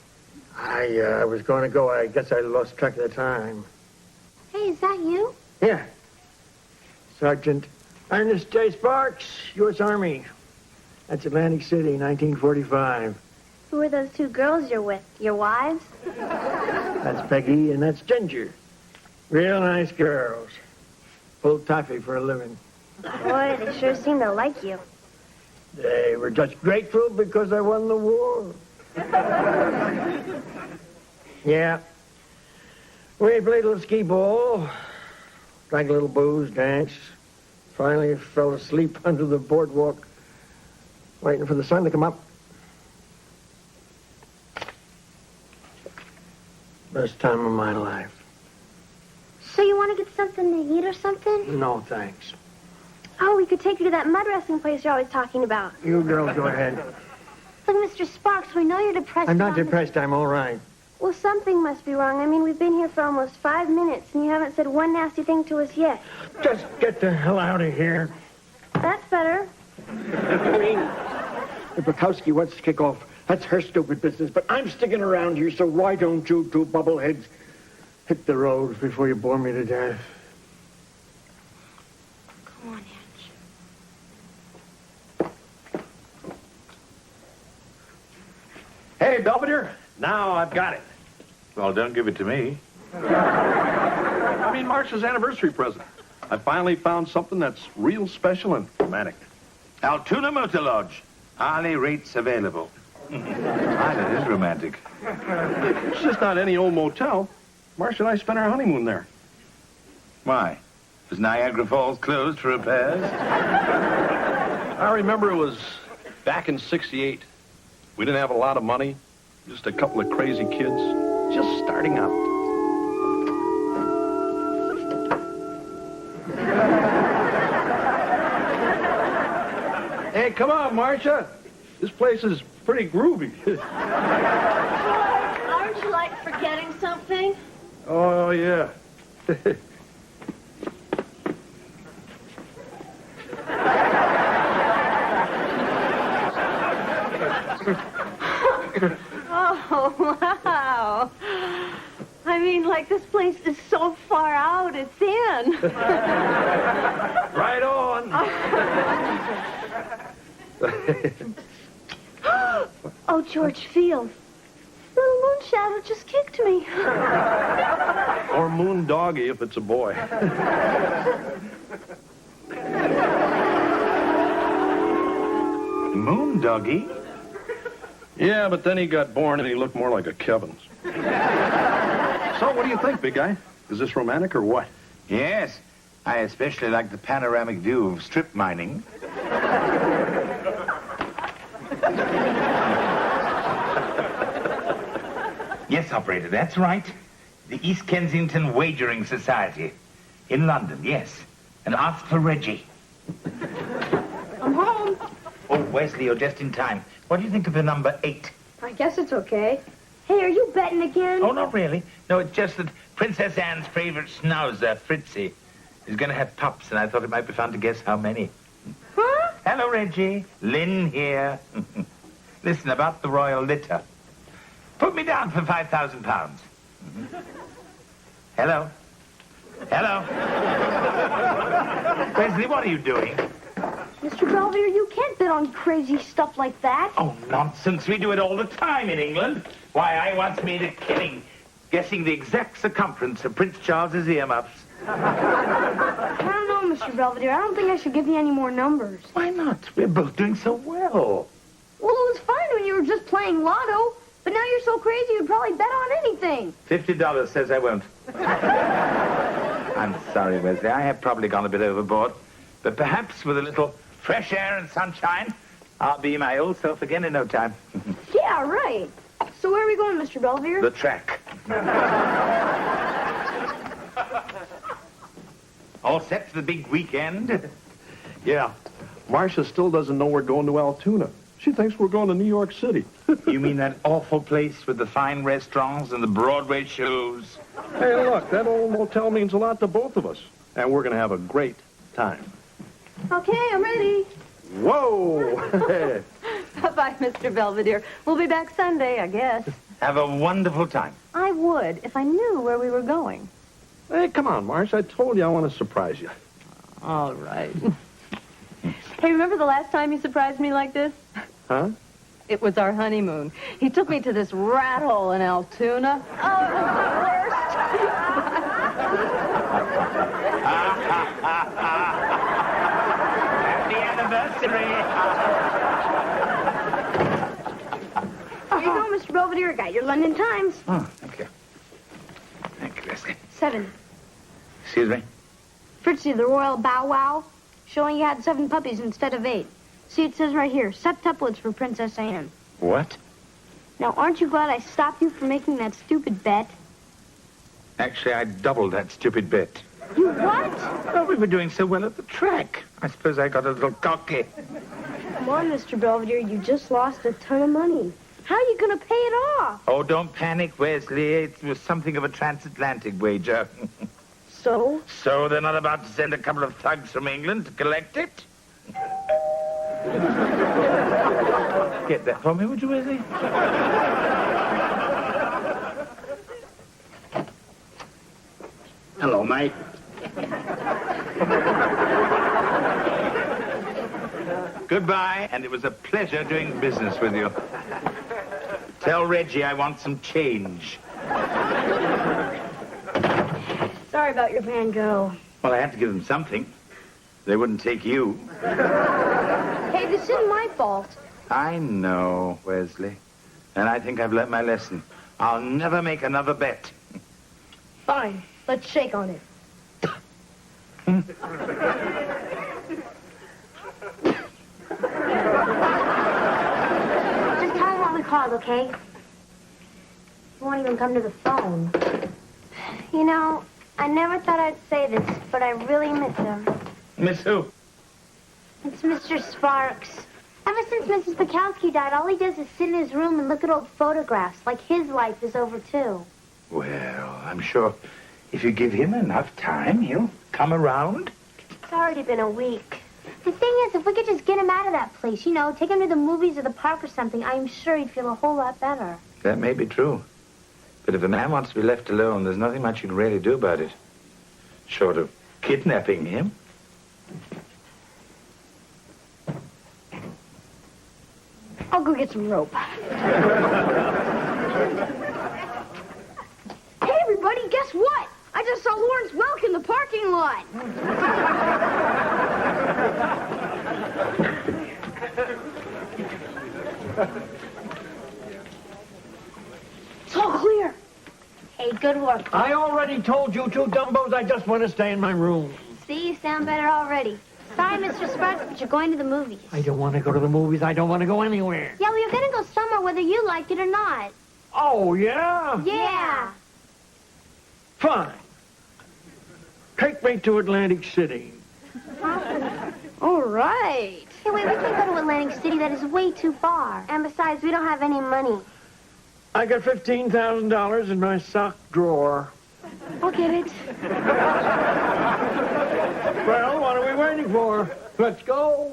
I was going to go. I guess I lost track of the time. Hey, is that you? Yeah. Sergeant Ernest J. Sparks, U.S. Army. That's Atlantic City, 1945. Who are those two girls you're with? Your wives? That's Peggy, and that's Ginger. Real nice girls. Pull taffy for a living. Boy, they sure seem to like you. They were just grateful because I won the war. Yeah. We played a little skee ball, drank a little booze, danced. Finally fell asleep under the boardwalk, waiting for the sun to come up. Best time of my life. So you want to get something to eat or something? No, thanks. Oh, we could take you to that mud wrestling place you're always talking about. You girls go ahead. Look, Mr. Sparks, we know you're depressed. I'm not about depressed. I'm all right. Well, something must be wrong. I mean, we've been here for almost 5 minutes, and you haven't said one nasty thing to us yet. Just get the hell out of here. That's better. I mean, if Bukowski wants to kick off, that's her stupid business. But I'm sticking around here, so why don't you two bubbleheads hit the road before you bore me to death? Come on, Ange. Hey, Belvedere. Now I've got it. Well, don't give it to me. I mean, Marcia's anniversary present. I finally found something that's real special and romantic. Altoona Motor Lodge. Hourly rates available. That is romantic. It's just not any old motel. Marcia and I spent our honeymoon there. Why? Was Niagara Falls closed for repairs? I remember it was back in '68. We didn't have a lot of money. Just a couple of crazy kids. Just starting out. Hey, come on, Marcia. This place is pretty groovy. Aren't you like forgetting something? Oh, yeah. Oh, wow. I mean, like, this place is so far out, it's in. Right on. Oh, George Field. Little moon shadow just kicked me. Or moon doggy if it's a boy. Moon doggy? Yeah, but then he got born and he looked more like a Kevin's. So, what do you think, big guy? Is this romantic or what? Yes. I especially like the panoramic view of strip mining. Yes, operator, that's right. The East Kensington Wagering Society. In London, yes. And ask for Reggie. I'm home. Oh, Wesley, you're just in time. What do you think of the number 8? I guess it's okay. Hey, are you betting again? Oh, not really. No, it's just that Princess Anne's favorite schnauzer, Fritzy, is going to have pups, and I thought it might be fun to guess how many. Huh? Hello, Reggie. Lynn here. Listen, about the royal litter. Put me down for £5,000. Hello? Hello? Wesley, what are you doing? Mr. Belvedere, you can't bet on crazy stuff like that. Oh, nonsense. We do it all the time in England. Why, I once made a killing guessing the exact circumference of Prince Charles's earmuffs. I don't know, Mr. Belvedere. I don't think I should give you any more numbers. Why not? We're both doing so well. Well, it was fine when you were just playing lotto, but now you're so crazy you'd probably bet on anything. $50 says I won't. I'm sorry, Wesley. I have probably gone a bit overboard. But perhaps with a little fresh air and sunshine, I'll be my old self again in no time. Yeah, right. So where are we going, Mr. Belvedere? The track. All set for the big weekend? Yeah. Marcia still doesn't know we're going to Altoona. She thinks we're going to New York City. You mean that awful place with the fine restaurants and the Broadway shows? Hey, look, that old motel means a lot to both of us. And we're going to have a great time. Okay, I'm ready. Whoa! Bye-bye, Mr. Belvedere. We'll be back Sunday, I guess. Have a wonderful time. I would if I knew where we were going. Hey, come on, Marsh. I told you I want to surprise you. All right. Hey, remember the last time you surprised me like this? Huh? It was our honeymoon. He took me to this rat hole in Altoona. Oh, it was the worst. Happy anniversary. Here you go, Mr. Belvedere. Got your London Times. Oh, thank you. Thank you, Wesley. 7. Excuse me? Fritzy, the royal bow wow, showing you had 7 puppies instead of 8. See, it says right here, septuplets for Princess Anne. What? Now, aren't you glad I stopped you from making that stupid bet? Actually, I doubled that stupid bet. You what? Well, we were doing so well at the track. I suppose I got a little cocky. Come on, Mr. Belvedere, you just lost a ton of money. How are you going to pay it off? Oh, don't panic, Wesley. It was something of a transatlantic wager. So? So they're not about to send a couple of thugs from England to collect it? Get that for me, would you, Wesley? Hello, mate. Goodbye, and it was a pleasure doing business with you. Tell Reggie I want some change. Sorry about your banjo. Well, I had to give them something. They wouldn't take you. Hey, this isn't my fault. I know, Wesley. And I think I've learnt my lesson. I'll never make another bet. Fine. Let's shake on it. Just tell him all the cards, okay? He won't even come to the phone. You know, I never thought I'd say this, but I really miss him. Miss who? It's Mr. Sparks. Ever since Mrs. Bukowski died, all he does is sit in his room and look at old photographs, like his life is over, too. Well, I'm sure if you give him enough time, he'll come around. It's already been a week. The thing is, if we could just get him out of that place, you know, take him to the movies or the park or something, I'm sure he'd feel a whole lot better. That may be true. But if a man wants to be left alone, there's nothing much you can really do about it. Short of kidnapping him. I'll go get some rope. Hey, everybody, guess what? I just saw Lawrence Welk in the parking lot. It's all clear. Hey, good work. I already told you two dumbos I just want to stay in my room. See, you sound better already. Sorry, Mr. Sparks, but you're going to the movies. I don't want to go to the movies. I don't want to go anywhere. Yeah, well, you're going to go somewhere whether you like it or not. Oh, yeah? Yeah. Fine. Take me to Atlantic City. All right. Hey, wait, we can't go to Atlantic City. That is way too far. And besides, we don't have any money. I got $15,000 in my sock drawer. I'll get it. Well, what are we waiting for? Let's go.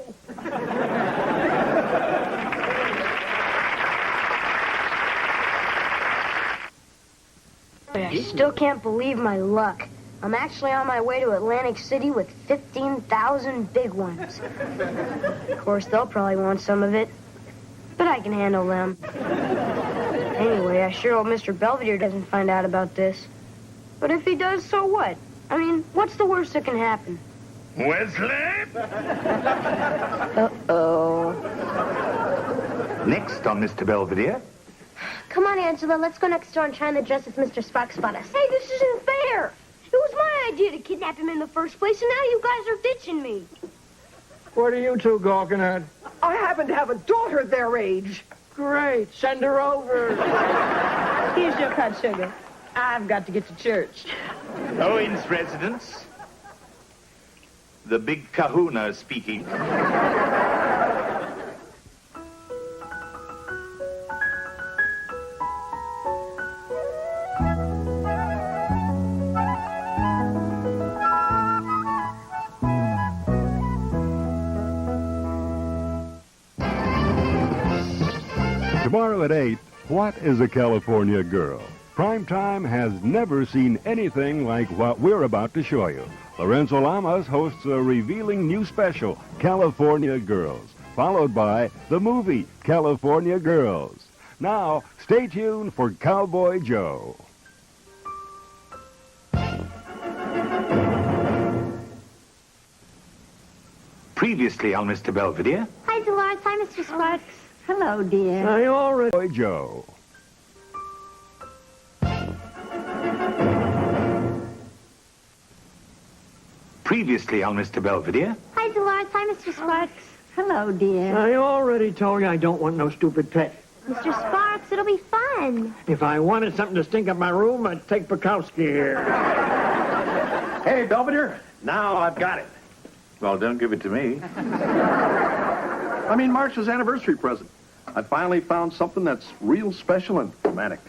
I still can't believe my luck. I'm actually on my way to Atlantic City with 15,000 big ones. Of course, they'll probably want some of it, but I can handle them. Anyway, I sure hope Mr. Belvedere doesn't find out about this. But if he does, so what? I mean, what's the worst that can happen? Wesley? Uh-oh. Next on Mr. Belvedere. Come on, Angela, let's go next door and try on the dress if Mr. Sparks spot us. Hey, this isn't fair. It was my idea to kidnap him in the first place, and now you guys are ditching me. What are you two gawking at? I happen to have a daughter their age. Great. Send her over. Here's your cut, sugar. I've got to get to church. Owen's residence. The big kahuna speaking. Tomorrow at 8, what is a California girl? Primetime has never seen anything like what we're about to show you. Lorenzo Lamas hosts a revealing new special, California Girls, followed by the movie California Girls. Now, stay tuned for Cowboy Joe. Previously on Mr. Belvedere. Hi, Dolores. Hi, Mr. Sparks. Hello, dear. I already... Cowboy Joe. Previously on Mr. Belvedere. Hi, Dolores. Hi, Mr. Sparks. Hello, dear. I already told you I don't want no stupid pet. Mr. Sparks, it'll be fun. If I wanted something to stink up my room, I'd take Bukowski here. Hey, Belvedere, now I've got it. Well, don't give it to me. I mean, Marcia's anniversary present. I finally found something that's real special and romantic.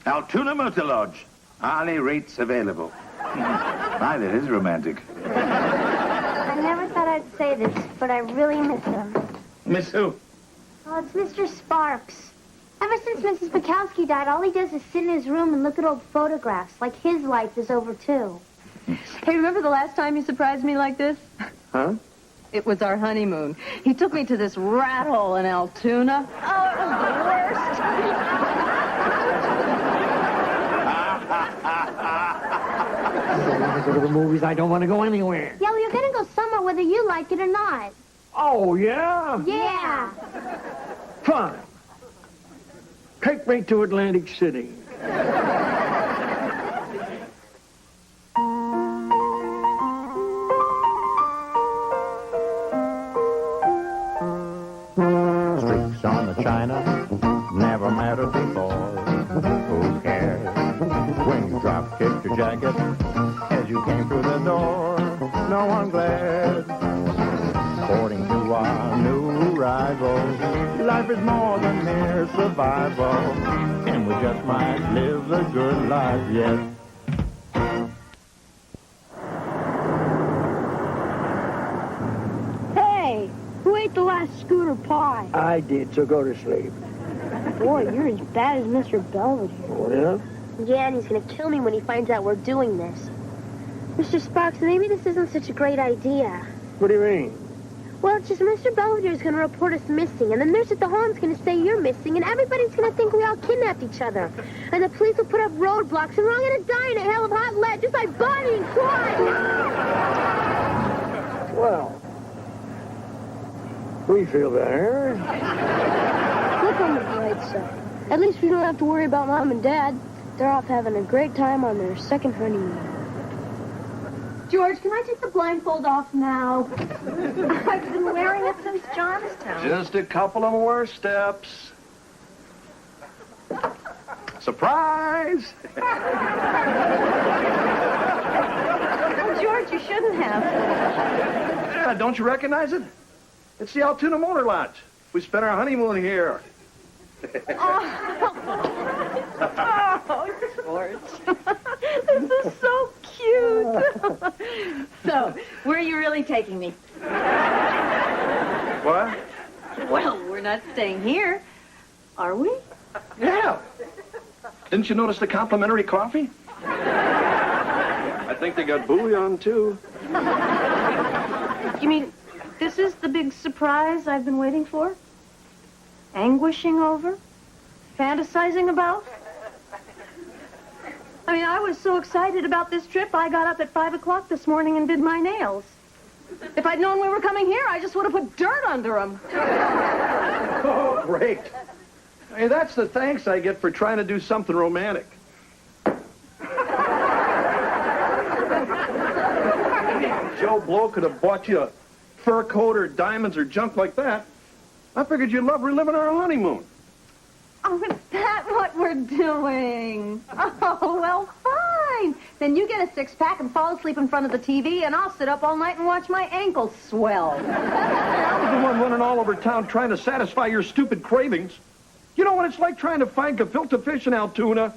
Altoona Motor Lodge. Hourly rates available. My, that is romantic. I never thought I'd say this, but I really miss him. Miss who? Oh, it's Mr. Sparks. Ever since Mrs. Bukowski died, all he does is sit in his room and look at old photographs, like his life is over, too. Hey, remember the last time you surprised me like this? Huh? It was our honeymoon. He took me to this rat hole in Altoona. Oh, it was the worst. I don't want to go to the movies. I don't want to go anywhere. Yeah, well, you're going to go somewhere whether you like it or not. Oh, yeah? Yeah. Fine. Take me to Atlantic City. Streaks on the china never mattered before. Who cares when you drop kicked your jacket as you came through the door? No one glared. According to our new arrival, life is more than mere survival, and we just might live a good life yet. Hey, who ate the last scooter pie? I did, so go to sleep. Boy, you're as bad as Mr. Belvedere. Oh, yeah? Yeah, and he's gonna kill me when he finds out we're doing this. Mr. Sparks, maybe this isn't such a great idea. What do you mean? Well, it's just Mr. Belvedere's gonna report us missing, and the nurse at the home's gonna say you're missing, and everybody's gonna think we all kidnapped each other. And the police will put up roadblocks, and we're all gonna die in a hell of hot lead, just like Bonnie and Clyde. Well, we feel better. Look on the bright side. At least we don't have to worry about Mom and Dad. They're off having a great time on their second honeymoon. George, can I take the blindfold off now? I've been wearing it since Johnstown. Just a couple of more steps. Surprise! Oh, George, you shouldn't have. Yeah, don't you recognize it? It's the Altoona Motor Lodge. We spent our honeymoon here. Oh, George. This is so cute. So, where are you really taking me? What? Well, we're not staying here, are we? Yeah. Didn't you notice the complimentary coffee? I think they got bouillon, too. You mean this is the big surprise I've been waiting for? Anguishing over? Fantasizing about? I mean, I was so excited about this trip, I got up at 5 o'clock this morning and did my nails. If I'd known we were coming here, I just would have put dirt under them. Oh, great. Hey, that's the thanks I get for trying to do something romantic. Joe Blow could have bought you a fur coat or diamonds or junk like that. I figured you'd love reliving our honeymoon. Oh, is that what we're doing? Oh, well, fine. Then you get a six-pack and fall asleep in front of the TV, and I'll sit up all night and watch my ankles swell. I was the one running all over town trying to satisfy your stupid cravings. You know what it's like trying to find gefilte fish in Altoona?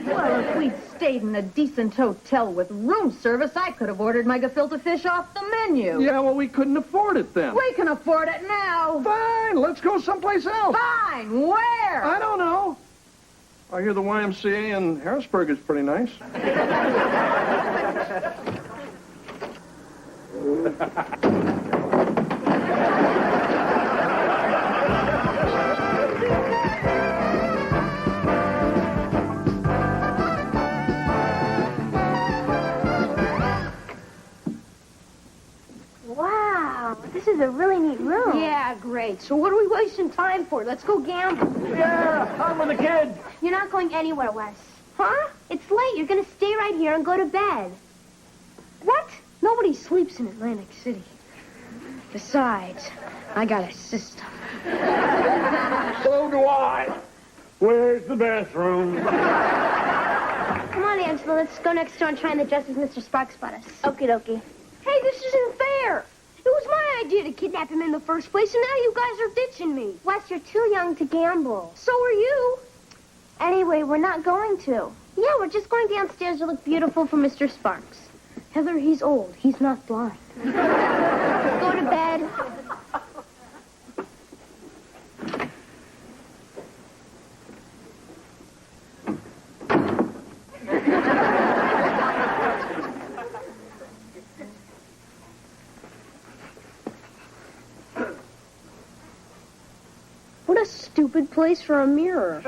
Well, if we'd stayed in a decent hotel with room service, I could have ordered my gefilte fish off the menu. Yeah, well, we couldn't afford it then. We can afford it now. Fine, let's go someplace else. Fine, where? I don't know. I hear the YMCA in Harrisburg is pretty nice. Wow, this is a really neat room. Yeah, great. So what are we wasting time for? Let's go gamble. Yeah, I'm with the kids. You're not going anywhere, Wes. Huh? It's late. You're going to stay right here and go to bed. What? Nobody sleeps in Atlantic City. Besides, I got a system. So do I. Where's the bathroom? Come on, Angela. Let's go next door and try and dress as Mr. Sparks bought us. Okie dokie. Hey, this isn't fair. It was my idea to kidnap him in the first place, and now you guys are ditching me. Wes, you're too young to gamble. So are you. Anyway, we're not going to. Yeah, we're just going downstairs to look beautiful for Mr. Sparks. Heather, he's old. He's not blind. Go to bed. What a stupid place for a mirror.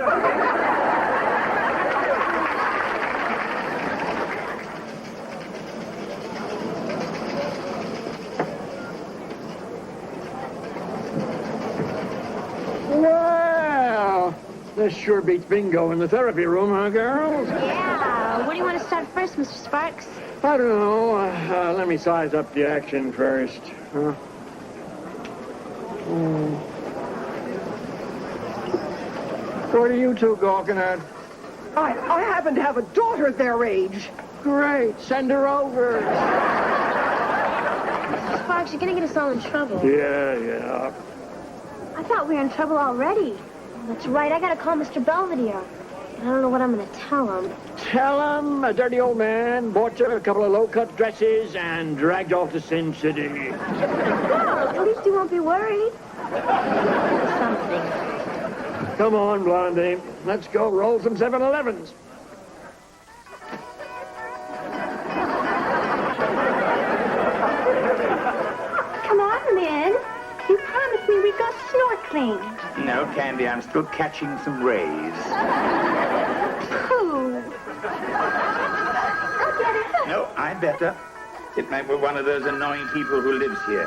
Well, this sure beats bingo in the therapy room, huh, girls? Yeah. What do you want to start first, Mr. Sparks? I don't know. Let me size up the action first. Huh? What are you two gawking at? I happen to have a daughter their age. Great. Send her over. Mr. Sparks, you're going to get us all in trouble. Yeah. I thought we were in trouble already. That's right. I gotta call Mr. Belvedere. I don't know what I'm gonna tell him. Tell him a dirty old man bought you a couple of low-cut dresses and dragged off to Sin City. Well, at least he won't be worried. Something. Come on, Blondie. Let's go roll some 7-Elevens. Come on, Min. You promised me we'd go snorkeling. No, Candy, I'm still catching some rays. Pooh. I'll get it. No, I'd better. It might be one of those annoying people who lives here.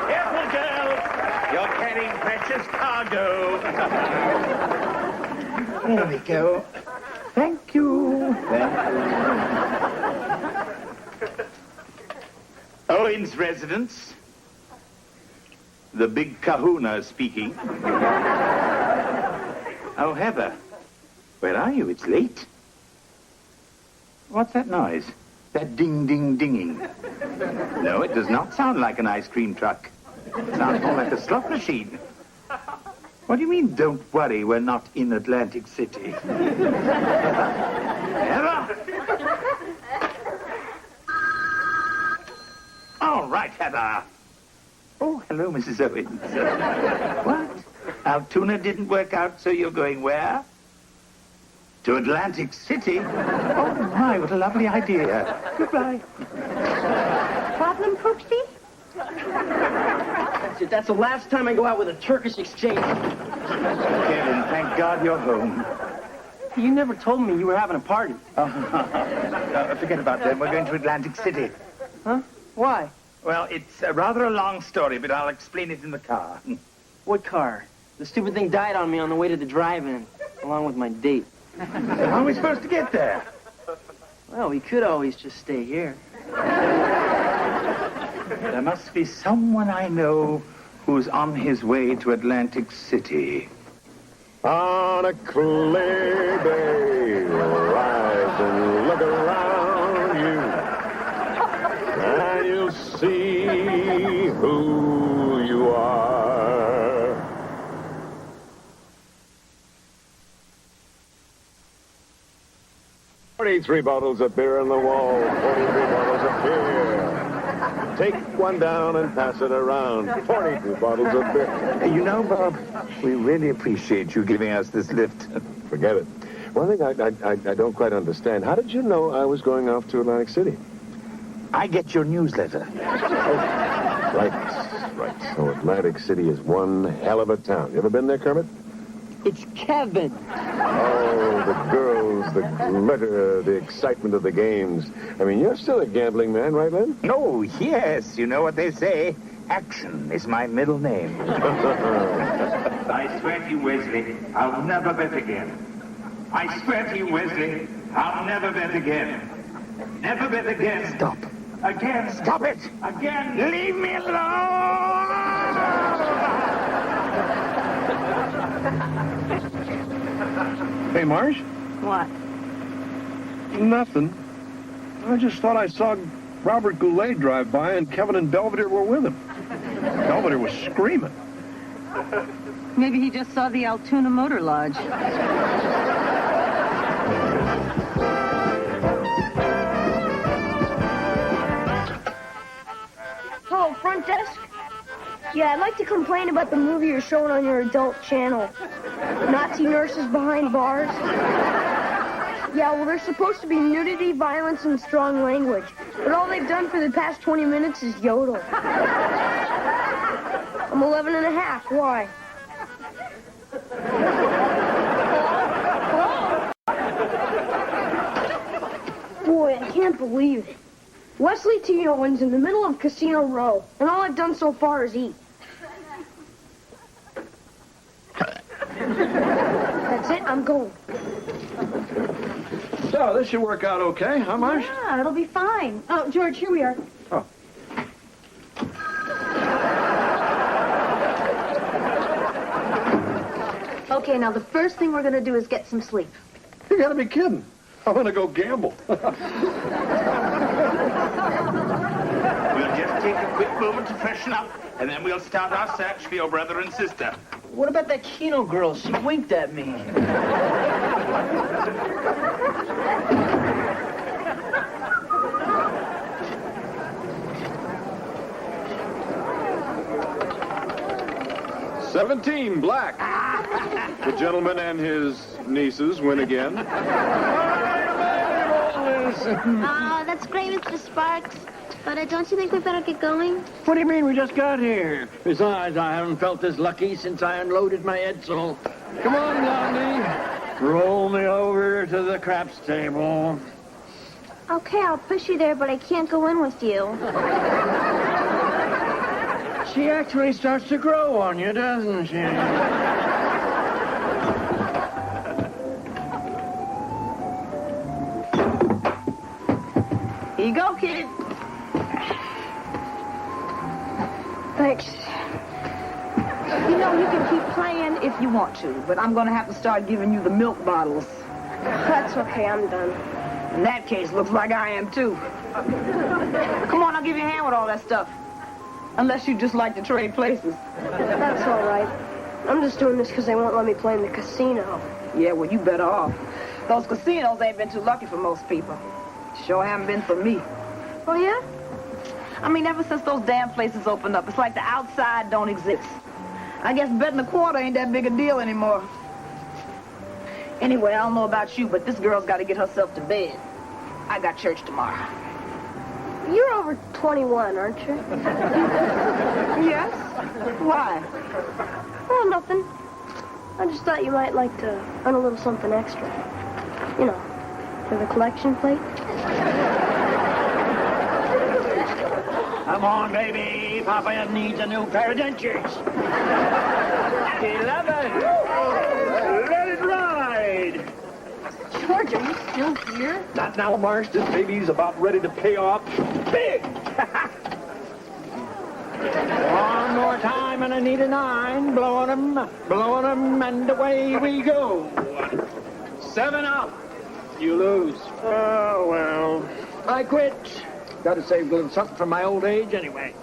Careful, girls. You're carrying precious cargo. There we go. Thank you. Thank you. Owen's residence. The big kahuna speaking. Oh, Heather. Where are you? It's late. What's that noise? That ding-ding-dinging. No, it does not sound like an ice cream truck. It sounds more like a slot machine. What do you mean, don't worry, we're not in Atlantic City? Heather? All right, Heather. Oh, hello, Mrs. Owens. What? Altoona didn't work out, so you're going where? To Atlantic City? Oh, my, what a lovely idea. Goodbye. Problem, Poopsie? That's the last time I go out with a Turkish exchange. Kevin, thank God you're home. You never told me you were having a party. Oh, forget about that. We're going to Atlantic City. Huh? Why? Well, it's rather a long story, but I'll explain it in the car. What car? The stupid thing died on me on the way to the drive-in, along with my date. How are we supposed to get there? Well, we could always just stay here. There must be someone I know who's on his way to Atlantic City. On a clear day, rise and look around you, and you'll see who you are. "43 bottles of beer on the wall, 43 bottles of beer. Take one down and pass it around. 42 bottles of beer." You know, Bob, we really appreciate you giving us this lift. Forget it. One thing I don't quite understand. How did you know I was going off to Atlantic City? I get your newsletter. Right. So Atlantic City is one hell of a town. You ever been there, Kermit? It's Kevin. Oh, the girls, the glitter, the excitement of the games. I mean, you're still a gambling man, right, Len? Oh, yes. You know what they say. Action is my middle name. I swear to you, Wesley, I'll never bet again. I swear to you, Wesley, I'll never bet again. Never bet again. Stop. Again. Stop it. Again. Leave me alone! Hey, Marsh? What? Nothing. I just thought I saw Robert Goulet drive by and Kevin and Belvedere were with him. Belvedere was screaming. Maybe he just saw the Altoona Motor Lodge. Oh, front desk? Yeah, I'd like to complain about the movie you're showing on your adult channel. Nazi nurses behind bars. Yeah, well, there's supposed to be nudity, violence, and strong language. But all they've done for the past 20 minutes is yodel. I'm 11 and a half. Why? Boy, I can't believe it. Wesley T. Owens in the middle of Casino Row, and all I've done so far is eat. That's it, I'm going. So, this should work out okay, huh, Marsh? Yeah, it'll be fine. Oh, George, here we are. Oh. Okay, now the first thing we're going to do is get some sleep. You gotta be kidding. I'm going to go gamble. We'll just take a quick moment to freshen up, and then we'll start our search for your brother and sister. What about that Keno girl? She winked at me. $17, black. The gentleman and his nieces win again. Oh, that's great, Mr. Sparks. But don't you think we better get going? What do you mean we just got here? Besides, I haven't felt this lucky since I unloaded my Edsel. Come on, Blondie. Roll me over to the craps table. Okay, I'll push you there, but I can't go in with you. She actually starts to grow on you, doesn't she? Here you go, kid. Thanks. You know, you can keep playing if you want to, but I'm going to have to start giving you the milk bottles. That's okay, I'm done. In that case, looks like I am too. Come on, I'll give you a hand with all that stuff. Unless you just like to trade places. That's all right. I'm just doing this because they won't let me play in the casino. Yeah, well, you better off. Those casinos ain't been too lucky for most people. Sure haven't been for me. Oh, yeah? I mean, ever since those damn places opened up, it's like the outside don't exist. I guess betting a quarter ain't that big a deal anymore. Anyway, I don't know about you, but this girl's got to get herself to bed. I got church tomorrow. You're over 21, aren't you? Yes? Why? Oh, nothing. I just thought you might like to earn a little something extra. You know, for the collection plate. Come on, baby. Papa needs a new pair of dentures. 11. Let it ride. George, are you still here? Not now, Marsh. This baby's about ready to pay off big. One more time, and I need a 9. Blowing them, and away we go. 7 out. You lose. Oh, well. I quit. Got to save a little something for my old age anyway.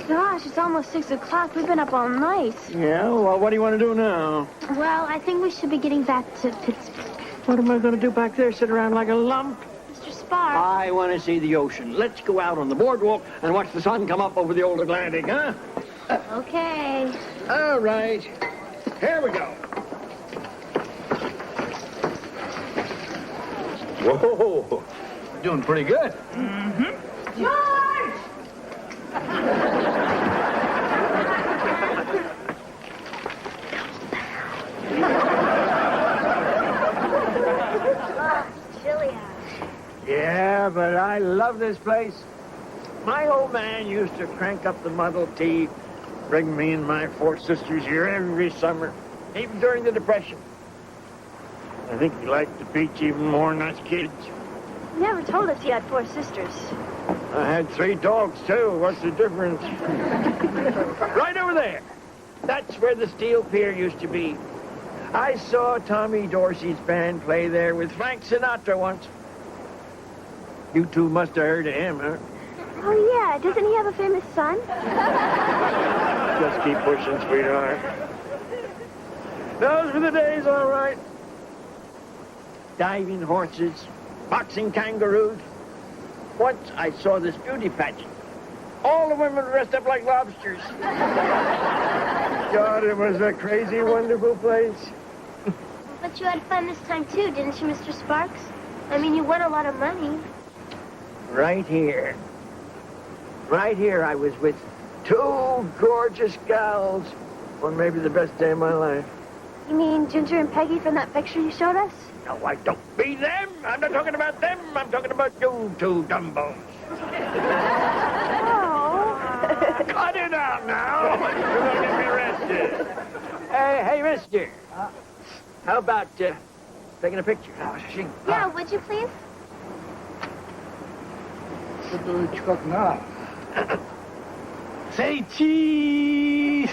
Gosh, it's almost 6 o'clock. We've been up all night. Yeah, well, what do you want to do now? Well, I think we should be getting back to Pittsburgh. What am I going to do back there, sit around like a lump? Mr. Sparks. I want to see the ocean. Let's go out on the boardwalk and watch the sun come up over the old Atlantic, huh? Okay. All right. Here we go. Whoa. Doing pretty good. Mm-hmm. George! Chilly out. Yeah, but I love this place. My old man used to crank up the Model T, bring me and my 4 sisters here every summer, even during the Depression. I think he liked the beach even more than us kids. You never told us you had 4 sisters. I had 3 dogs, too. What's the difference? Right over there. That's where the steel pier used to be. I saw Tommy Dorsey's band play there with Frank Sinatra once. You two must have heard of him, huh? Oh, yeah. Doesn't he have a famous son? Just keep pushing, sweetheart. Those were the days, all right. Diving horses, boxing kangaroos. Once I saw this beauty pageant. All the women dressed up like lobsters. God, it was a crazy, wonderful place. But you had fun this time, too, didn't you, Mr. Sparks? I mean, you won a lot of money. Right here. Right here I was with 2 gorgeous gals on maybe the best day of my life. You mean Ginger and Peggy from that picture you showed us? No, I don't mean them. I'm not talking about them. I'm talking about you 2 dumbos. Oh. Cut it out now. You're going to get me arrested. Hey, mister. How about taking a picture? Yeah, would you please? Say cheese.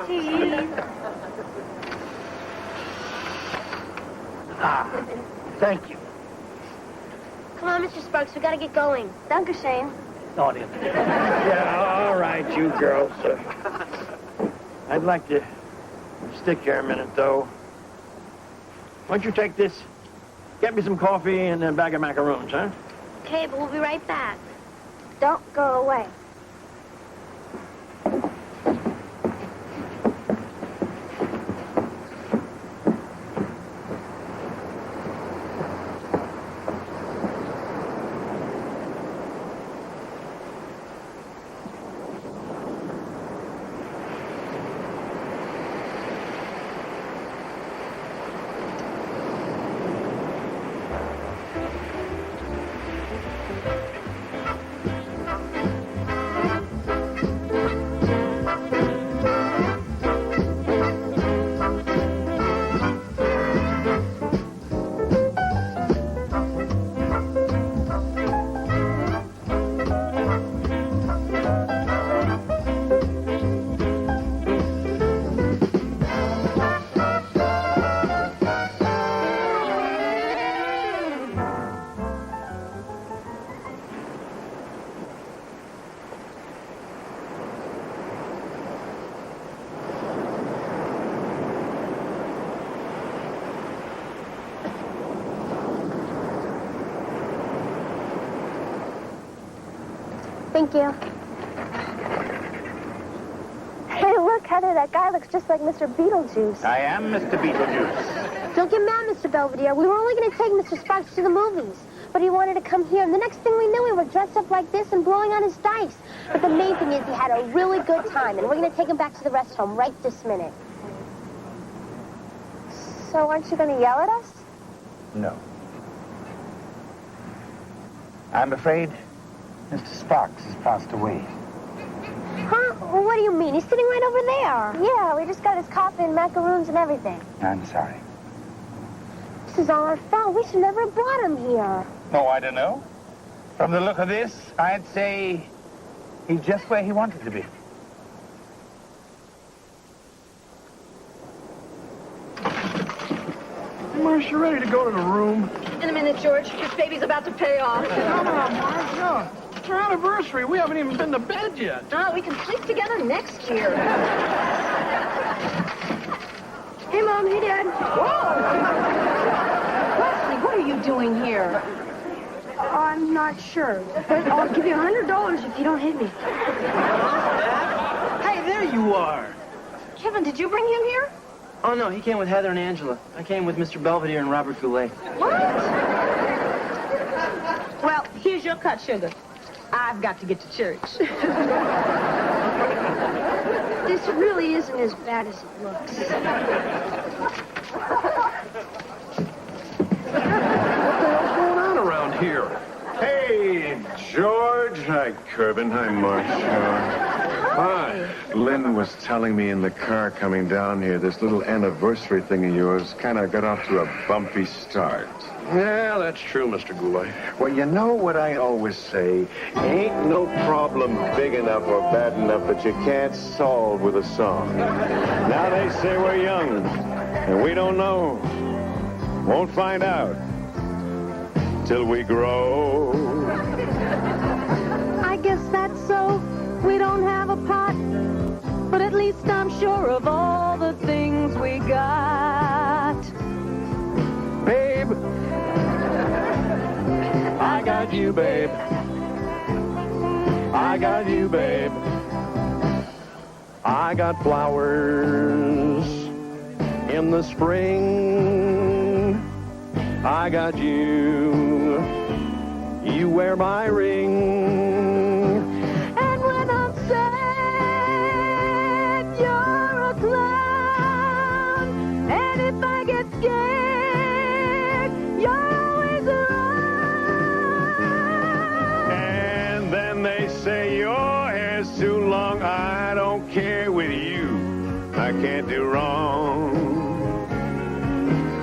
Cheese. Thank you. Come on, Mr. Sparks, we gotta get going. Dankeschön. Audience. Yeah, all right, you girls. I'd like to stick here a minute, though. Why don't you take this? Get me some coffee and a bag of macaroons, huh? Okay, but we'll be right back. Don't go away. Thank you. Hey, look, Heather, that guy looks just like Mr. Beetlejuice. I am Mr. Beetlejuice. Don't get mad, Mr. Belvedere. We were only going to take Mr. Sparks to the movies, but he wanted to come here, and the next thing we knew, we were dressed up like this and blowing on his dice. But the main thing is he had a really good time, and we're going to take him back to the rest home right this minute. So aren't you going to yell at us? No. I'm afraid Mr. Sparks has passed away. Huh? Well, what do you mean? He's sitting right over there. Yeah, we just got his coffee and macaroons and everything. I'm sorry. This is all our fault. We should never have brought him here. Oh, I don't know. From the look of this, I'd say he's just where he wanted to be. Marsh, you ready to go to the room? In a minute, George. This baby's about to pay off. No, Marsh, no. It's our anniversary. We haven't even been to bed yet. Oh, we can sleep together next year. Hey, Mom. Hey, Dad. Whoa! Wesley, what are you doing here? I'm not sure, but I'll give you $100 if you don't hit me. Hey, there you are. Kevin, did you bring him here? Oh, no, he came with Heather and Angela. I came with Mr. Belvedere and Robert Goulet. What? Well, here's your cut, sugar. I've got to get to church. This really isn't as bad as it looks. What the hell's going on around here? Hey, George. Hi, Corbin. Hi, Marcia. Hi. Lynn was telling me in the car coming down here, this little anniversary thing of yours kind of got off to a bumpy start. Yeah, that's true, Mr. Goulet. Well, you know what I always say? Ain't no problem big enough or bad enough that you can't solve with a song. Now they say we're young, and we don't know. Won't find out till we grow. I guess that's so. We don't have a pot, but at least I'm sure of all the things we got. Babe. I got you, babe. I got you, babe. I got flowers in the spring. I got you. You wear my ring. And when I'm sad, you're a clown. And if I get scared, you're always around. And then they say your hair's too long. I don't care with you. I can't do wrong.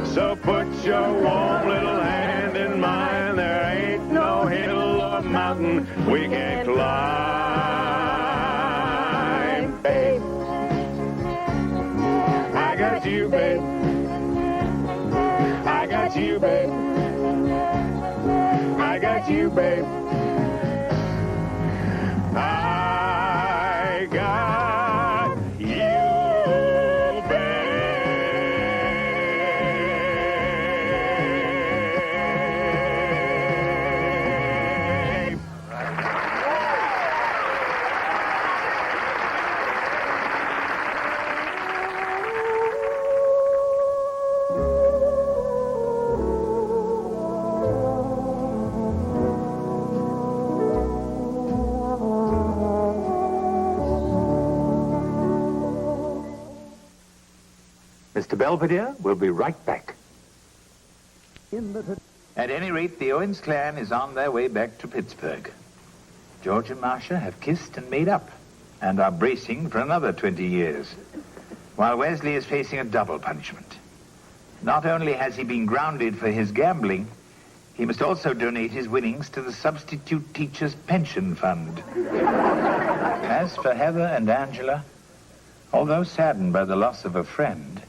So put your warm little hand in mine. There ain't no hill or mountain we can't climb. Babe, I got you, babe. I got got you, babe. I got you, Mr. Belvedere, we'll be right back. At any rate, the Owens clan is on their way back to Pittsburgh. George and Marcia have kissed and made up and are bracing for another 20 years, while Wesley is facing a double punishment. Not only has he been grounded for his gambling, he must also donate his winnings to the substitute teacher's pension fund. As for Heather and Angela, although saddened by the loss of a friend,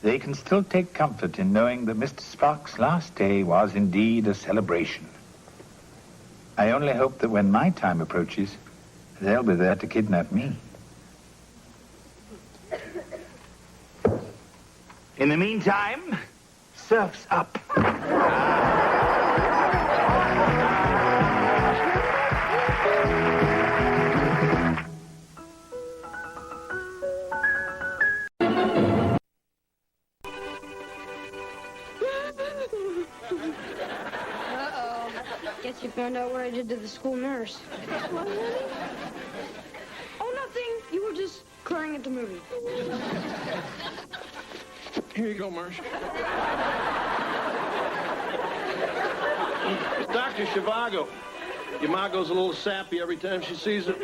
they can still take comfort in knowing that Mr. Spock's last day was indeed a celebration. I only hope that when my time approaches, they'll be there to kidnap me. In the meantime, surf's up. Guess you found out what I did to the school nurse. What, honey? Oh, nothing. You were just crying at the movie. Here you go, Marsh. It's Dr. Zhivago. Your ma goes a little sappy every time she sees it.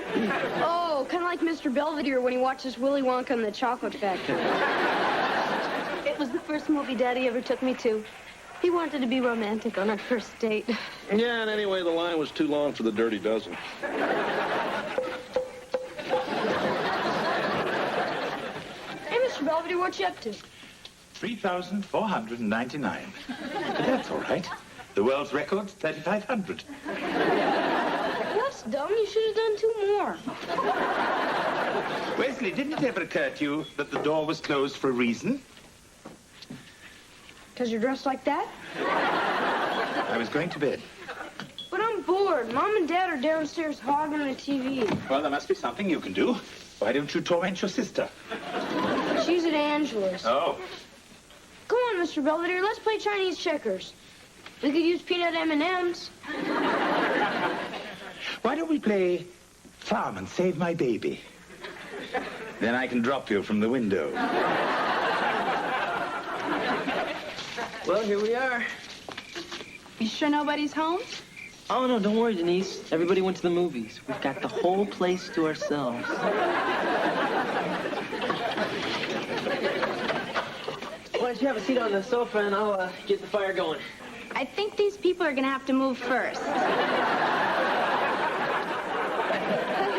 Oh, kind of like Mr. Belvedere when he watches Willy Wonka and the Chocolate Factory. It was the first movie Daddy ever took me to. He wanted to be romantic on our first date. Yeah, and anyway, the line was too long for the Dirty Dozen. Hey, Mr. Belvedere, what you up to? 3,499. But that's all right. The world's record's 3,500. That's dumb. You should have done 2 more. Wesley, didn't it ever occur to you that the door was closed for a reason? Because you're dressed like that? I was going to bed. But I'm bored. Mom and Dad are downstairs hogging the TV. Well, there must be something you can do. Why don't you torment your sister? She's at Angela's. Oh. Come on, Mr. Belvedere. Let's play Chinese checkers. We could use peanut M&Ms. Why don't we play Farm and Save My Baby? Then I can drop you from the window. Well, here we are. You sure nobody's home? Oh, no, don't worry, Denise. Everybody went to the movies. We've got the whole place to ourselves. Why don't you have a seat on the sofa and I'll get the fire going. I think these people are going to have to move first. Hi,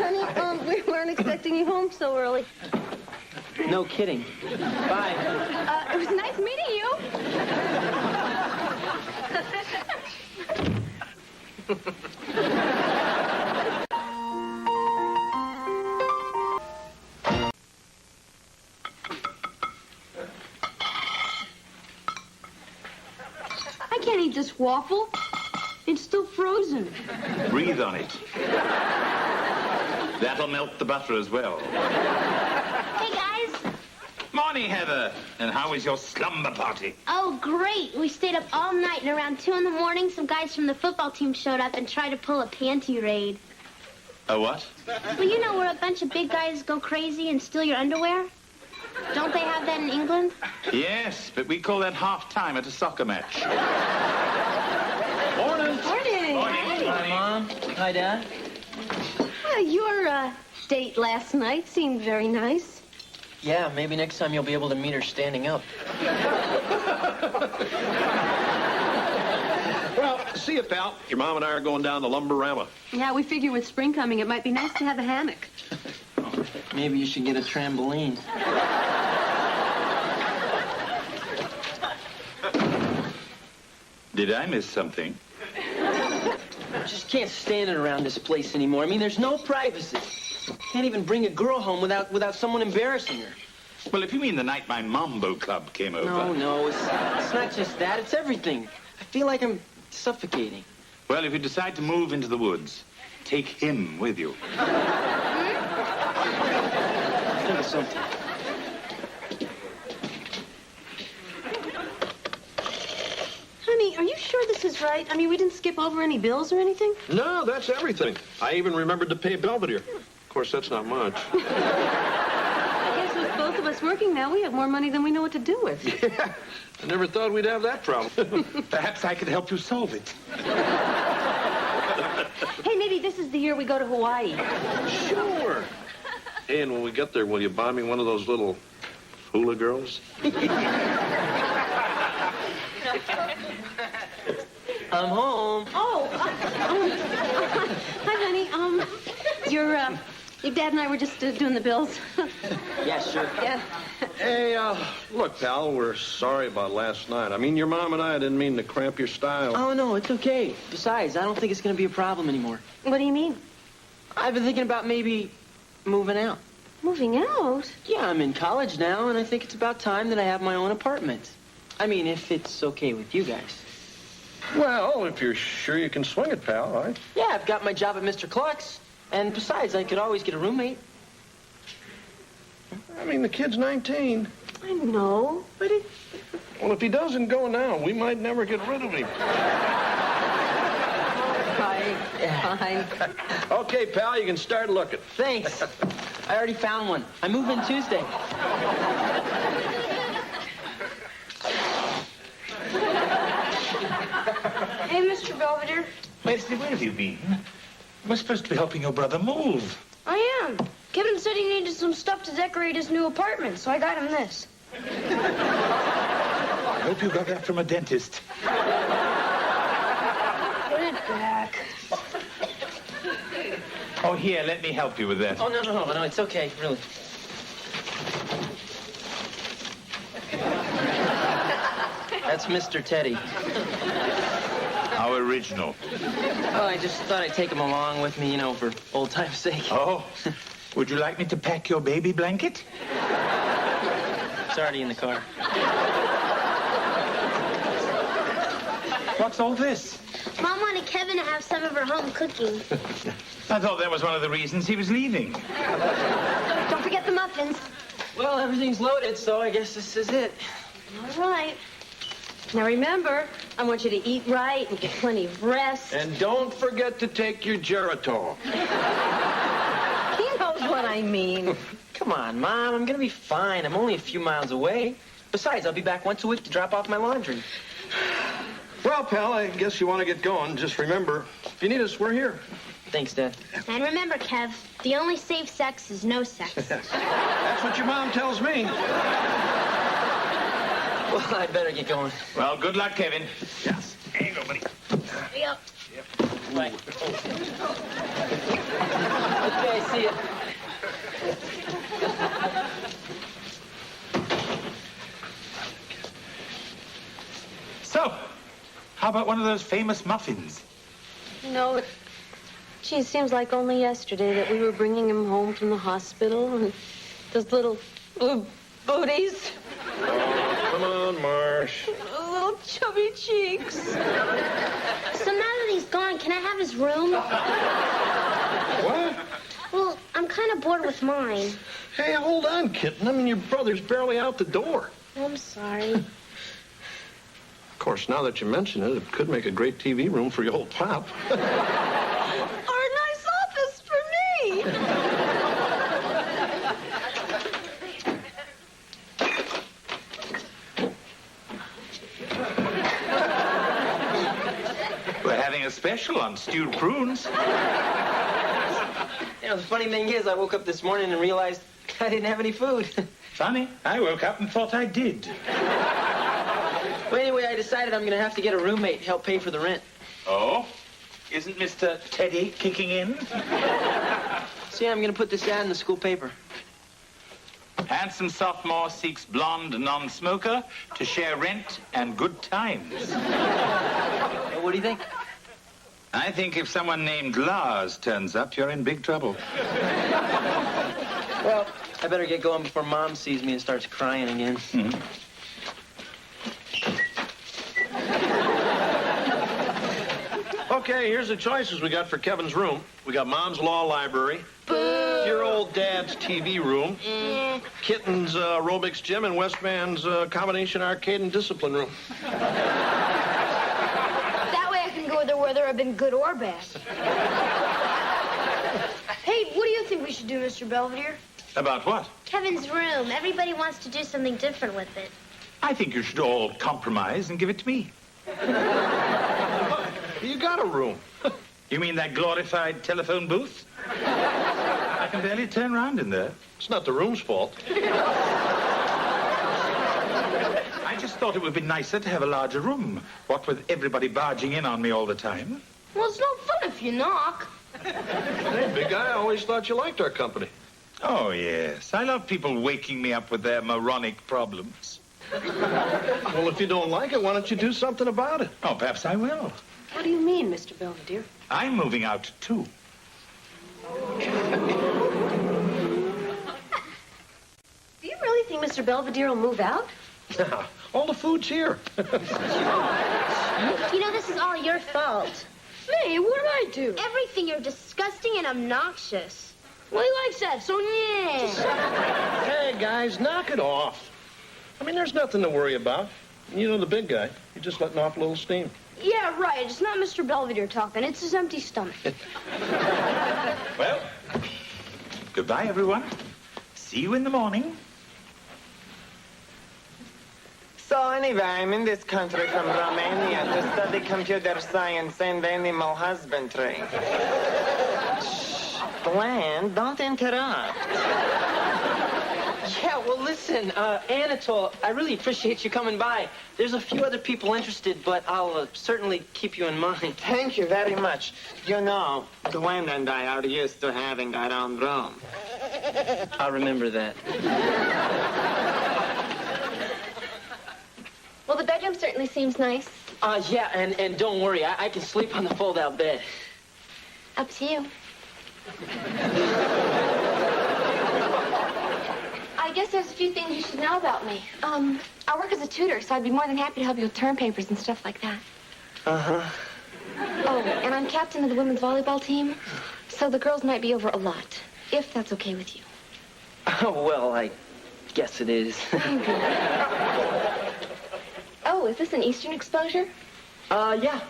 honey. We weren't expecting you home so early. No kidding. Bye. It was nice meeting you. I can't eat this waffle. It's still frozen. Breathe on it. That'll melt the butter as well. Hey, guys. Morning, Heather. And how was your slumber party? Oh, great. We stayed up all night, and around 2 in the morning, some guys from the football team showed up and tried to pull a panty raid. A what? Well, you know where a bunch of big guys go crazy and steal your underwear? Don't they have that in England? Yes, but we call that half-time at a soccer match. Morning. Hi, Mom. Hi, Dad. Well, your date last night seemed very nice. Yeah, maybe next time you'll be able to meet her standing up. Well, see you, pal. Your mom and I are going down to Lumberama. Yeah, we figure with spring coming, it might be nice to have a hammock. Maybe you should get a trampoline. Did I miss something? just can't stand it around this place anymore. I mean, there's no privacy. Can't even bring a girl home without someone embarrassing her. Well, if you mean the night my Mambo Club came over... No, it's not just that. It's everything. I feel like I'm suffocating. Well, if you decide to move into the woods, take him with you. Think of something. Honey, are you sure this is right? I mean, we didn't skip over any bills or anything? No, that's everything. I even remembered to pay Belvedere. Of course, that's not much. I guess with both of us working now, we have more money than we know what to do with. Yeah, I never thought we'd have that problem. Perhaps I could help you solve it. Hey, maybe this is the year we go to Hawaii. Sure. Hey, and when we get there, will you buy me one of those little hula girls? I'm home. Oh, hi, honey. Your dad and I were just doing the bills. Yeah, sure. Yeah. Hey, look, pal, we're sorry about last night. I mean, your mom and I didn't mean to cramp your style. Oh, no, it's okay. Besides, I don't think it's going to be a problem anymore. What do you mean? I've been thinking about maybe moving out. Moving out? Yeah, I'm in college now, and I think it's about time that I have my own apartment. I mean, if it's okay with you guys. Well, if you're sure you can swing it, pal, all right? Yeah, I've got my job at Mr. Cluck's. And besides, I could always get a roommate. I mean, the kid's 19. I know, but it... Well, if he doesn't go now, we might never get rid of him. Fine. Okay, pal, you can start looking. Thanks. I already found one. I move in Tuesday. Hey, Mr. Belvedere. Wesley, where have you been? We're supposed to be helping your brother move. I am. Kevin said he needed some stuff to decorate his new apartment, so I got him this. I hope you got that from a dentist. Put it back. Oh, here, let me help you with that. Oh, no, it's okay, really. That's Mr. Teddy. How original. Well, I just thought I'd take him along with me, for old time's sake. Oh, would you like me to pack your baby blanket? It's already in the car. What's all this? Mom wanted Kevin to have some of her home cooking. I thought that was one of the reasons he was leaving. Don't forget the muffins. Well, everything's loaded, so I guess this is it. All right. Now remember, I want you to eat right and get plenty of rest. And don't forget to take your Geritol. He knows what I mean. Come on, Mom. I'm going to be fine. I'm only a few miles away. Besides, I'll be back once a week to drop off my laundry. Well, pal, I guess you want to get going. Just remember, if you need us, we're here. Thanks, Dad. And remember, Kev, the only safe sex is no sex. That's what your mom tells me. Well, I'd better get going. Well, good luck, Kevin. Yes. There you go, buddy. Yep. Bye. Okay, see ya. So, how about one of those famous muffins? No, gee, it seems like only yesterday that we were bringing him home from the hospital and those little booties. Oh, come on, Marsh. Little chubby cheeks. So now that he's gone, can I have his room? What? Well, I'm kind of bored with mine. Hey, hold on, kitten. I mean, your brother's barely out the door. I'm sorry. Of course, now that you mention it, it could make a great TV room for your old pop. Or a nice office for me. We're having a special on stewed prunes. The funny thing is, I woke up this morning and realized I didn't have any food. Funny, I woke up and thought I did. Well, anyway, I decided I'm going to have to get a roommate to help pay for the rent. Oh? Isn't Mr. Teddy kicking in? So, yeah, I'm going to put this ad in the school paper. Handsome sophomore seeks blonde non-smoker to share rent and good times. What do you think? I think if someone named Lars turns up, you're in big trouble. Well, I better get going before Mom sees me and starts crying again. Mm-hmm. Okay, here's the choices we got for Kevin's room. We got Mom's law library, your old dad's TV room, Kitten's aerobics gym, and Westman's combination arcade and discipline room. That way I can go there whether I've been good or bad. Hey, what do you think we should do, Mr. Belvedere? About what? Kevin's room. Everybody wants to do something different with it. I think you should all compromise and give it to me. You got a room. You mean that glorified telephone booth? I can barely turn around in there. It's not the room's fault. I just thought it would be nicer to have a larger room. What with everybody barging in on me all the time. Well, it's no fun if you knock. Hey, big guy, I always thought you liked our company. Oh, yes. I love people waking me up with their moronic problems. Well, if you don't like it, why don't you do something about it? Oh, perhaps I will. What do you mean, Mr. Belvedere? I'm moving out, too. Do you really think Mr. Belvedere will move out? All the food's here. You know, this is all your fault. Me? What did I do? Everything. You're disgusting and obnoxious. Well, he likes that, so yeah. Hey, guys, knock it off. I mean, there's nothing to worry about. You know the big guy. He's just letting off a little steam. Yeah, right. It's not Mr. Belvedere talking. It's his empty stomach. Well, goodbye, everyone. See you in the morning. So anyway, I'm in this country from Romania to study computer science and animal husbandry. Shh, Glenn, don't interrupt. Yeah, well, listen, Anatole, I really appreciate you coming by. There's a few other people interested, but I'll certainly keep you in mind. Thank you very much. You know, Gwen and I are used to having our own room. I'll remember that. Well, the bedroom certainly seems nice. Yeah, and don't worry, I can sleep on the fold-out bed. Up to you. I guess there's a few things you should know about me. I work as a tutor, so I'd be more than happy to help you with term papers and stuff like that. Uh-huh. Oh, and I'm captain of the women's volleyball team, so the girls might be over a lot, if that's okay with you. Oh, well, I guess it is. Oh, is this an Eastern exposure? Yeah.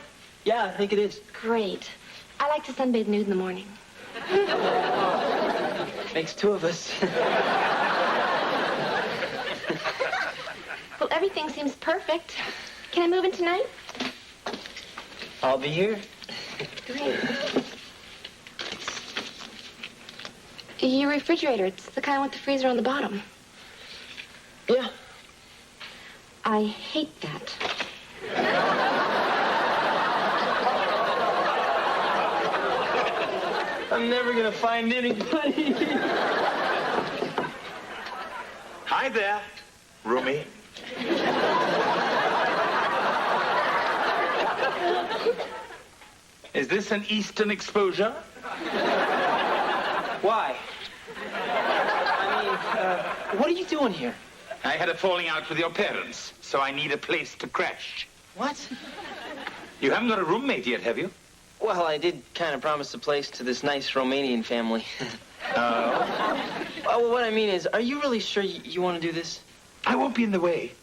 Yeah, I think it is. Great. I like to sunbathe nude in the morning. Makes two of us. Well, everything seems perfect. Can I move in tonight? I'll be here. Great. Your refrigerator, it's the kind with the freezer on the bottom. Yeah. I hate that. I'm never gonna find anybody. Hi there, roomie. Is this an Eastern exposure? Why? I mean, what are you doing here? I had a falling out with your parents, so I need a place to crash. What? You haven't got a roommate yet, have you? Well, I did kind of promise a place to this nice Romanian family. Well, what I mean is, are you really sure you want to do this? I won't be in the way.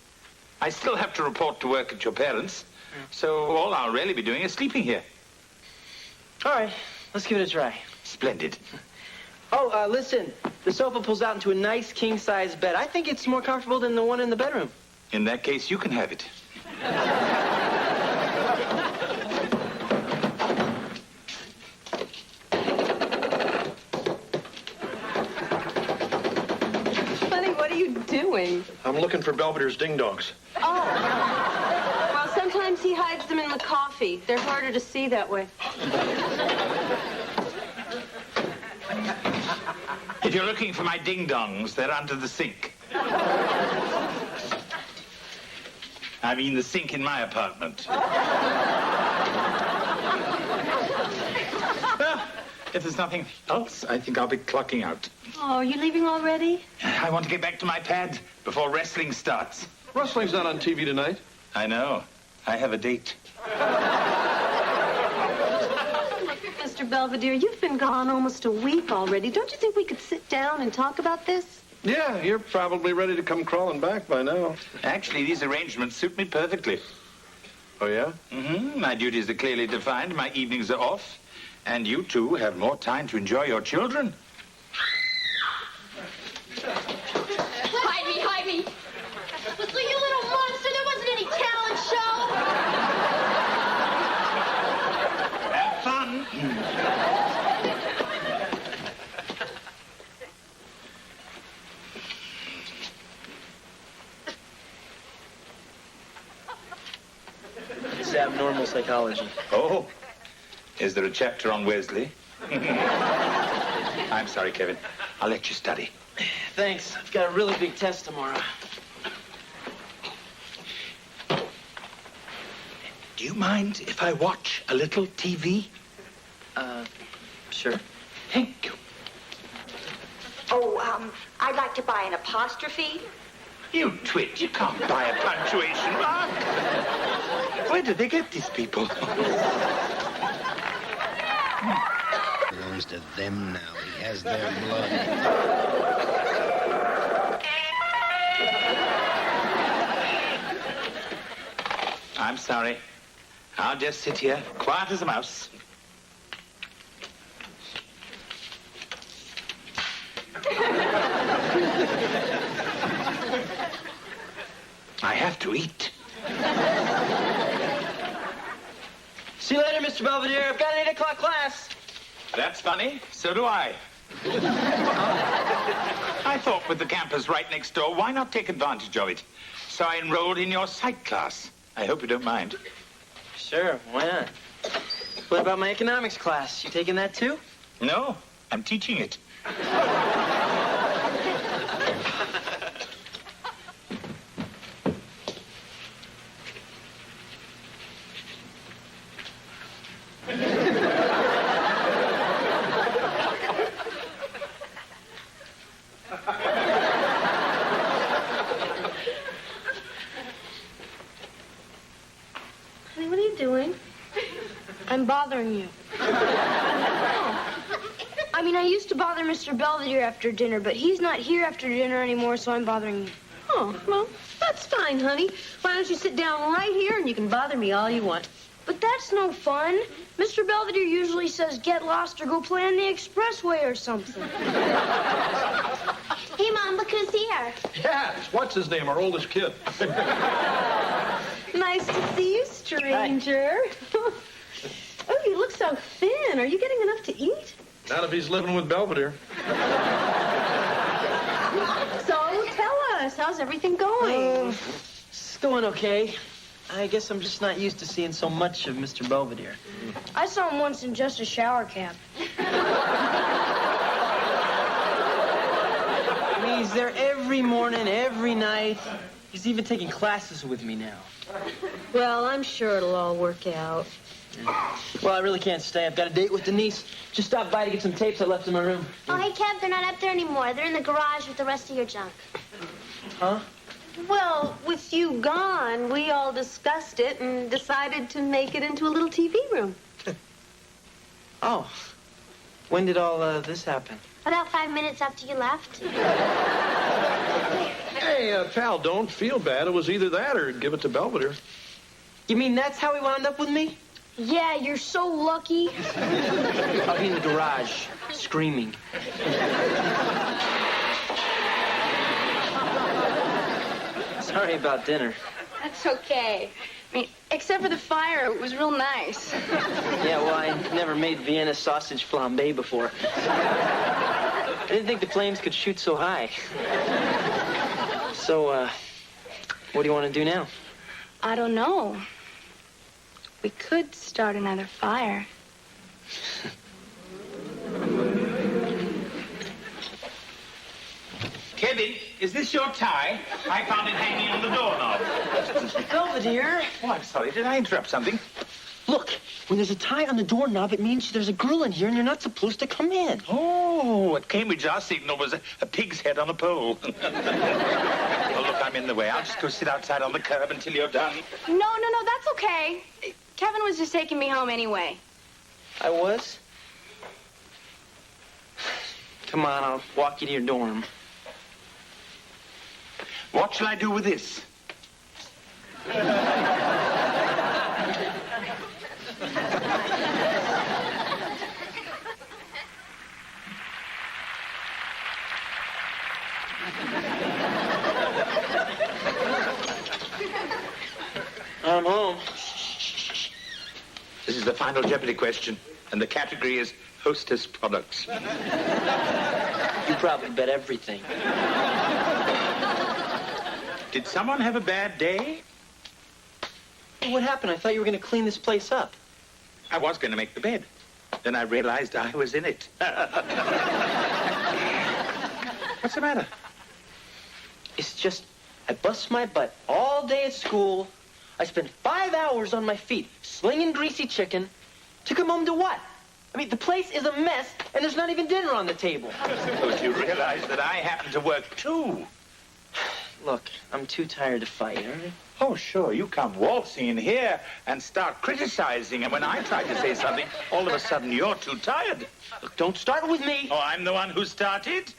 I still have to report to work at your parents, so all I'll really be doing is sleeping here. All right, let's give it a try. Splendid. Oh, listen, the sofa pulls out into a nice king-size bed. I think it's more comfortable than the one in the bedroom. In that case, you can have it. Honey, what are you doing? I'm looking for Belvedere's ding-dongs. Oh. Well, sometimes he hides them in the coffee. They're harder to see that way. If you're looking for my ding-dongs, they're under the sink. I mean the sink in my apartment. If there's nothing else, I think I'll be clocking out. Oh, are you leaving already? I want to get back to my pad before wrestling starts. Wrestling's not on TV tonight. I know. I have a date. Mr. Belvedere, you've been gone almost a week already. Don't you think we could sit down and talk about this? Yeah, you're probably ready to come crawling back by now. Actually, these arrangements suit me perfectly. Oh, yeah? Mm-hmm. My duties are clearly defined. My evenings are off. And you two have more time to enjoy your children. Hide me, hide me. Listen, you little monster, there wasn't any talent show. Have fun. It's abnormal psychology. Oh, is there a chapter on Wesley? I'm sorry, Kevin. I'll let you study. Thanks. I've got a really big test tomorrow. Do you mind if I watch a little TV? Sure. Thank you. Oh, I'd like to buy an apostrophe. You twit, you can't buy a punctuation mark. Where do they get these people? Belongs to them now. He has their blood. I'm sorry. I'll just sit here, quiet as a mouse. I have to eat. See you later, Mr. Belvedere. I've got an 8 o'clock class. That's funny. So do I. I thought with the campus right next door, why not take advantage of it? So I enrolled in your psych class. I hope you don't mind. Sure, why not? What about my economics class? You taking that too? No, I'm teaching it. Honey, what are you doing? I'm bothering you. I mean, I used to bother Mr. Belvedere after dinner, but he's not here after dinner anymore, so I'm bothering you. Oh, well, that's fine, honey. Why don't you sit down right here and you can bother me all you want. But that's no fun. Mr. Belvedere usually says get lost or go play on the expressway or something. Hey, Mom, look who's here. Yeah, what's his name, our oldest kid? Nice to see you, stranger. Oh, you look so thin. Are you getting enough to eat? Not if he's living with Belvedere. So, tell us, how's everything going? It's going okay. I guess I'm just not used to seeing so much of Mr. Belvedere. I saw him once in just a shower cap. I mean, he's there every morning, every night. He's even taking classes with me now. Well, I'm sure it'll all work out. Well, I really can't stay. I've got a date with Denise. Just stopped by to get some tapes I left in my room. Oh, hey, Kev, they're not up there anymore. They're in the garage with the rest of your junk. Huh? Well, with you gone, we all discussed it and decided to make it into a little TV room. Oh. When did all this happen? About 5 minutes after you left. Hey, pal, don't feel bad. It was either that or give it to Belvedere. You mean that's how he wound up with me? Yeah, you're so lucky. I'll be in the garage, screaming. Sorry about dinner. That's okay. I mean, except for the fire, it was real nice. Yeah, well, I never made Vienna sausage flambe before. I didn't think the flames could shoot so high. So, what do you want to do now? I don't know. We could start another fire. Kevin, is this your tie? I found it hanging on the doorknob. Belvedere. Oh, I'm sorry. Did I interrupt something? Look, When there's a tie on the doorknob, it means there's a girl in here and you're not supposed to come in. Oh, at Cambridge, our signal was a pig's head on a pole. Oh, look, I'm in the way. I'll just go sit outside on the curb until you're done. No, that's okay. Kevin was just taking me home anyway. I was? Come on, I'll walk you to your dorm. What shall I do with this? I'm home. This is the final Jeopardy question, and the category is hostess products. You probably bet everything. Did someone have a bad day? What happened? I thought you were going to clean this place up. I was going to make the bed. Then I realized I was in it. What's the matter? It's just, I bust my butt all day at school. I spent 5 hours on my feet slinging greasy chicken to come home to what? I mean, the place is a mess, and there's not even dinner on the table. Suppose you realize that I happen to work, too. Look, I'm too tired to fight, all right? Oh, sure, you come waltzing in here and start criticizing, and when I try to say something, all of a sudden you're too tired. Look, don't start with me. Oh, I'm the one who started?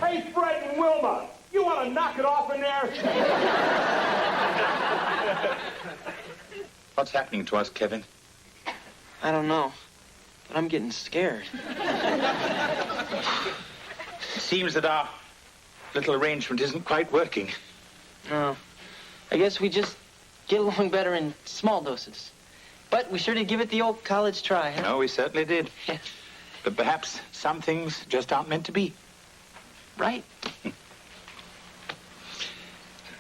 Hey, Fred and Wilma, you want to knock it off in there? What's happening to us, Kevin? I don't know, but I'm getting scared. It seems that our little arrangement isn't quite working. No. I guess we just get along better in small doses. But we sure did give it the old college try, huh? No, we certainly did. But perhaps some things just aren't meant to be. Right.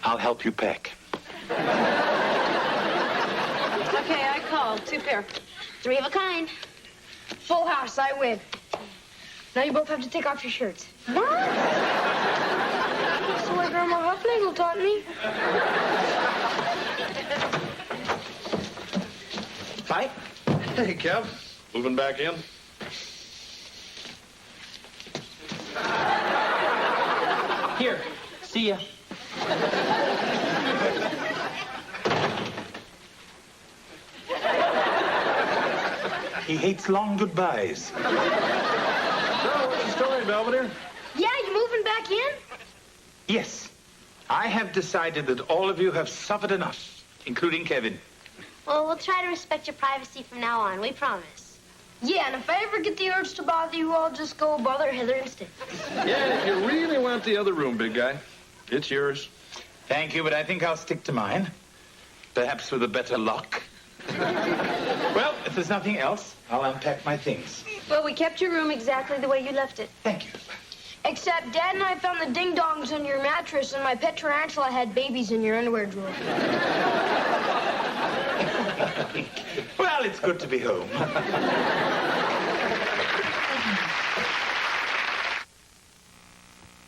I'll help you pack. Okay, I called. 2 pair. 3 of a kind. Full house, I win. Now you both have to take off your shirts. What? That's the way Grandma Huffnagel taught me. Hi. Hey, Kev. Moving back in? Here, see ya. He hates long goodbyes. So, what's the story, Belvedere? Yeah, you moving back in? Yes, I have decided that all of you have suffered enough, including Kevin. Well, we'll try to respect your privacy from now on. We promise. Yeah, and if I ever get the urge to bother you, I'll just go bother Heather instead. Yeah, if you really want the other room, big guy, it's yours. Thank you, but I think I'll stick to mine. Perhaps with a better lock. Well, if there's nothing else, I'll unpack my things. Well, we kept your room exactly the way you left it. Thank you. Except Dad and I found the ding-dongs in your mattress, and my pet tarantula had babies in your underwear drawer. Well, it's good to be home.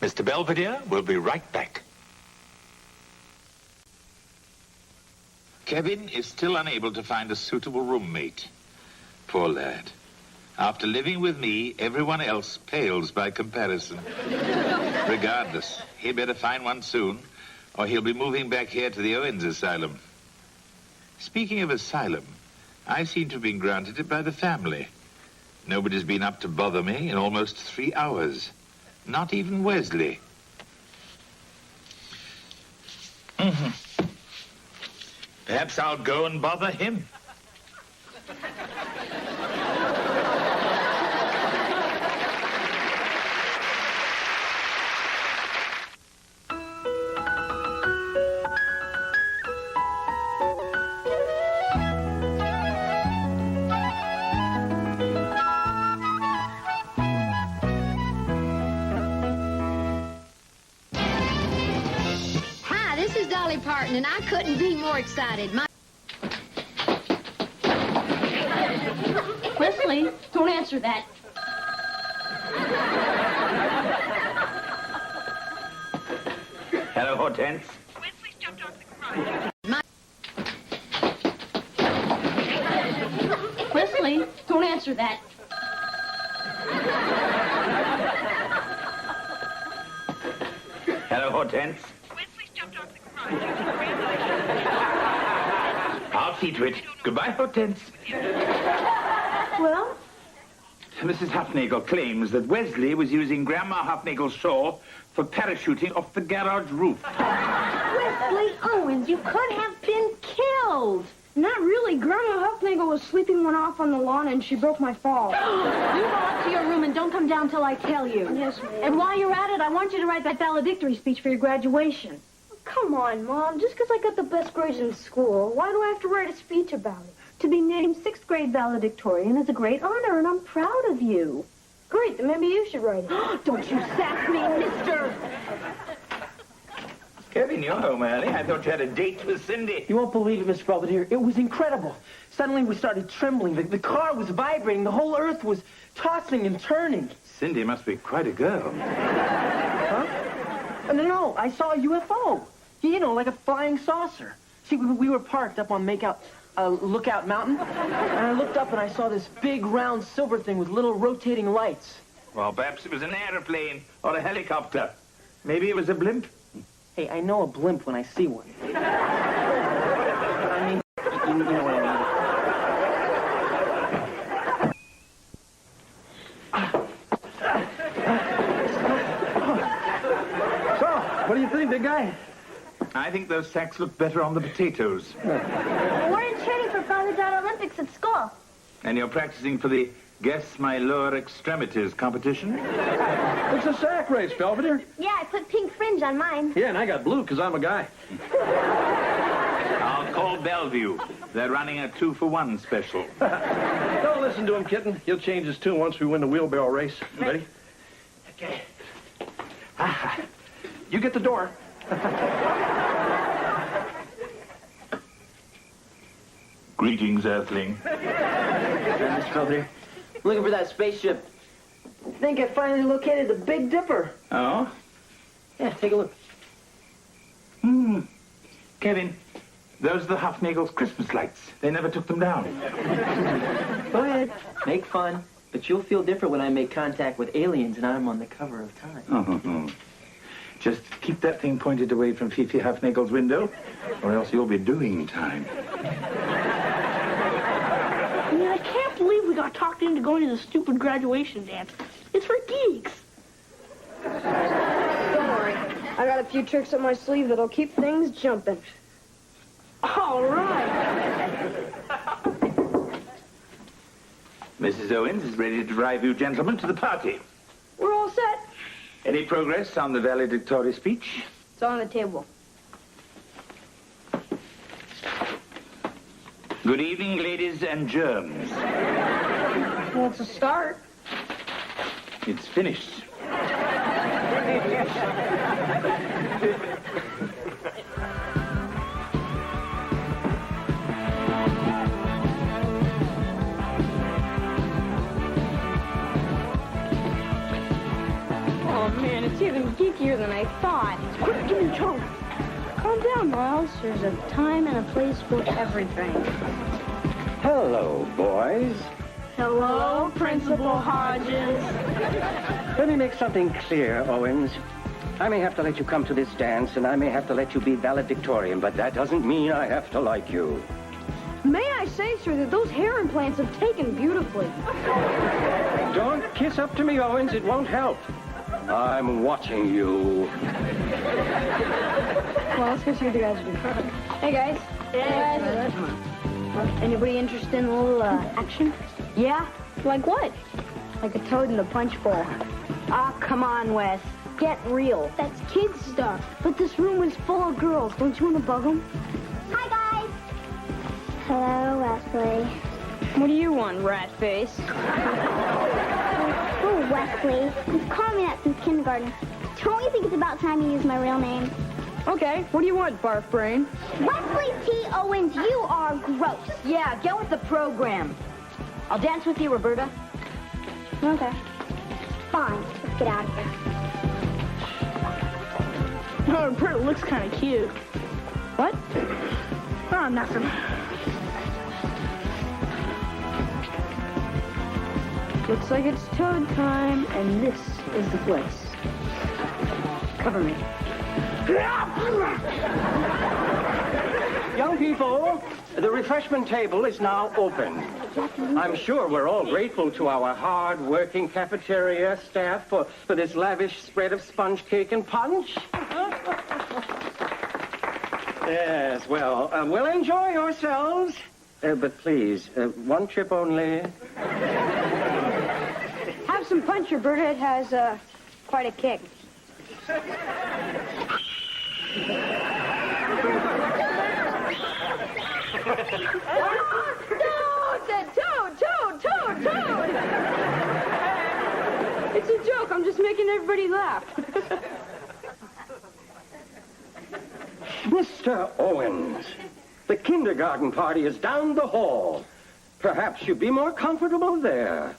Mr. Belvedere will be right back. Kevin is still unable to find a suitable roommate. Poor lad. After living with me, everyone else pales by comparison. Regardless, he'd better find one soon, or he'll be moving back here to the Owens Asylum. Speaking of asylum, I seem to have been granted it by the family. Nobody's been up to bother me in almost 3 hours. Not even Wesley. Perhaps I'll go and bother him. Hi, this is Dolly Parton, and I couldn't be more excited. Wesley, don't answer that. Hello, Hortense. Really? Don't answer that. Hello, Hortense. Wesley's jumped off the garage. I'll see to it. Goodbye, Hortense. Well? Mrs. Huffnagel claims that Wesley was using Grandma Huffnagel's shawl for parachuting off the garage roof. Wesley Owens, you could have been killed. Not really. Grandma Huffnagel was sleeping one off on the lawn and she broke my fall. You go up to your room and don't come down till I tell you. Yes, ma'am. And while you're at it, I want you to write that valedictory speech for your graduation. Come on, Mom. Just because I got the best grades in school, why do I have to write a speech about it? To be named 6th grade valedictorian is a great honor, and I'm proud of you. Great, then maybe you should write it. Don't you sass me, mister! Kevin, you're home early. I thought you had a date with Cindy. You won't believe it, Mr. Belvedere. It was incredible. Suddenly we started trembling. The car was vibrating. The whole earth was tossing and turning. Cindy must be quite a girl. Huh? No, I saw a UFO. You know, like a flying saucer. See, we were parked up on Lookout Mountain, and I looked up and I saw this big round silver thing with little rotating lights. Well, perhaps it was an airplane or a helicopter. Maybe it was a blimp. Hey, I know a blimp when I see one. But I mean, you know what I mean. So, what do you think, big guy? I think those sacks look better on the potatoes. We're in training for Father-Daughter Olympics at school. And you're practicing for the Guess My Lower Extremities competition? It's a sack race, Belvedere. Yeah, I put pink fringe on mine. Yeah, and I got blue because I'm a guy. I'll call Bellevue. They're running a 2-for-1 special. Don't listen to him, kitten. He'll change his tune once we win the wheelbarrow race. Ready? Okay. You get the door. Greetings, Earthling. Mr. Belvedere, looking for that spaceship. I think I finally located the Big Dipper. Oh? Yeah, take a look. Kevin, those are the Huffnagel's Christmas lights. They never took them down. Go ahead, make fun. But you'll feel different when I make contact with aliens and I'm on the cover of Time. Just keep that thing pointed away from Fifi Huffnagel's window, or else you'll be doing time. I mean, I can't believe we got talked into going to the stupid graduation dance. It's for geeks. Don't worry. I got a few tricks up my sleeve that'll keep things jumping. All right. Mrs. Owens is ready to drive you gentlemen to the party. We're all set. Any progress on the valedictory speech? It's on the table. Good evening, ladies and germs. Well, it's a start. It's finished. Oh, man, it's even geekier than I thought. Quick, give me a choke. Calm down, Miles. There's a time and a place for everything. Hello, boys. Hello, Principal Hodges. Let me make something clear, Owens. I may have to let you come to this dance, and I may have to let you be valedictorian, but that doesn't mean I have to like you. May I say, sir, that those hair implants have taken beautifully. Don't kiss up to me, Owens. It won't help. I'm watching you. Well, let's go see what the guys are doing. Hey, guys. Hey, guys. Anybody interested in a little action? Yeah? Like what? Like a toad in a punch bowl. Ah, come on, Wes. Get real. That's kid stuff. But this room is full of girls. Don't you want to bug them? Hi, guys. Hello, Wesley. What do you want, rat face? Oh, Wesley. You've called me that since kindergarten. Don't you think it's about time you use my real name? Okay, what do you want, barf brain? Wesley T. Owens, you are gross. Yeah, get with the program. I'll dance with you, Roberta. Okay. Fine. Let's get out of here. Oh, Roberta looks kind of cute. What? Oh, nothing. Looks like it's toad time, and this is the place. Cover me. Young people, the refreshment table is now open. I'm sure we're all grateful to our hard-working cafeteria staff for this lavish spread of sponge cake and punch. Yes, well, we'll enjoy yourselves. But please, one trip only. Have some punch. Your birdhead has quite a kick. Toad! It's a joke. I'm just making everybody laugh. Mr. Owens, the kindergarten party is down the hall. Perhaps you'd be more comfortable there.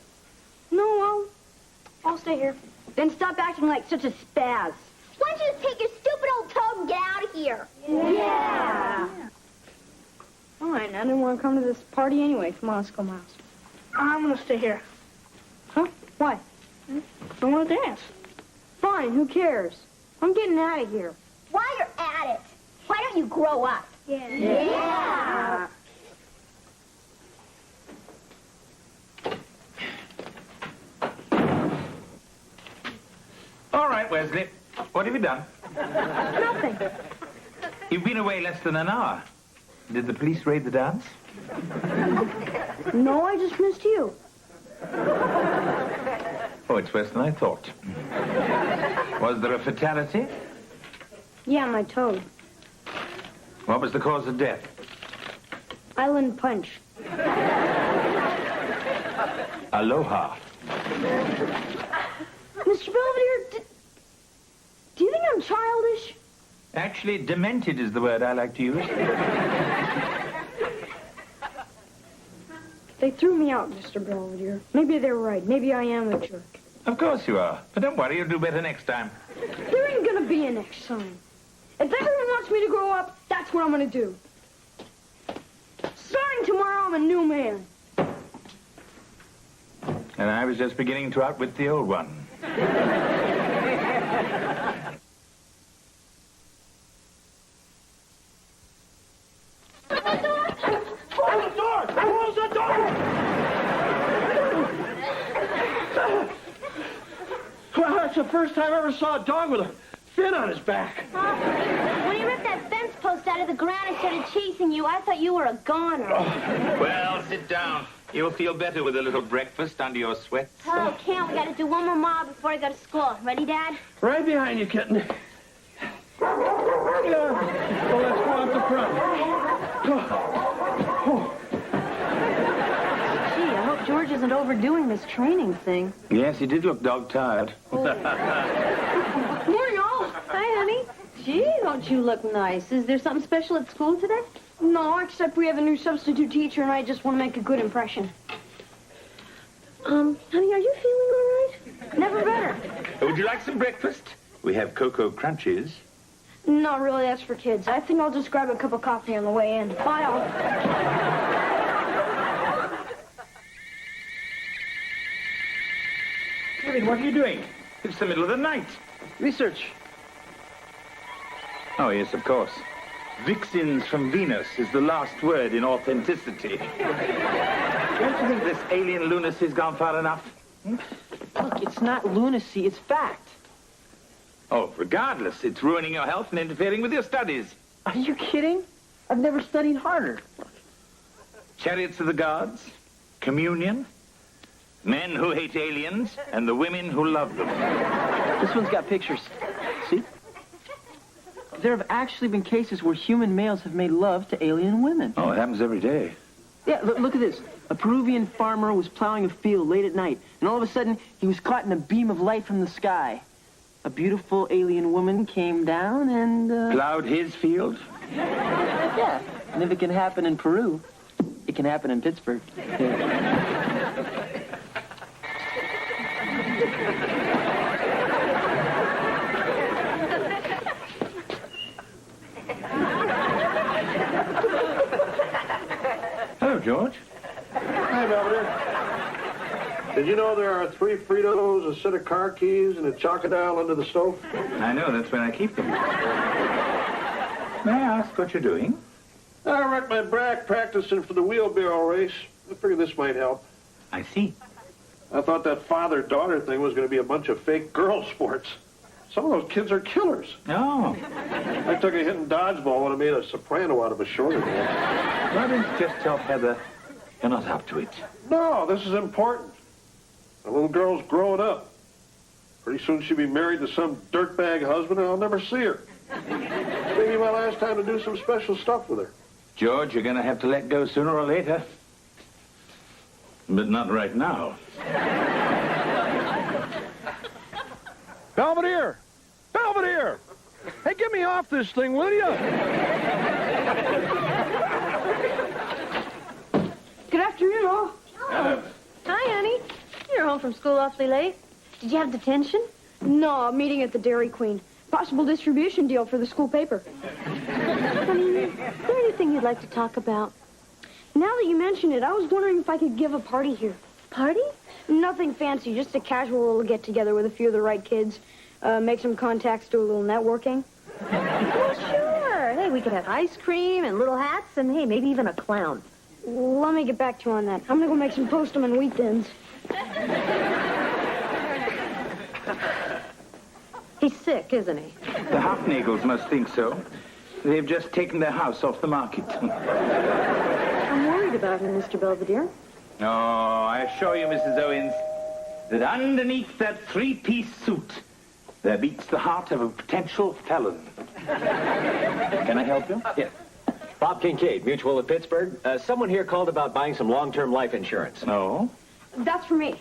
No, I'll stay here. Then stop acting like such a spaz. Why don't you just take your stupid old toad and get out of here? Yeah. All right, I didn't want to come to this party anyway. Come on, let's go, Miles. I'm gonna stay here. Huh? Why? I want to dance. Fine, who cares? I'm getting out of here. While you're at it, why don't you grow up? Yeah. All right, Wesley. What have you done? Nothing. You've been away less than an hour. Did the police raid the dance? No, I just missed you. Oh, it's worse than I thought. Was there a fatality? Yeah, my toad. What was the cause of death? Island punch. Aloha. Mr. Belvedere, do you think I'm childish? Actually, demented is the word I like to use. They threw me out, Mr. Belvedere. Maybe they're right. Maybe I am a jerk. Of course you are. But don't worry, you'll do better next time. There ain't gonna be a next time. If everyone wants me to grow up, that's what I'm gonna do. Starting tomorrow, I'm a new man. And I was just beginning to outwit the old one. Close the door! Well, that's the first time I ever saw a dog with a fin on his back. When you ripped that fence post out of the ground and started chasing you, I thought you were a goner. Well, sit down. You'll feel better with a little breakfast under your sweats. Oh, can't. We got to do one more mile before I go to school. Ready, Dad? Right behind you, kitten. Yeah. Well, let's go up the front. Gee, I hope George isn't overdoing this training thing. Yes, he did look dog-tired. Morning, all. Hi, honey. Gee, don't you look nice. Is there something special at school today? No, except we have a new substitute teacher, and I just want to make a good impression. Honey, are you feeling all right? Never better. Would you like some breakfast? We have Cocoa Crunches. Not really, that's for kids. I think I'll just grab a cup of coffee on the way in. Bye, all. Kevin, what are you doing? It's the middle of the night. Research. Oh, yes, of course. Vixens from Venus is the last word in authenticity. Don't you think this alien lunacy's gone far enough? Look, it's not lunacy, it's fact. Oh, regardless, it's ruining your health and interfering with your studies. Are you kidding? I've never studied harder. Chariots of the gods, communion, men who hate aliens, and the women who love them. This one's got pictures. See? There have actually been cases where human males have made love to alien women. Oh, it happens every day. Yeah, look at this. A Peruvian farmer was plowing a field late at night, and all of a sudden, he was caught in a beam of light from the sky. A beautiful alien woman came down and, Plowed his field? Yeah, and if it can happen in Peru, it can happen in Pittsburgh. Hello, George. Hi, Belvedere. Did you know there are 3 Fritos, a set of car keys, and a Chocodile under the stove? I know, that's where I keep them. May I ask what you're doing? I wrecked my back practicing for the wheelbarrow race. I figured this might help. I see. I thought that father-daughter thing was going to be a bunch of fake girl sports. Some of those kids are killers. Oh. I took a hit in dodgeball and I made a soprano out of a shorter man. Why don't you just tell Heather you're not up to it? No, this is important. The little girl's growing up. Pretty soon she'll be married to some dirtbag husband and I'll never see her. Maybe my last time to do some special stuff with her. George, you're going to have to let go sooner or later. But not right now. Belvedere! Belvedere! Hey, get me off this thing, will you? Good afternoon, all. Hello. Hi, honey. You're home from school awfully late. Did you have detention? No, a meeting at the Dairy Queen. Possible distribution deal for the school paper. Honey, is there anything you'd like to talk about? Now that you mention it, I was wondering if I could give a party here. Party? Nothing fancy, just a casual little get-together with a few of the right kids. Make some contacts, do a little networking. Well, sure. Hey, we could have ice cream and little hats and, hey, maybe even a clown. Let me get back to you on that. I'm going to go make some Postum and wheat thins. He's sick, isn't he? The Hofnagels must think so. They've just taken their house off the market. I'm worried about him, Mr. Belvedere. Oh, I assure you, Mrs. Owens, that underneath that 3-piece suit, there beats the heart of a potential felon. Can I help you? Yeah. Bob Kincaid, Mutual of Pittsburgh. Someone here called about buying some long-term life insurance. Oh? That's for me.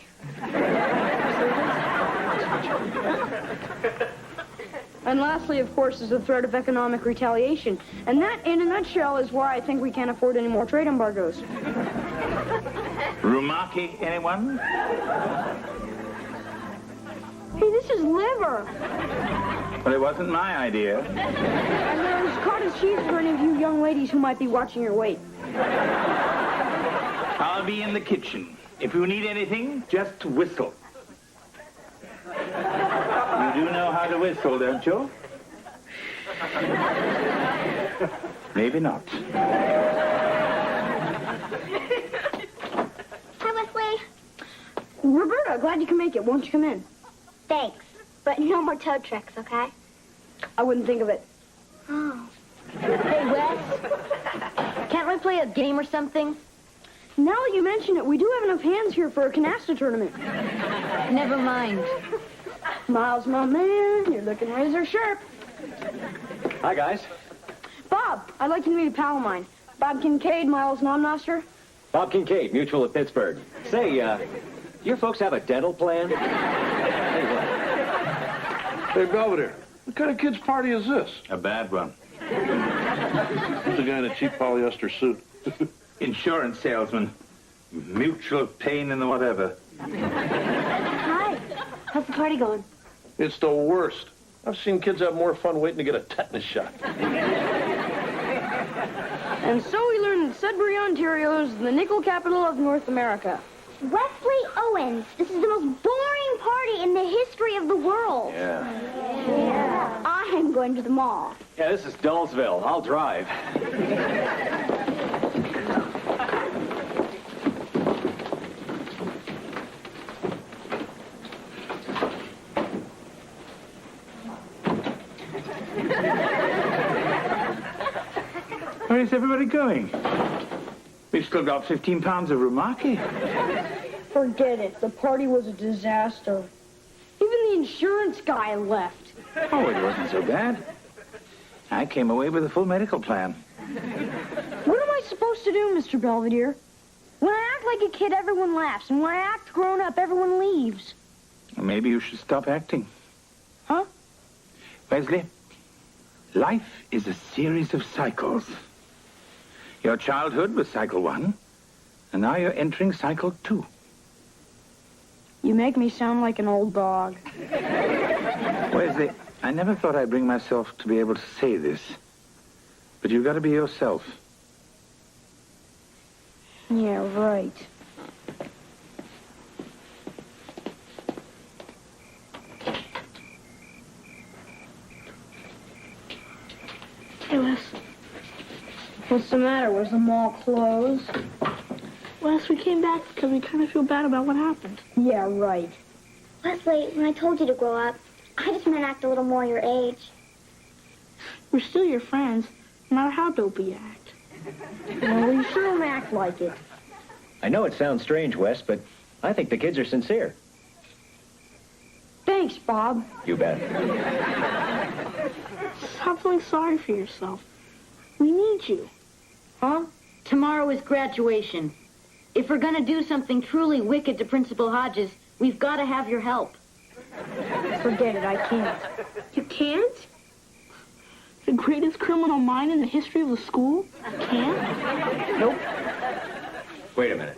And lastly, of course, is the threat of economic retaliation. And that, in a nutshell, is why I think we can't afford any more trade embargoes. Rumaki, anyone? Hey, this is liver. Well, it wasn't my idea. And there's cottage cheese for any of you young ladies who might be watching your weight. I'll be in the kitchen. If you need anything, just whistle. You do know how to whistle, don't you? Maybe not. Hi, Wesley. Roberta, glad you can make it. Won't you come in? Thanks. But no more toad tricks, okay? I wouldn't think of it. Oh. Hey, Wes. Can't we play a game or something? Now that you mention it, we do have enough hands here for a canasta tournament. Never mind. Miles, my man, you're looking razor sharp. Hi, guys. Bob, I'd like you to meet a pal of mine. Bob Kincaid, Miles Nomnoster. Bob Kincaid, Mutual of Pittsburgh. Say, your folks have a dental plan? Hey, Belvedere, what kind of kid's party is this? A bad one. Who's the guy in a cheap polyester suit? Insurance salesman. Mutual pain in the whatever. Hi. How's the party going? It's the worst. I've seen kids have more fun waiting to get a tetanus shot. And so we learned that Sudbury, Ontario is the nickel capital of North America. Wesley Owens. This is the most boring party in the history of the world. Yeah. I'm going to the mall. Yeah, this is Dullsville. I'll drive. Where is everybody going? We've still got 15 pounds of Rumaki. Forget it. The party was a disaster. Even the insurance guy left. Oh, it wasn't so bad. I came away with a full medical plan. What am I supposed to do, Mr. Belvedere? When I act like a kid, everyone laughs. And when I act grown up, everyone leaves. Maybe you should stop acting. Huh? Wesley, life is a series of cycles. Your childhood was cycle 1, and now you're entering cycle 2. You make me sound like an old dog. Wesley, I never thought I'd bring myself to be able to say this, but you've got to be yourself. Yeah, right. Hey, Wes. What's the matter? Was the mall closed? Wes, we came back because we kind of feel bad about what happened. Yeah, right. Leslie, when I told you to grow up, I just meant act a little more your age. We're still your friends, no matter how dopey you act. Well, you sure don't act like it. I know it sounds strange, Wes, but I think the kids are sincere. Thanks, Bob. You bet. Stop feeling sorry for yourself. We need you. Huh? Tomorrow is graduation. If we're going to do something truly wicked to Principal Hodges, we've got to have your help. Forget it, I can't. You can't? The greatest criminal mind in the history of the school? You can't? Nope. Wait a minute.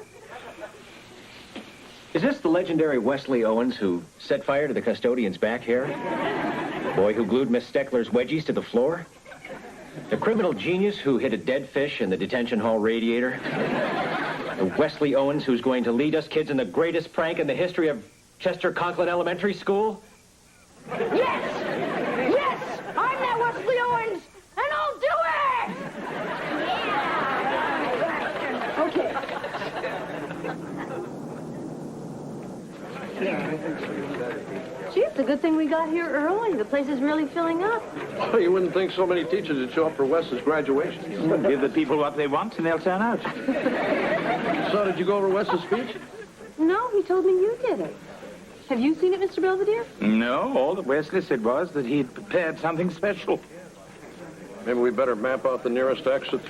Is this the legendary Wesley Owens who set fire to the custodian's back hair? The boy who glued Miss Steckler's wedgies to the floor? The criminal genius who hid a dead fish in the detention hall radiator? The Wesley Owens who's going to lead us kids in the greatest prank in the history of Chester Conklin Elementary School? Yes! Yes! I'm that Wesley Owens, and I'll do it! Yeah! Okay. Gee, it's a good thing we got here early. The place is really filling up. Oh, you wouldn't think so many teachers would show up for Wes's graduation. Give the people what they want and they'll turn out. So, did you go over Wes's speech? No, he told me you did it. Have you seen it, Mr. Belvedere? No, all that Wesley said was that he'd prepared something special. Maybe we better map out the nearest exit.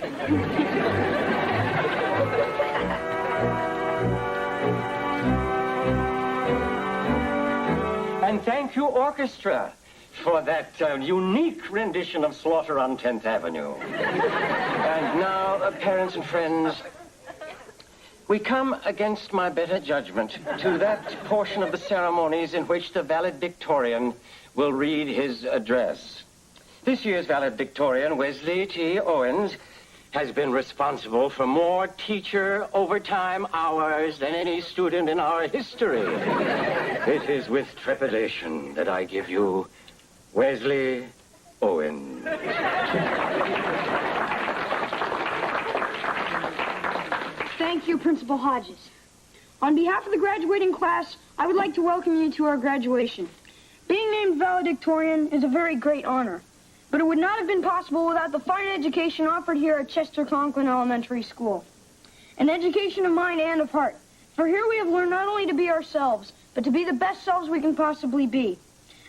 And thank you, orchestra, for that unique rendition of Slaughter on 10th Avenue. And now, parents and friends, we come against my better judgment to that portion of the ceremonies in which the valedictorian will read his address. This year's valedictorian, Wesley T. Owens, has been responsible for more teacher overtime hours than any student in our history. It is with trepidation that I give you Wesley Owens. Thank you, Principal Hodges. On behalf of the graduating class, I would like to welcome you to our graduation. Being named valedictorian is a very great honor, but it would not have been possible without the fine education offered here at Chester Conklin Elementary School. An education of mind and of heart, for here we have learned not only to be ourselves, but to be the best selves we can possibly be.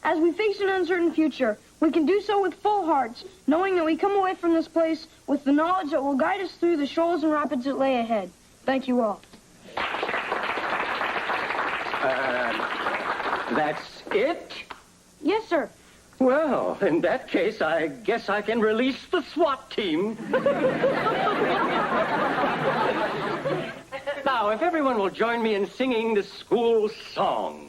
As we face an uncertain future, we can do so with full hearts, knowing that we come away from this place with the knowledge that will guide us through the shoals and rapids that lay ahead. Thank you all. That's it? Yes, sir. Well, in that case, I guess I can release the SWAT team. Now, if everyone will join me in singing the school song.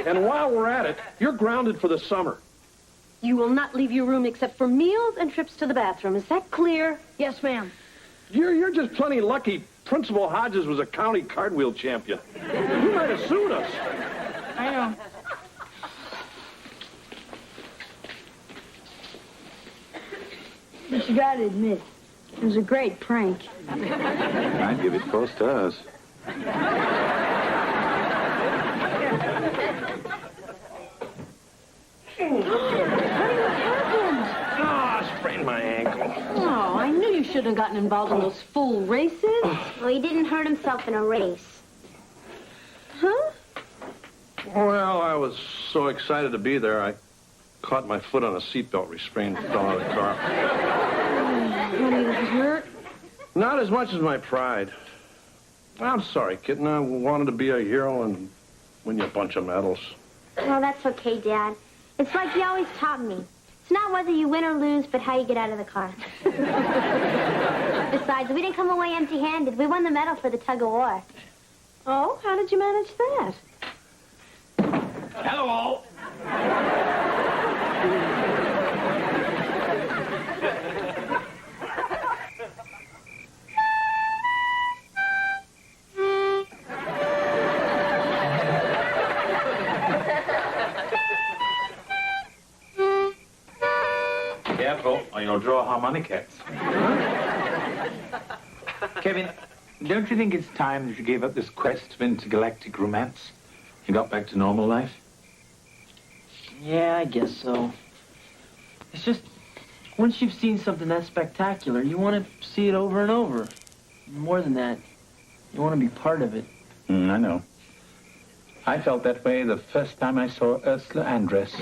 And while we're at it, you're grounded for the summer. You will not leave your room except for meals and trips to the bathroom. Is that clear? Yes, ma'am. You're just plenty lucky Principal Hodges was a county cartwheel champion. You might have sued us. I know. But you gotta admit, it was a great prank. I'd give it 4 stars. I sprained my ankle. Oh, I knew you shouldn't have gotten involved in those fool races. Well, he didn't hurt himself in a race. Huh? Well, I was so excited to be there, I caught my foot on a seatbelt restraint and fell out of the car. Honey, this is hurt. Not as much as my pride. I'm sorry, kitten. I wanted to be a hero and win you a bunch of medals. Well, that's okay, Dad. It's like you always taught me. It's not whether you win or lose, but how you get out of the car. Besides, we didn't come away empty-handed. We won the medal for the tug-of-war. Oh, how did you manage that? Hello, all. Or you'll draw harmonicas. Kevin, don't you think it's time that you gave up this quest of intergalactic romance and got back to normal life? Yeah, I guess so. It's just, once you've seen something that spectacular, you want to see it over and over. More than that, you want to be part of it. I know. I felt that way the first time I saw Ursula Andress.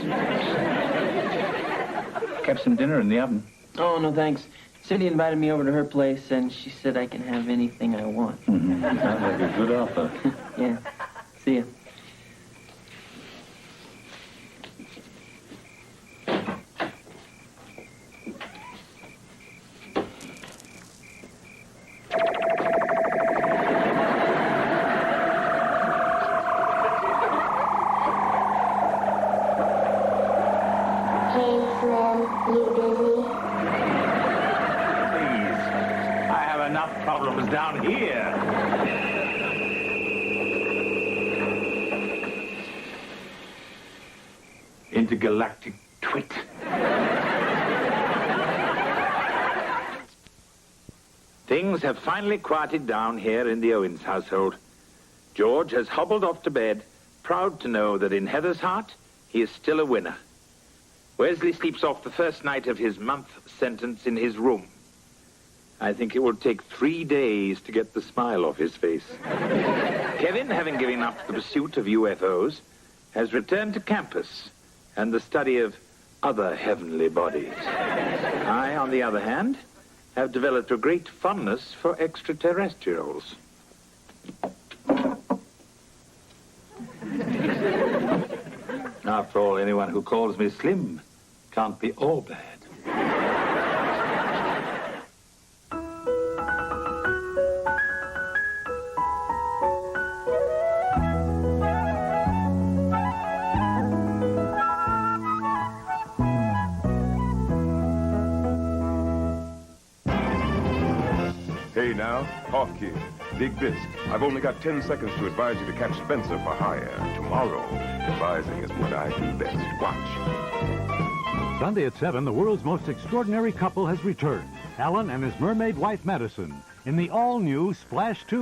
Kept some dinner in the oven. Oh, no thanks. Cindy invited me over to her place, and she said I can have anything I want. Sounds like a good offer. Yeah. See ya. Problems down here. Intergalactic twit. Things have finally quieted down here in the Owens household. George has hobbled off to bed, proud to know that in Heather's heart, he is still a winner. Wesley sleeps off the first night of his month sentence in his room. I think it will take 3 days to get the smile off his face. Kevin, having given up the pursuit of UFOs, has returned to campus and the study of other heavenly bodies. I, on the other hand, have developed a great fondness for extraterrestrials. After all, anyone who calls me slim can't be all bad. Hey now, Hawk here. Big Bisque. I've only got 10 seconds to advise you to catch Spencer for hire. Tomorrow, advising is what I do best. Watch. Sunday at 7, the world's most extraordinary couple has returned. Alan and his mermaid wife, Madison, in the all-new Splash 2.